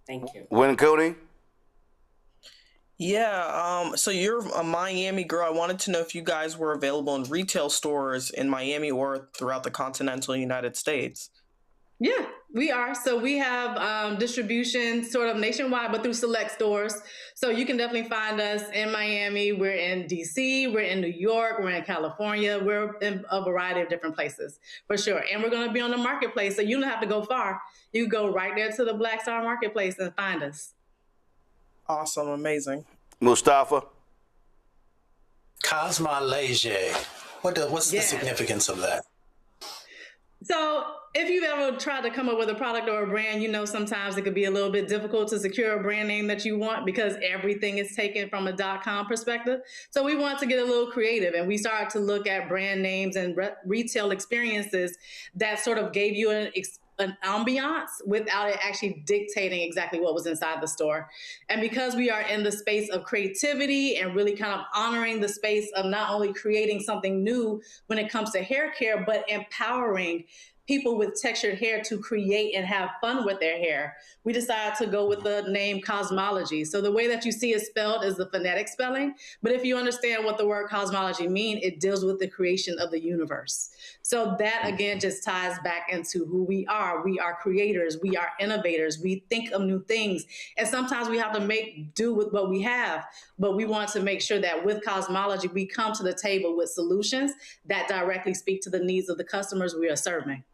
Thank you. Win Cooney? Yeah, so you're a Miami girl. I wanted to know if you guys were available in retail stores in Miami or throughout the continental United States. Yeah, we are. So we have distribution sort of nationwide, but through select stores. So you can definitely find us in Miami. We're in DC, we're in New York, we're in California. We're in a variety of different places for sure. And we're going to be on the marketplace. So you don't have to go far. You go right there to the Black Star Marketplace and find us. Awesome. Amazing. Mustafa? COS-MOL-O-GY. What's the significance of that? So if you've ever tried to come up with a product or a brand, sometimes it could be a little bit difficult to secure a brand name that you want because everything is taken from a .com perspective. So we want to get a little creative, and we started to look at brand names and retail experiences that sort of gave you an ambiance without it actually dictating exactly what was inside the store. And because we are in the space of creativity and really kind of honoring the space of not only creating something new when it comes to hair care, but empowering people with textured hair to create and have fun with their hair, we decided to go with the name COS-MOL-O-GY. So the way that you see it spelled is the phonetic spelling, but if you understand what the word cosmology means, it deals with the creation of the universe. So that again just ties back into who we are. We are creators, we are innovators, we think of new things, and sometimes we have to make do with what we have, but we want to make sure that with COS-MOL-O-GY, we come to the table with solutions that directly speak to the needs of the customers we are serving.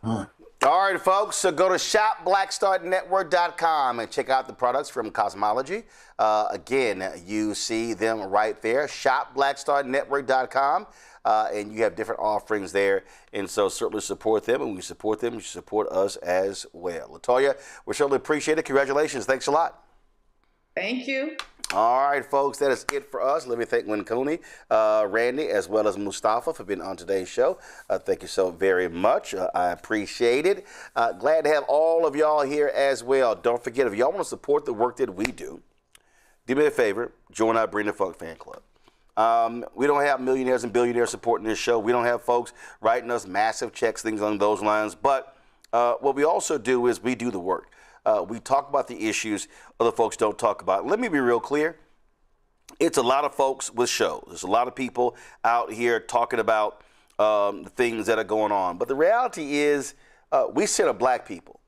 All right, folks, so go to shopblackstarnetwork.com and check out the products from COS-MOL-O-GY. Again, you see them right there, shopblackstarnetwork.com, and you have different offerings there. And so certainly support them, and we support them. You support us as well. Latoya, we certainly appreciate it. Congratulations. Thanks a lot. Thank you. All right, folks, that is it for us. Let me thank Wincuni, Randy, as well as Mustafa for being on today's show. Thank you so very much. I appreciate it. Glad to have all of y'all here as well. Don't forget, if y'all want to support the work that we do me a favor, join our Bring the Funk fan club. We don't have millionaires and billionaires supporting this show. We don't have folks writing us massive checks, things along those lines. But what we also do is we do the work. We talk about the issues other folks don't talk about. Let me be real clear. It's a lot of folks with shows. There's a lot of people out here talking about the things that are going on. But the reality is we center black people,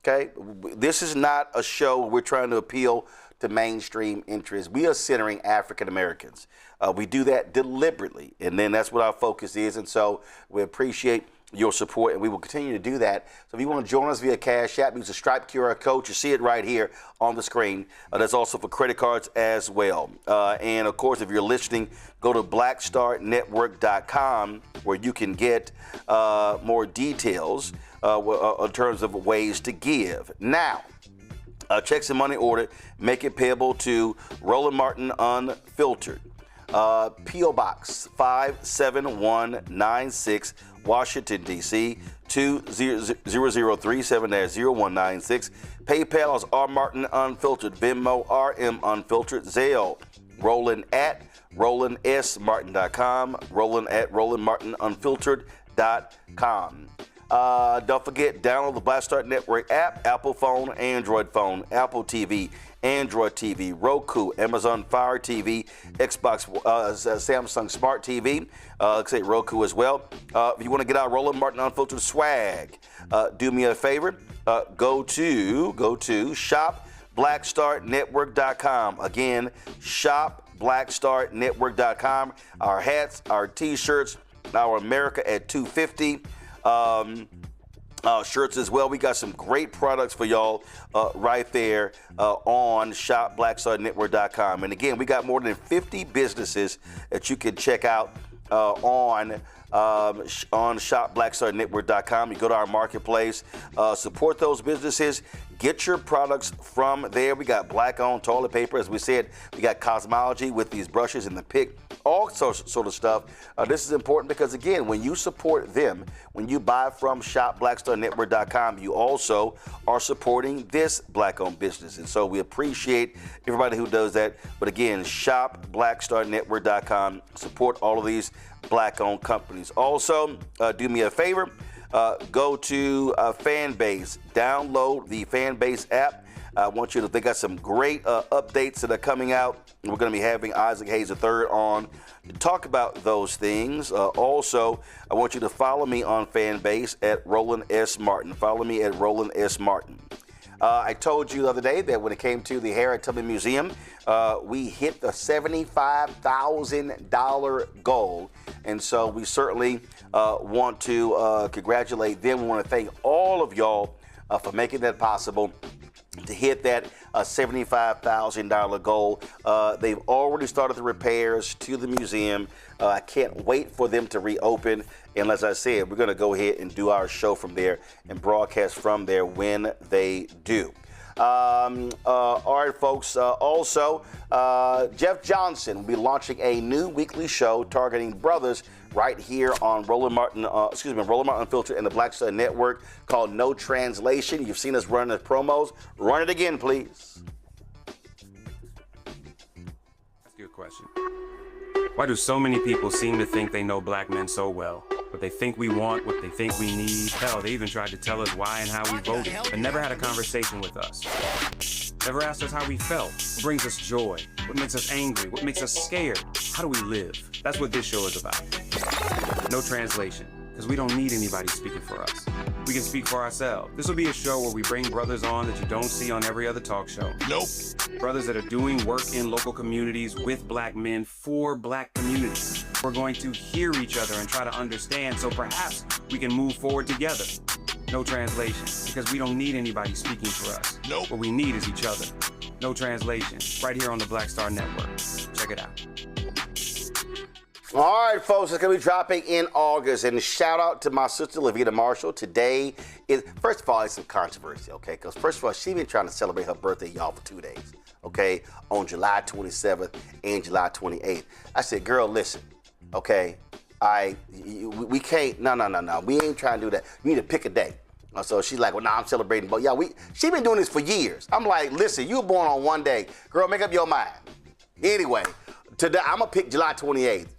okay? This is not a show where we're trying to appeal to mainstream interests. We are centering African Americans. We do that deliberately, and then that's what our focus is, and so we appreciate your support, and we will continue to do that. So if you want to join us via Cash App, use the Stripe QR code. You see it right here on the screen. That's also for credit cards as well. And of course, if you're listening, go to blackstarnetwork.com where you can get more details in terms of ways to give. Now, checks and money order, make it payable to Roland Martin Unfiltered. P.O. Box 57196, Washington, D.C. 20037-0196. PayPal is R Martin Unfiltered. Venmo RM Unfiltered. Zelle Roland at RolandSMartin.com. Roland at RolandMartinUnfiltered.com. Don't forget, download the Black Star Network app, Apple phone, Android phone, Apple TV, Android TV, Roku, Amazon Fire TV, Xbox, Samsung Smart TV, say Roku as well. If you want to get our Roland Martin Unfiltered swag, do me a favor. Go to shopblackstarnetwork.com. Again, shopblackstarnetwork.com. Our hats, our T-shirts, our America at 250. Shirts as well. We got some great products for y'all right there on shopblackstarnetwork.com. And again, we got more than 50 businesses that you can check out on shopblackstarnetwork.com. You go to our marketplace, support those businesses, get your products from there. We got black-owned toilet paper, as we said. We got cosmology with these brushes and the pick, all sort of stuff. This is important because, again, when you support them, when you buy from shopblackstarnetwork.com, you also are supporting this black-owned business. And so we appreciate everybody who does that. But again, shopblackstarnetwork.com, support all of these black-owned companies. Also, do me a favor, go to Fanbase, download the Fanbase app. I want you to, they got some great updates that are coming out. We're going to be having Isaac Hayes III on to talk about those things. Also, I want you to follow me on Fanbase at Roland S. Martin. Follow me at Roland S. Martin. I told you the other day that when it came to the Harriet Tubman Museum, we hit the $75,000 goal. And so we certainly want to congratulate them. We want to thank all of y'all for making that possible to hit that $75,000 goal. They've already started the repairs to the museum. I can't wait for them to reopen. And as I said, we're going to go ahead and do our show from there and broadcast from there when they do. All right, folks. Also, Jeff Johnson will be launching a new weekly show targeting brothers right here on Roland Martin Unfiltered and the Black Star Network called No Translation. You've seen us run the promos. Run it again, please. Ask you a question. Why do so many people seem to think they know black men so well? What they think we want, what they think we need. Hell, they even tried to tell us why and how we voted, but never had a conversation with us. Never asked us how we felt, what brings us joy, what makes us angry, what makes us scared. How do we live? That's what this show is about. No translation, because we don't need anybody speaking for us. We can speak for ourselves. This will be a show where we bring brothers on that you don't see on every other talk show. Nope. Brothers that are doing work in local communities with black men for black communities. We're going to hear each other and try to understand so perhaps we can move forward together. No translation, because we don't need anybody speaking for us. Nope. What we need is each other. No translation, right here on the Black Star Network. Check it out. All right, folks, it's going to be dropping in August. And shout out to my sister, Levita Marshall. Today is, first of all, it's some controversy, okay? Because first of all, she's been trying to celebrate her birthday, y'all, for 2 days, okay? On July 27th and July 28th. I said, girl, listen, okay? We can't, no. We ain't trying to do that. We need to pick a day. So she's like, well, I'm celebrating. But yeah, she been doing this for years. I'm like, listen, you were born on one day. Girl, make up your mind. Anyway, today I'm going to pick July 28th.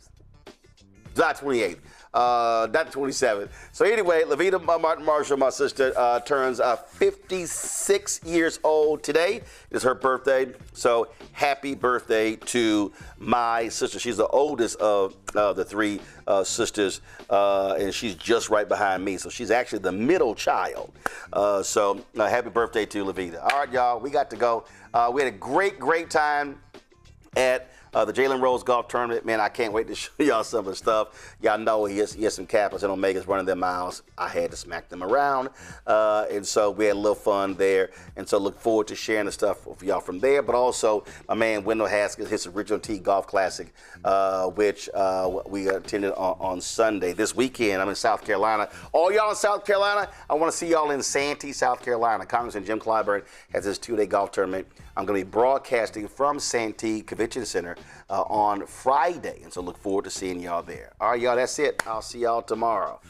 July 28th. Not 27. So anyway, Levita Martin Marshall, my sister, turns 56 years old today. It's her birthday. So happy birthday to my sister. She's the oldest of the three sisters, and she's just right behind me. So she's actually the middle child. So happy birthday to Levita. All right, y'all, we got to go. We had a great time at the Jalen Rose Golf Tournament. Man, I can't wait to show y'all some of the stuff. Y'all know he has some Kappas and Omegas running their miles. I had to smack them around. And so we had a little fun there. And so look forward to sharing the stuff with y'all from there. But also, my man Wendell Haskins, his Original Tee Golf Classic, which we attended on Sunday. This weekend, I'm in South Carolina. All y'all in South Carolina, I want to see y'all in Santee, South Carolina. Congressman Jim Clyburn has his 2-day golf tournament. I'm going to be broadcasting from Santee Convention Center on Friday. And so look forward to seeing y'all there. All right, y'all, that's it. I'll see y'all tomorrow.